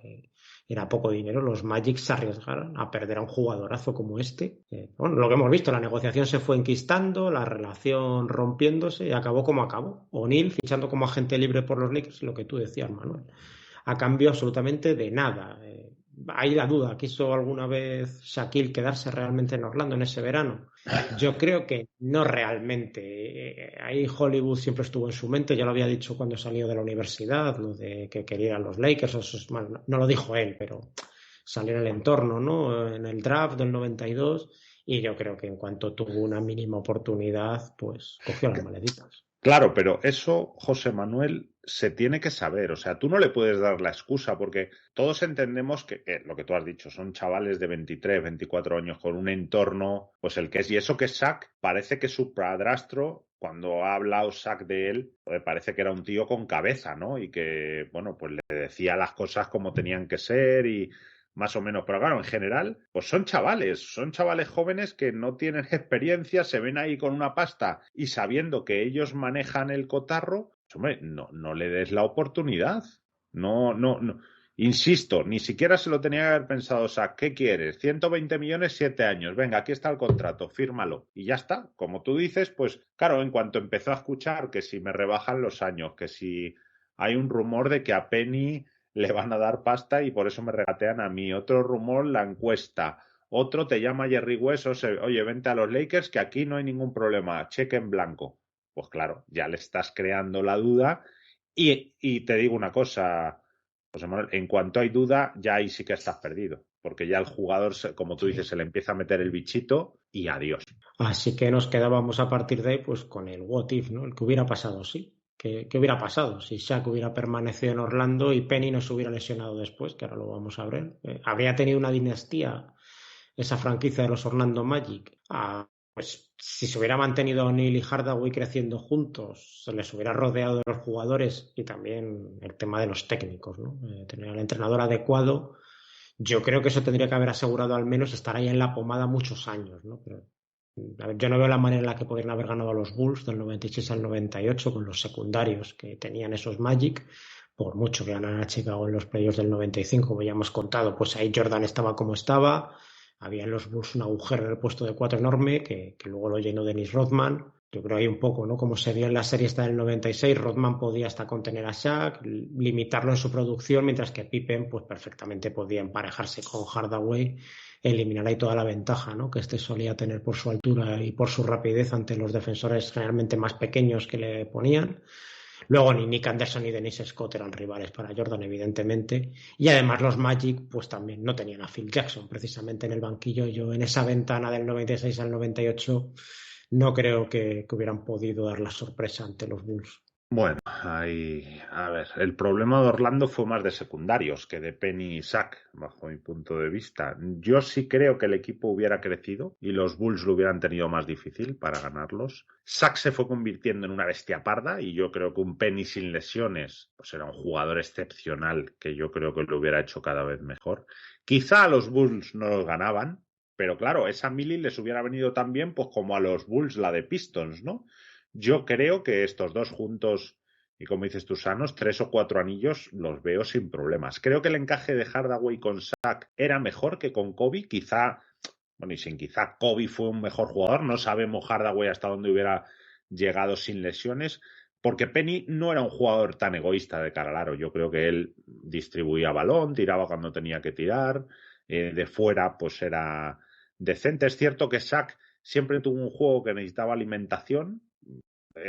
era poco dinero, los Magic se arriesgaran a perder a un jugadorazo como este. Bueno, lo que hemos visto, la negociación se fue enquistando, la relación rompiéndose y acabó como acabó. O'Neal fichando como agente libre por los Lakers, lo que tú decías, Manuel, a cambio absolutamente de nada. Hay la duda, ¿quiso alguna vez Shaquille quedarse realmente en Orlando en ese verano? Yo creo que no realmente. Ahí Hollywood siempre estuvo en su mente, ya lo había dicho cuando salió de la universidad, lo de que querían los Lakers, bueno, no lo dijo él, pero salió en el entorno, ¿no? En el draft del 92, y yo creo que en cuanto tuvo una mínima oportunidad, pues cogió las maletitas. Claro, pero eso, José Manuel, se tiene que saber. O sea, tú no le puedes dar la excusa porque todos entendemos que lo que tú has dicho, son chavales de 23, 24 años con un entorno, pues el que es. Y eso que Shaq, parece que su padrastro, cuando ha hablado Shaq de él, parece que era un tío con cabeza, ¿no? Y que, bueno, pues le decía las cosas como tenían que ser y más o menos, pero claro, en general, pues son chavales jóvenes que no tienen experiencia, se ven ahí con una pasta y sabiendo que ellos manejan el cotarro, pues, hombre, no le des la oportunidad. No. Insisto, ni siquiera se lo tenía que haber pensado. O sea, ¿qué quieres? 120 millones, 7 años. Venga, aquí está el contrato, fírmalo. Y ya está. Como tú dices, pues claro, en cuanto empezó a escuchar que si me rebajan los años, que si hay un rumor de que a Penny le van a dar pasta y por eso me regatean a mí. Otro rumor, la encuesta. Otro te llama Jerry West, oye, vente a los Lakers que aquí no hay ningún problema, cheque en blanco. Pues claro, ya le estás creando la duda y te digo una cosa, José Manuel, en cuanto hay duda, ya ahí sí que estás perdido, porque ya el jugador, como tú dices, se le empieza a meter el bichito y adiós. Así que nos quedábamos a partir de ahí pues con el what if, ¿no? El que hubiera pasado, sí. ¿Qué hubiera pasado si Shaq hubiera permanecido en Orlando y Penny no se hubiera lesionado después? Que ahora lo vamos a ver. ¿Habría tenido una dinastía esa franquicia de los Orlando Magic? Pues si se hubiera mantenido O'Neal y Hardaway creciendo juntos, se les hubiera rodeado de los jugadores y también el tema de los técnicos, ¿no? Tener al entrenador adecuado. Yo creo que eso tendría que haber asegurado al menos estar ahí en la pomada muchos años, ¿no? Pero, a ver, yo no veo la manera en la que podrían haber ganado a los Bulls del 96 al 98 con los secundarios que tenían esos Magic, por mucho que ganaran a Chicago en los playoffs del 95, como ya hemos contado, pues ahí Jordan estaba como estaba, había en los Bulls un agujero en el puesto de 4 enorme que luego lo llenó Dennis Rodman. Yo creo ahí un poco, ¿no? Como se vio en la serie esta del 96, Rodman podía hasta contener a Shaq, limitarlo en su producción, mientras que Pippen pues perfectamente podía emparejarse con Hardaway, eliminar ahí toda la ventaja, ¿no? Que este solía tener por su altura y por su rapidez ante los defensores generalmente más pequeños que le ponían. Luego ni Nick Anderson ni Dennis Scott eran rivales para Jordan, evidentemente. Y además los Magic pues también no tenían a Phil Jackson precisamente en el banquillo. Yo en esa ventana del 96 al 98 no creo que hubieran podido dar la sorpresa ante los Bulls. Bueno, ahí, a ver, el problema de Orlando fue más de secundarios que de Penny y Sack, bajo mi punto de vista. Yo sí creo que el equipo hubiera crecido y los Bulls lo hubieran tenido más difícil para ganarlos. Sack se fue convirtiendo en una bestia parda y yo creo que un Penny sin lesiones, pues era un jugador excepcional que yo creo que lo hubiera hecho cada vez mejor. Quizá a los Bulls no los ganaban, pero claro, esa mili les hubiera venido tan bien pues como a los Bulls la de Pistons, ¿no? Yo creo que estos dos juntos, y como dices tú, sanos, 3 o 4 anillos los veo sin problemas. Creo que el encaje de Hardaway con Sack era mejor que con Kobe. Quizá, bueno, y sin quizá Kobe fue un mejor jugador. No sabemos Hardaway hasta dónde hubiera llegado sin lesiones. Porque Penny no era un jugador tan egoísta de cara al aro. Yo creo que él distribuía balón, tiraba cuando tenía que tirar. De fuera, pues era decente. Es cierto que Sack siempre tuvo un juego que necesitaba alimentación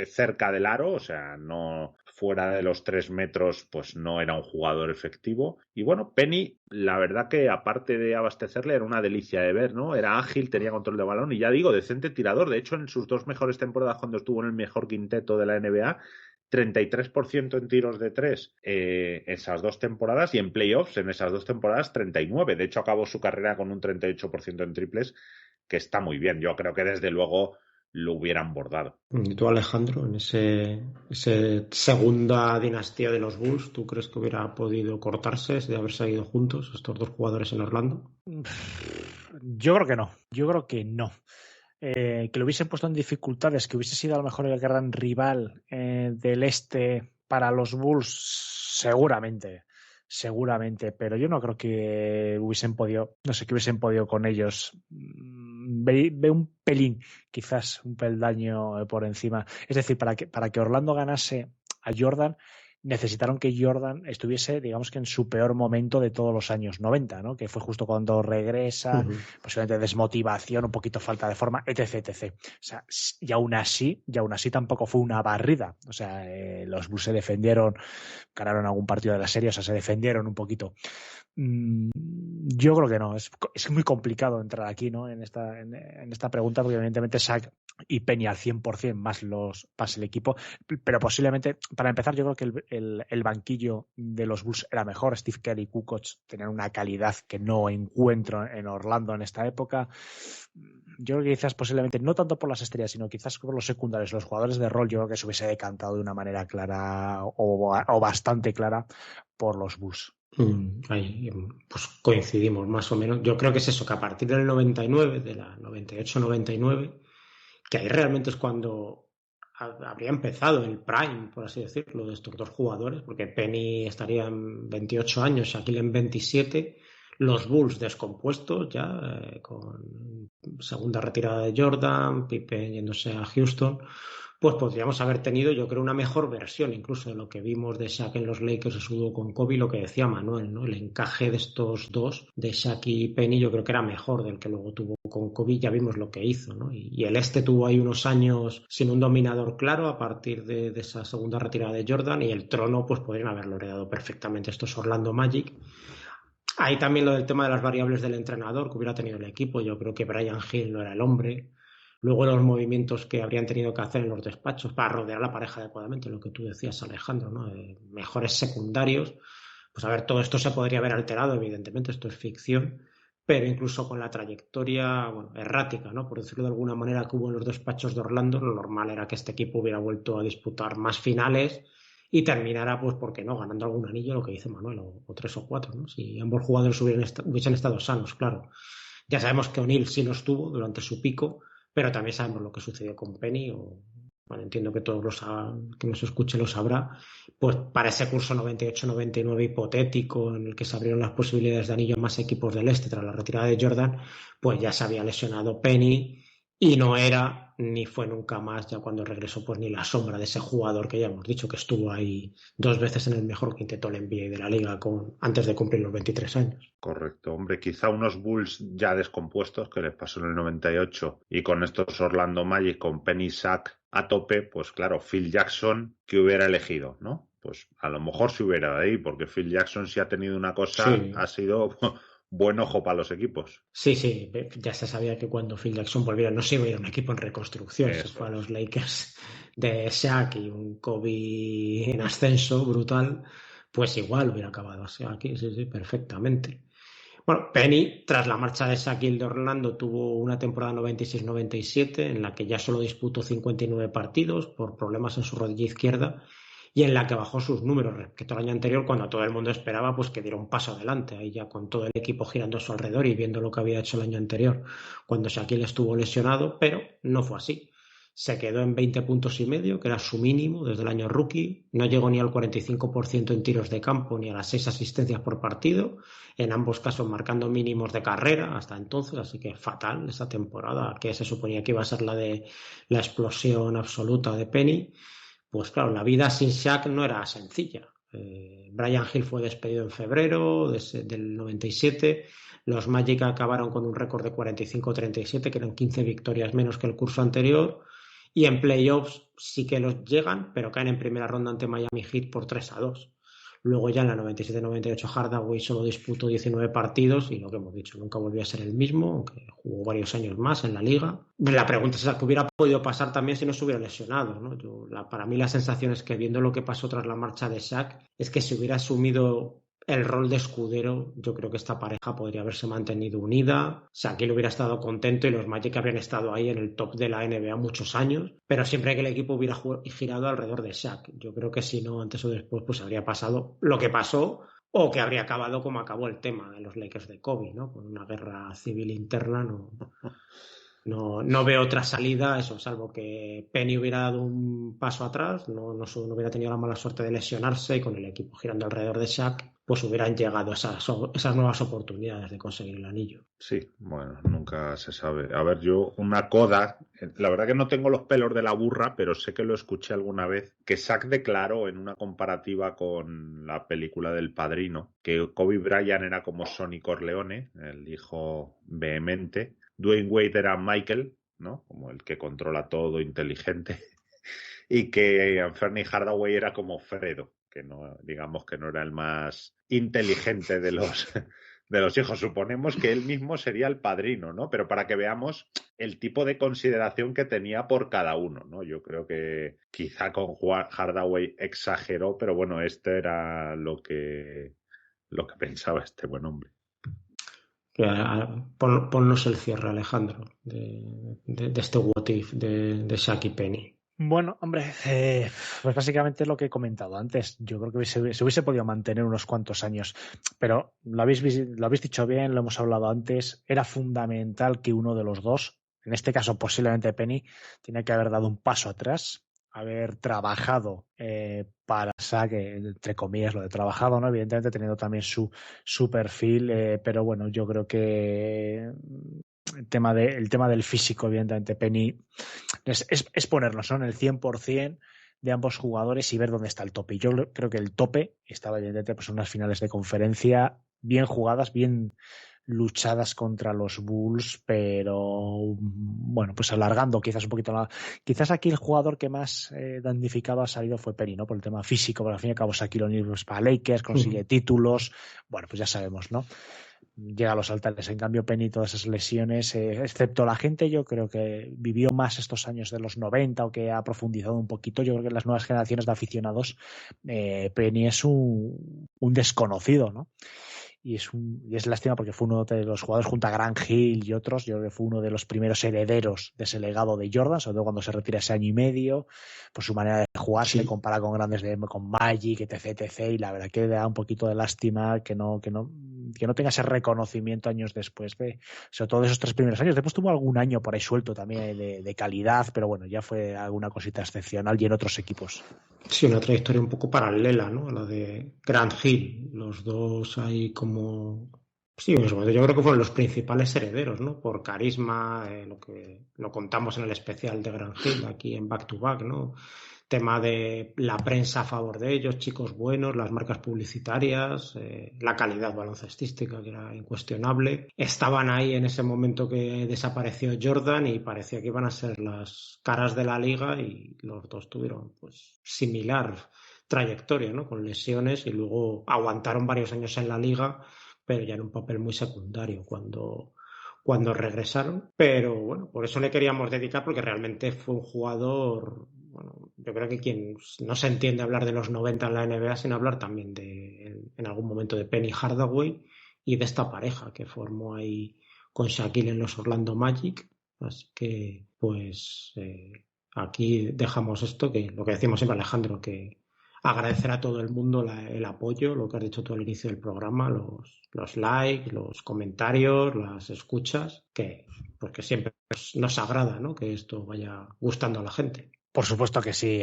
cerca del aro, o sea, no fuera de los 3 metros, pues no era un jugador efectivo. Y bueno, Penny, la verdad que aparte de abastecerle, era una delicia de ver, ¿no? Era ágil, tenía control de balón y ya digo, decente tirador. De hecho, en sus 2 mejores temporadas, cuando estuvo en el mejor quinteto de la NBA, 33% en tiros de 3 esas 2 temporadas y en playoffs en esas 2 temporadas 39%. De hecho, acabó su carrera con un 38% en triples, que está muy bien. Yo creo que desde luego lo hubieran bordado. ¿Y tú, Alejandro, en ese segunda dinastía de los Bulls, tú crees que hubiera podido cortarse de haber seguido juntos estos dos jugadores en Orlando? Yo creo que no. Yo creo que no. Que lo hubiesen puesto en dificultades, que hubiese sido a lo mejor el gran rival del este para los Bulls, seguramente, pero yo no creo que hubiesen podido, no sé, que hubiesen podido con ellos. Ve un pelín, quizás un peldaño por encima. Es decir, para que Orlando ganase a Jordan, necesitaron que Jordan estuviese, digamos que en su peor momento de todos los años 90, ¿no? Que fue justo cuando regresa, posiblemente desmotivación, un poquito falta de forma, etc. O sea, y aún así tampoco fue una barrida. O sea, los Bulls se defendieron, ganaron algún partido de la serie, o sea, se defendieron un poquito. Yo creo que no, es muy complicado entrar aquí, ¿no? En esta pregunta, porque evidentemente Sack y Penny al 100% más el equipo, pero posiblemente, para empezar, yo creo que el banquillo de los Bulls era mejor. Steve Kerr y Kukoc tenían una calidad que no encuentro en Orlando en esta época. Yo creo que quizás posiblemente, no tanto por las estrellas, sino quizás por los secundarios, los jugadores de rol, yo creo que se hubiese decantado de una manera clara o bastante clara por los Bulls. Ahí, pues coincidimos más o menos. Yo creo que es eso, que a partir del 99, de la 98-99, que ahí realmente es cuando habría empezado el prime, por así decirlo, de estos dos jugadores, porque Penny estaría en 28 años, Shaquille en 27, los Bulls descompuestos ya, con segunda retirada de Jordan, Pippen yéndose a Houston, pues podríamos haber tenido, yo creo, una mejor versión incluso de lo que vimos de Shaq en los Lakers de su dúo con Kobe, lo que decía Manuel, ¿no? El encaje de estos dos, de Shaq y Penny, yo creo que era mejor del que luego tuvo con Kobe, ya vimos lo que hizo, ¿no? Y el este tuvo ahí unos años sin un dominador claro a partir de esa segunda retirada de Jordan, y el trono pues podrían haberlo heredado perfectamente estos Orlando Magic. Hay también lo del tema de las variables del entrenador que hubiera tenido el equipo. Yo creo que Brian Hill no era el hombre. Luego los movimientos que habrían tenido que hacer en los despachos para rodear a la pareja adecuadamente, lo que tú decías, Alejandro, ¿no? Mejores secundarios. Pues a ver, todo esto se podría haber alterado, evidentemente, esto es ficción, pero incluso con la trayectoria, bueno, errática, ¿no? Por decirlo de alguna manera, que hubo en los despachos de Orlando, lo normal era que este equipo hubiera vuelto a disputar más finales y terminara, pues, ¿por qué no?, ganando algún anillo, lo que dice Manuel, o 3 o 4, ¿no? Si ambos jugadores hubiesen estado sanos, claro. Ya sabemos que O'Neal sí lo estuvo durante su pico, pero también sabemos lo que sucedió con Penny, bueno, entiendo que todos que nos escuche lo sabrá, pues para ese curso 98-99 hipotético en el que se abrieron las posibilidades de anillo a más equipos del este tras la retirada de Jordan, pues ya se había lesionado Penny y no era ni fue nunca más, ya cuando regresó, pues ni la sombra de ese jugador que ya hemos dicho que estuvo ahí 2 veces en el mejor quinteto del NBA de la liga antes de cumplir los 23 años. Correcto, hombre, quizá unos Bulls ya descompuestos que les pasó en el 98 y con estos Orlando Magic con Penny Sack a tope, pues claro, Phil Jackson, ¿qué hubiera elegido, no? Pues a lo mejor se hubiera de ahí, porque Phil Jackson sí ha tenido una cosa, Sí. ha sido buen ojo para los equipos. Sí, sí, ya se sabía que cuando Phil Jackson volviera no se iba a ir a un equipo en reconstrucción, se fue a los Lakers de Shaq y un Kobe en ascenso brutal, pues igual hubiera acabado así aquí, sí, sí, perfectamente. Bueno, Penny, tras la marcha de Shaquille de Orlando, tuvo una temporada 96-97 en la que ya solo disputó 59 partidos por problemas en su rodilla izquierda y en la que bajó sus números respecto al año anterior cuando todo el mundo esperaba pues que diera un paso adelante, ahí ya con todo el equipo girando a su alrededor y viendo lo que había hecho el año anterior cuando Shaquille estuvo lesionado, pero no fue así. Se quedó en 20 puntos y medio, que era su mínimo desde el año rookie. No llegó ni al 45% en tiros de campo ni a las 6 asistencias por partido, en ambos casos marcando mínimos de carrera hasta entonces, así que fatal esa temporada, que se suponía que iba a ser la de la explosión absoluta de Penny. Pues claro, la vida sin Shaq no era sencilla. Brian Hill fue despedido en febrero del 97. Los Magic acabaron con un récord de 45-37, que eran 15 victorias menos que el curso anterior. Y en playoffs sí que los llegan, pero caen en primera ronda ante Miami Heat por 3-2. Luego ya en la 97-98 Hardaway solo disputó 19 partidos y lo que hemos dicho, nunca volvió a ser el mismo, aunque jugó varios años más en la liga. La pregunta es qué hubiera podido pasar también si no se hubiera lesionado, ¿no? Para mí la sensación es que viendo lo que pasó tras la marcha de Shaq, es que si hubiera asumido el rol de escudero, yo creo que esta pareja podría haberse mantenido unida. Shaquille hubiera estado contento y los Magic habrían estado ahí en el top de la NBA muchos años, pero siempre que el equipo hubiera girado alrededor de Shaq. Yo creo que si no, antes o después, pues habría pasado lo que pasó o que habría acabado como acabó el tema en los Lakers de Kobe, ¿no? Con una guerra civil interna, no veo otra salida, eso, salvo que Penny hubiera dado un paso atrás, no hubiera tenido la mala suerte de lesionarse y con el equipo girando alrededor de Shaq, pues hubieran llegado esas nuevas oportunidades de conseguir el anillo. Sí, bueno, nunca se sabe. A ver, yo una coda, la verdad que no tengo los pelos de la burra, pero sé que lo escuché alguna vez, que Shaq declaró en una comparativa con la película del Padrino, que Kobe Bryant era como Sonny Corleone, el hijo vehemente, Dwayne Wade era Michael, ¿no? Como el que controla todo, inteligente, y que Anthony Hardaway era como Fredo, que no, digamos que no era el más inteligente de los hijos. Suponemos que él mismo sería el padrino, ¿no? Pero para que veamos el tipo de consideración que tenía por cada uno, ¿no? Yo creo que quizá con Hardaway exageró, pero bueno, este era lo que pensaba este buen hombre. Ponnos el cierre, Alejandro, de este what if de Shaq y Penny. Bueno, hombre, pues básicamente lo que he comentado antes. Yo creo que se hubiese podido mantener unos cuantos años, pero lo habéis dicho bien, lo hemos hablado antes. Era fundamental que uno de los dos, en este caso posiblemente Penny, tiene que haber dado un paso atrás, haber trabajado para Shaq, entre comillas, lo de trabajado, ¿no? Evidentemente teniendo también su perfil, pero bueno, yo creo que el tema del físico, evidentemente, Penny es ponernos, ¿no?, en el 100% de ambos jugadores y ver dónde está el tope. Y yo creo que el tope estaba evidentemente pues en unas finales de conferencia bien jugadas, bien luchadas contra los Bulls, pero bueno, pues alargando quizás un poquito quizás aquí el jugador que más damnificado ha salido fue Penny, ¿no? Por el tema físico, por al fin y al cabo Shaquille O'Neal pues, para Lakers, consigue títulos, bueno, pues ya sabemos, ¿no? Llega a los altares. En cambio, Penny, todas esas lesiones, excepto la gente, yo creo que vivió más estos años de los 90 o que ha profundizado un poquito. Yo creo que en las nuevas generaciones de aficionados, Penny es un desconocido, ¿no? Y es lástima porque fue uno de los jugadores junto a Grant Hill y otros, yo creo que fue uno de los primeros herederos de ese legado de Jordan, sobre todo cuando se retira ese año y medio, pues su manera de jugar se le compara con grandes con Magic, etc, y la verdad que da un poquito de lástima que no tenga ese reconocimiento años después sobre todo de esos 3 primeros años. Después tuvo algún año por ahí suelto también de calidad, pero bueno, ya fue alguna cosita excepcional y en otros equipos. Sí, una trayectoria un poco paralela, ¿no? A la de Grant Hill. Los dos ahí como... Sí, yo creo que fueron los principales herederos, ¿no? Por carisma, lo que lo contamos en el especial de Grant Hill, aquí en Back to Back, ¿no? Tema de la prensa a favor de ellos, chicos buenos, las marcas publicitarias, la calidad baloncestística que era incuestionable. Estaban ahí en ese momento que desapareció Jordan y parecía que iban a ser las caras de la liga y los dos tuvieron pues similar trayectoria, ¿no? Con lesiones y luego aguantaron varios años en la liga, pero ya en un papel muy secundario cuando regresaron. Pero bueno, por eso le queríamos dedicar, porque realmente fue un jugador, bueno, yo creo que quien no se entiende hablar de los 90 en la NBA sin hablar también en algún momento de Penny Hardaway y de esta pareja que formó ahí con Shaquille en los Orlando Magic. Así que pues aquí dejamos esto, que lo que decimos siempre, Alejandro, que agradecer a todo el mundo el apoyo, lo que has dicho tú al inicio del programa, los likes, los comentarios, las escuchas, que siempre nos agrada, ¿no?, que esto vaya gustando a la gente. Por supuesto que sí.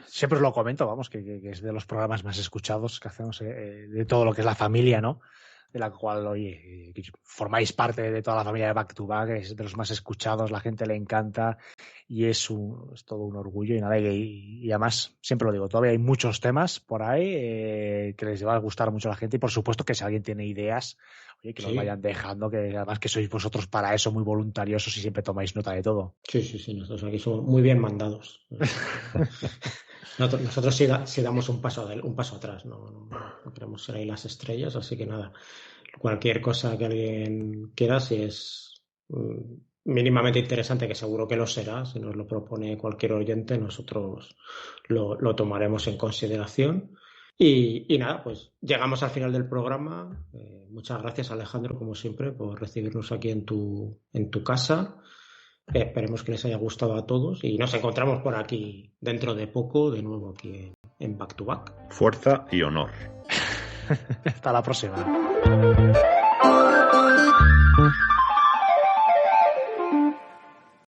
Siempre os lo comento, vamos, que es de los programas más escuchados que hacemos de todo lo que es la familia, ¿no? De la cual, oye, formáis parte de toda la familia de Back to Back, es de los más escuchados, la gente le encanta y es todo un orgullo. Y nada, y además, siempre lo digo, todavía hay muchos temas por ahí que les va a gustar mucho a la gente, y por supuesto que si alguien tiene ideas, oye, que los vayan dejando, que además que sois vosotros para eso muy voluntariosos y siempre tomáis nota de todo. Sí, nosotros aquí somos muy bien mandados. Nosotros sí damos un paso atrás, no queremos ser ahí las estrellas, así que nada, cualquier cosa que alguien quiera, si es mínimamente interesante, que seguro que lo será, si nos lo propone cualquier oyente, nosotros lo tomaremos en consideración. Y nada, pues llegamos al final del programa. Muchas gracias, Alejandro, como siempre, por recibirnos aquí en tu casa. Esperemos que les haya gustado a todos y nos encontramos por aquí dentro de poco, de nuevo aquí en Back to Back. Fuerza y honor. Hasta la próxima.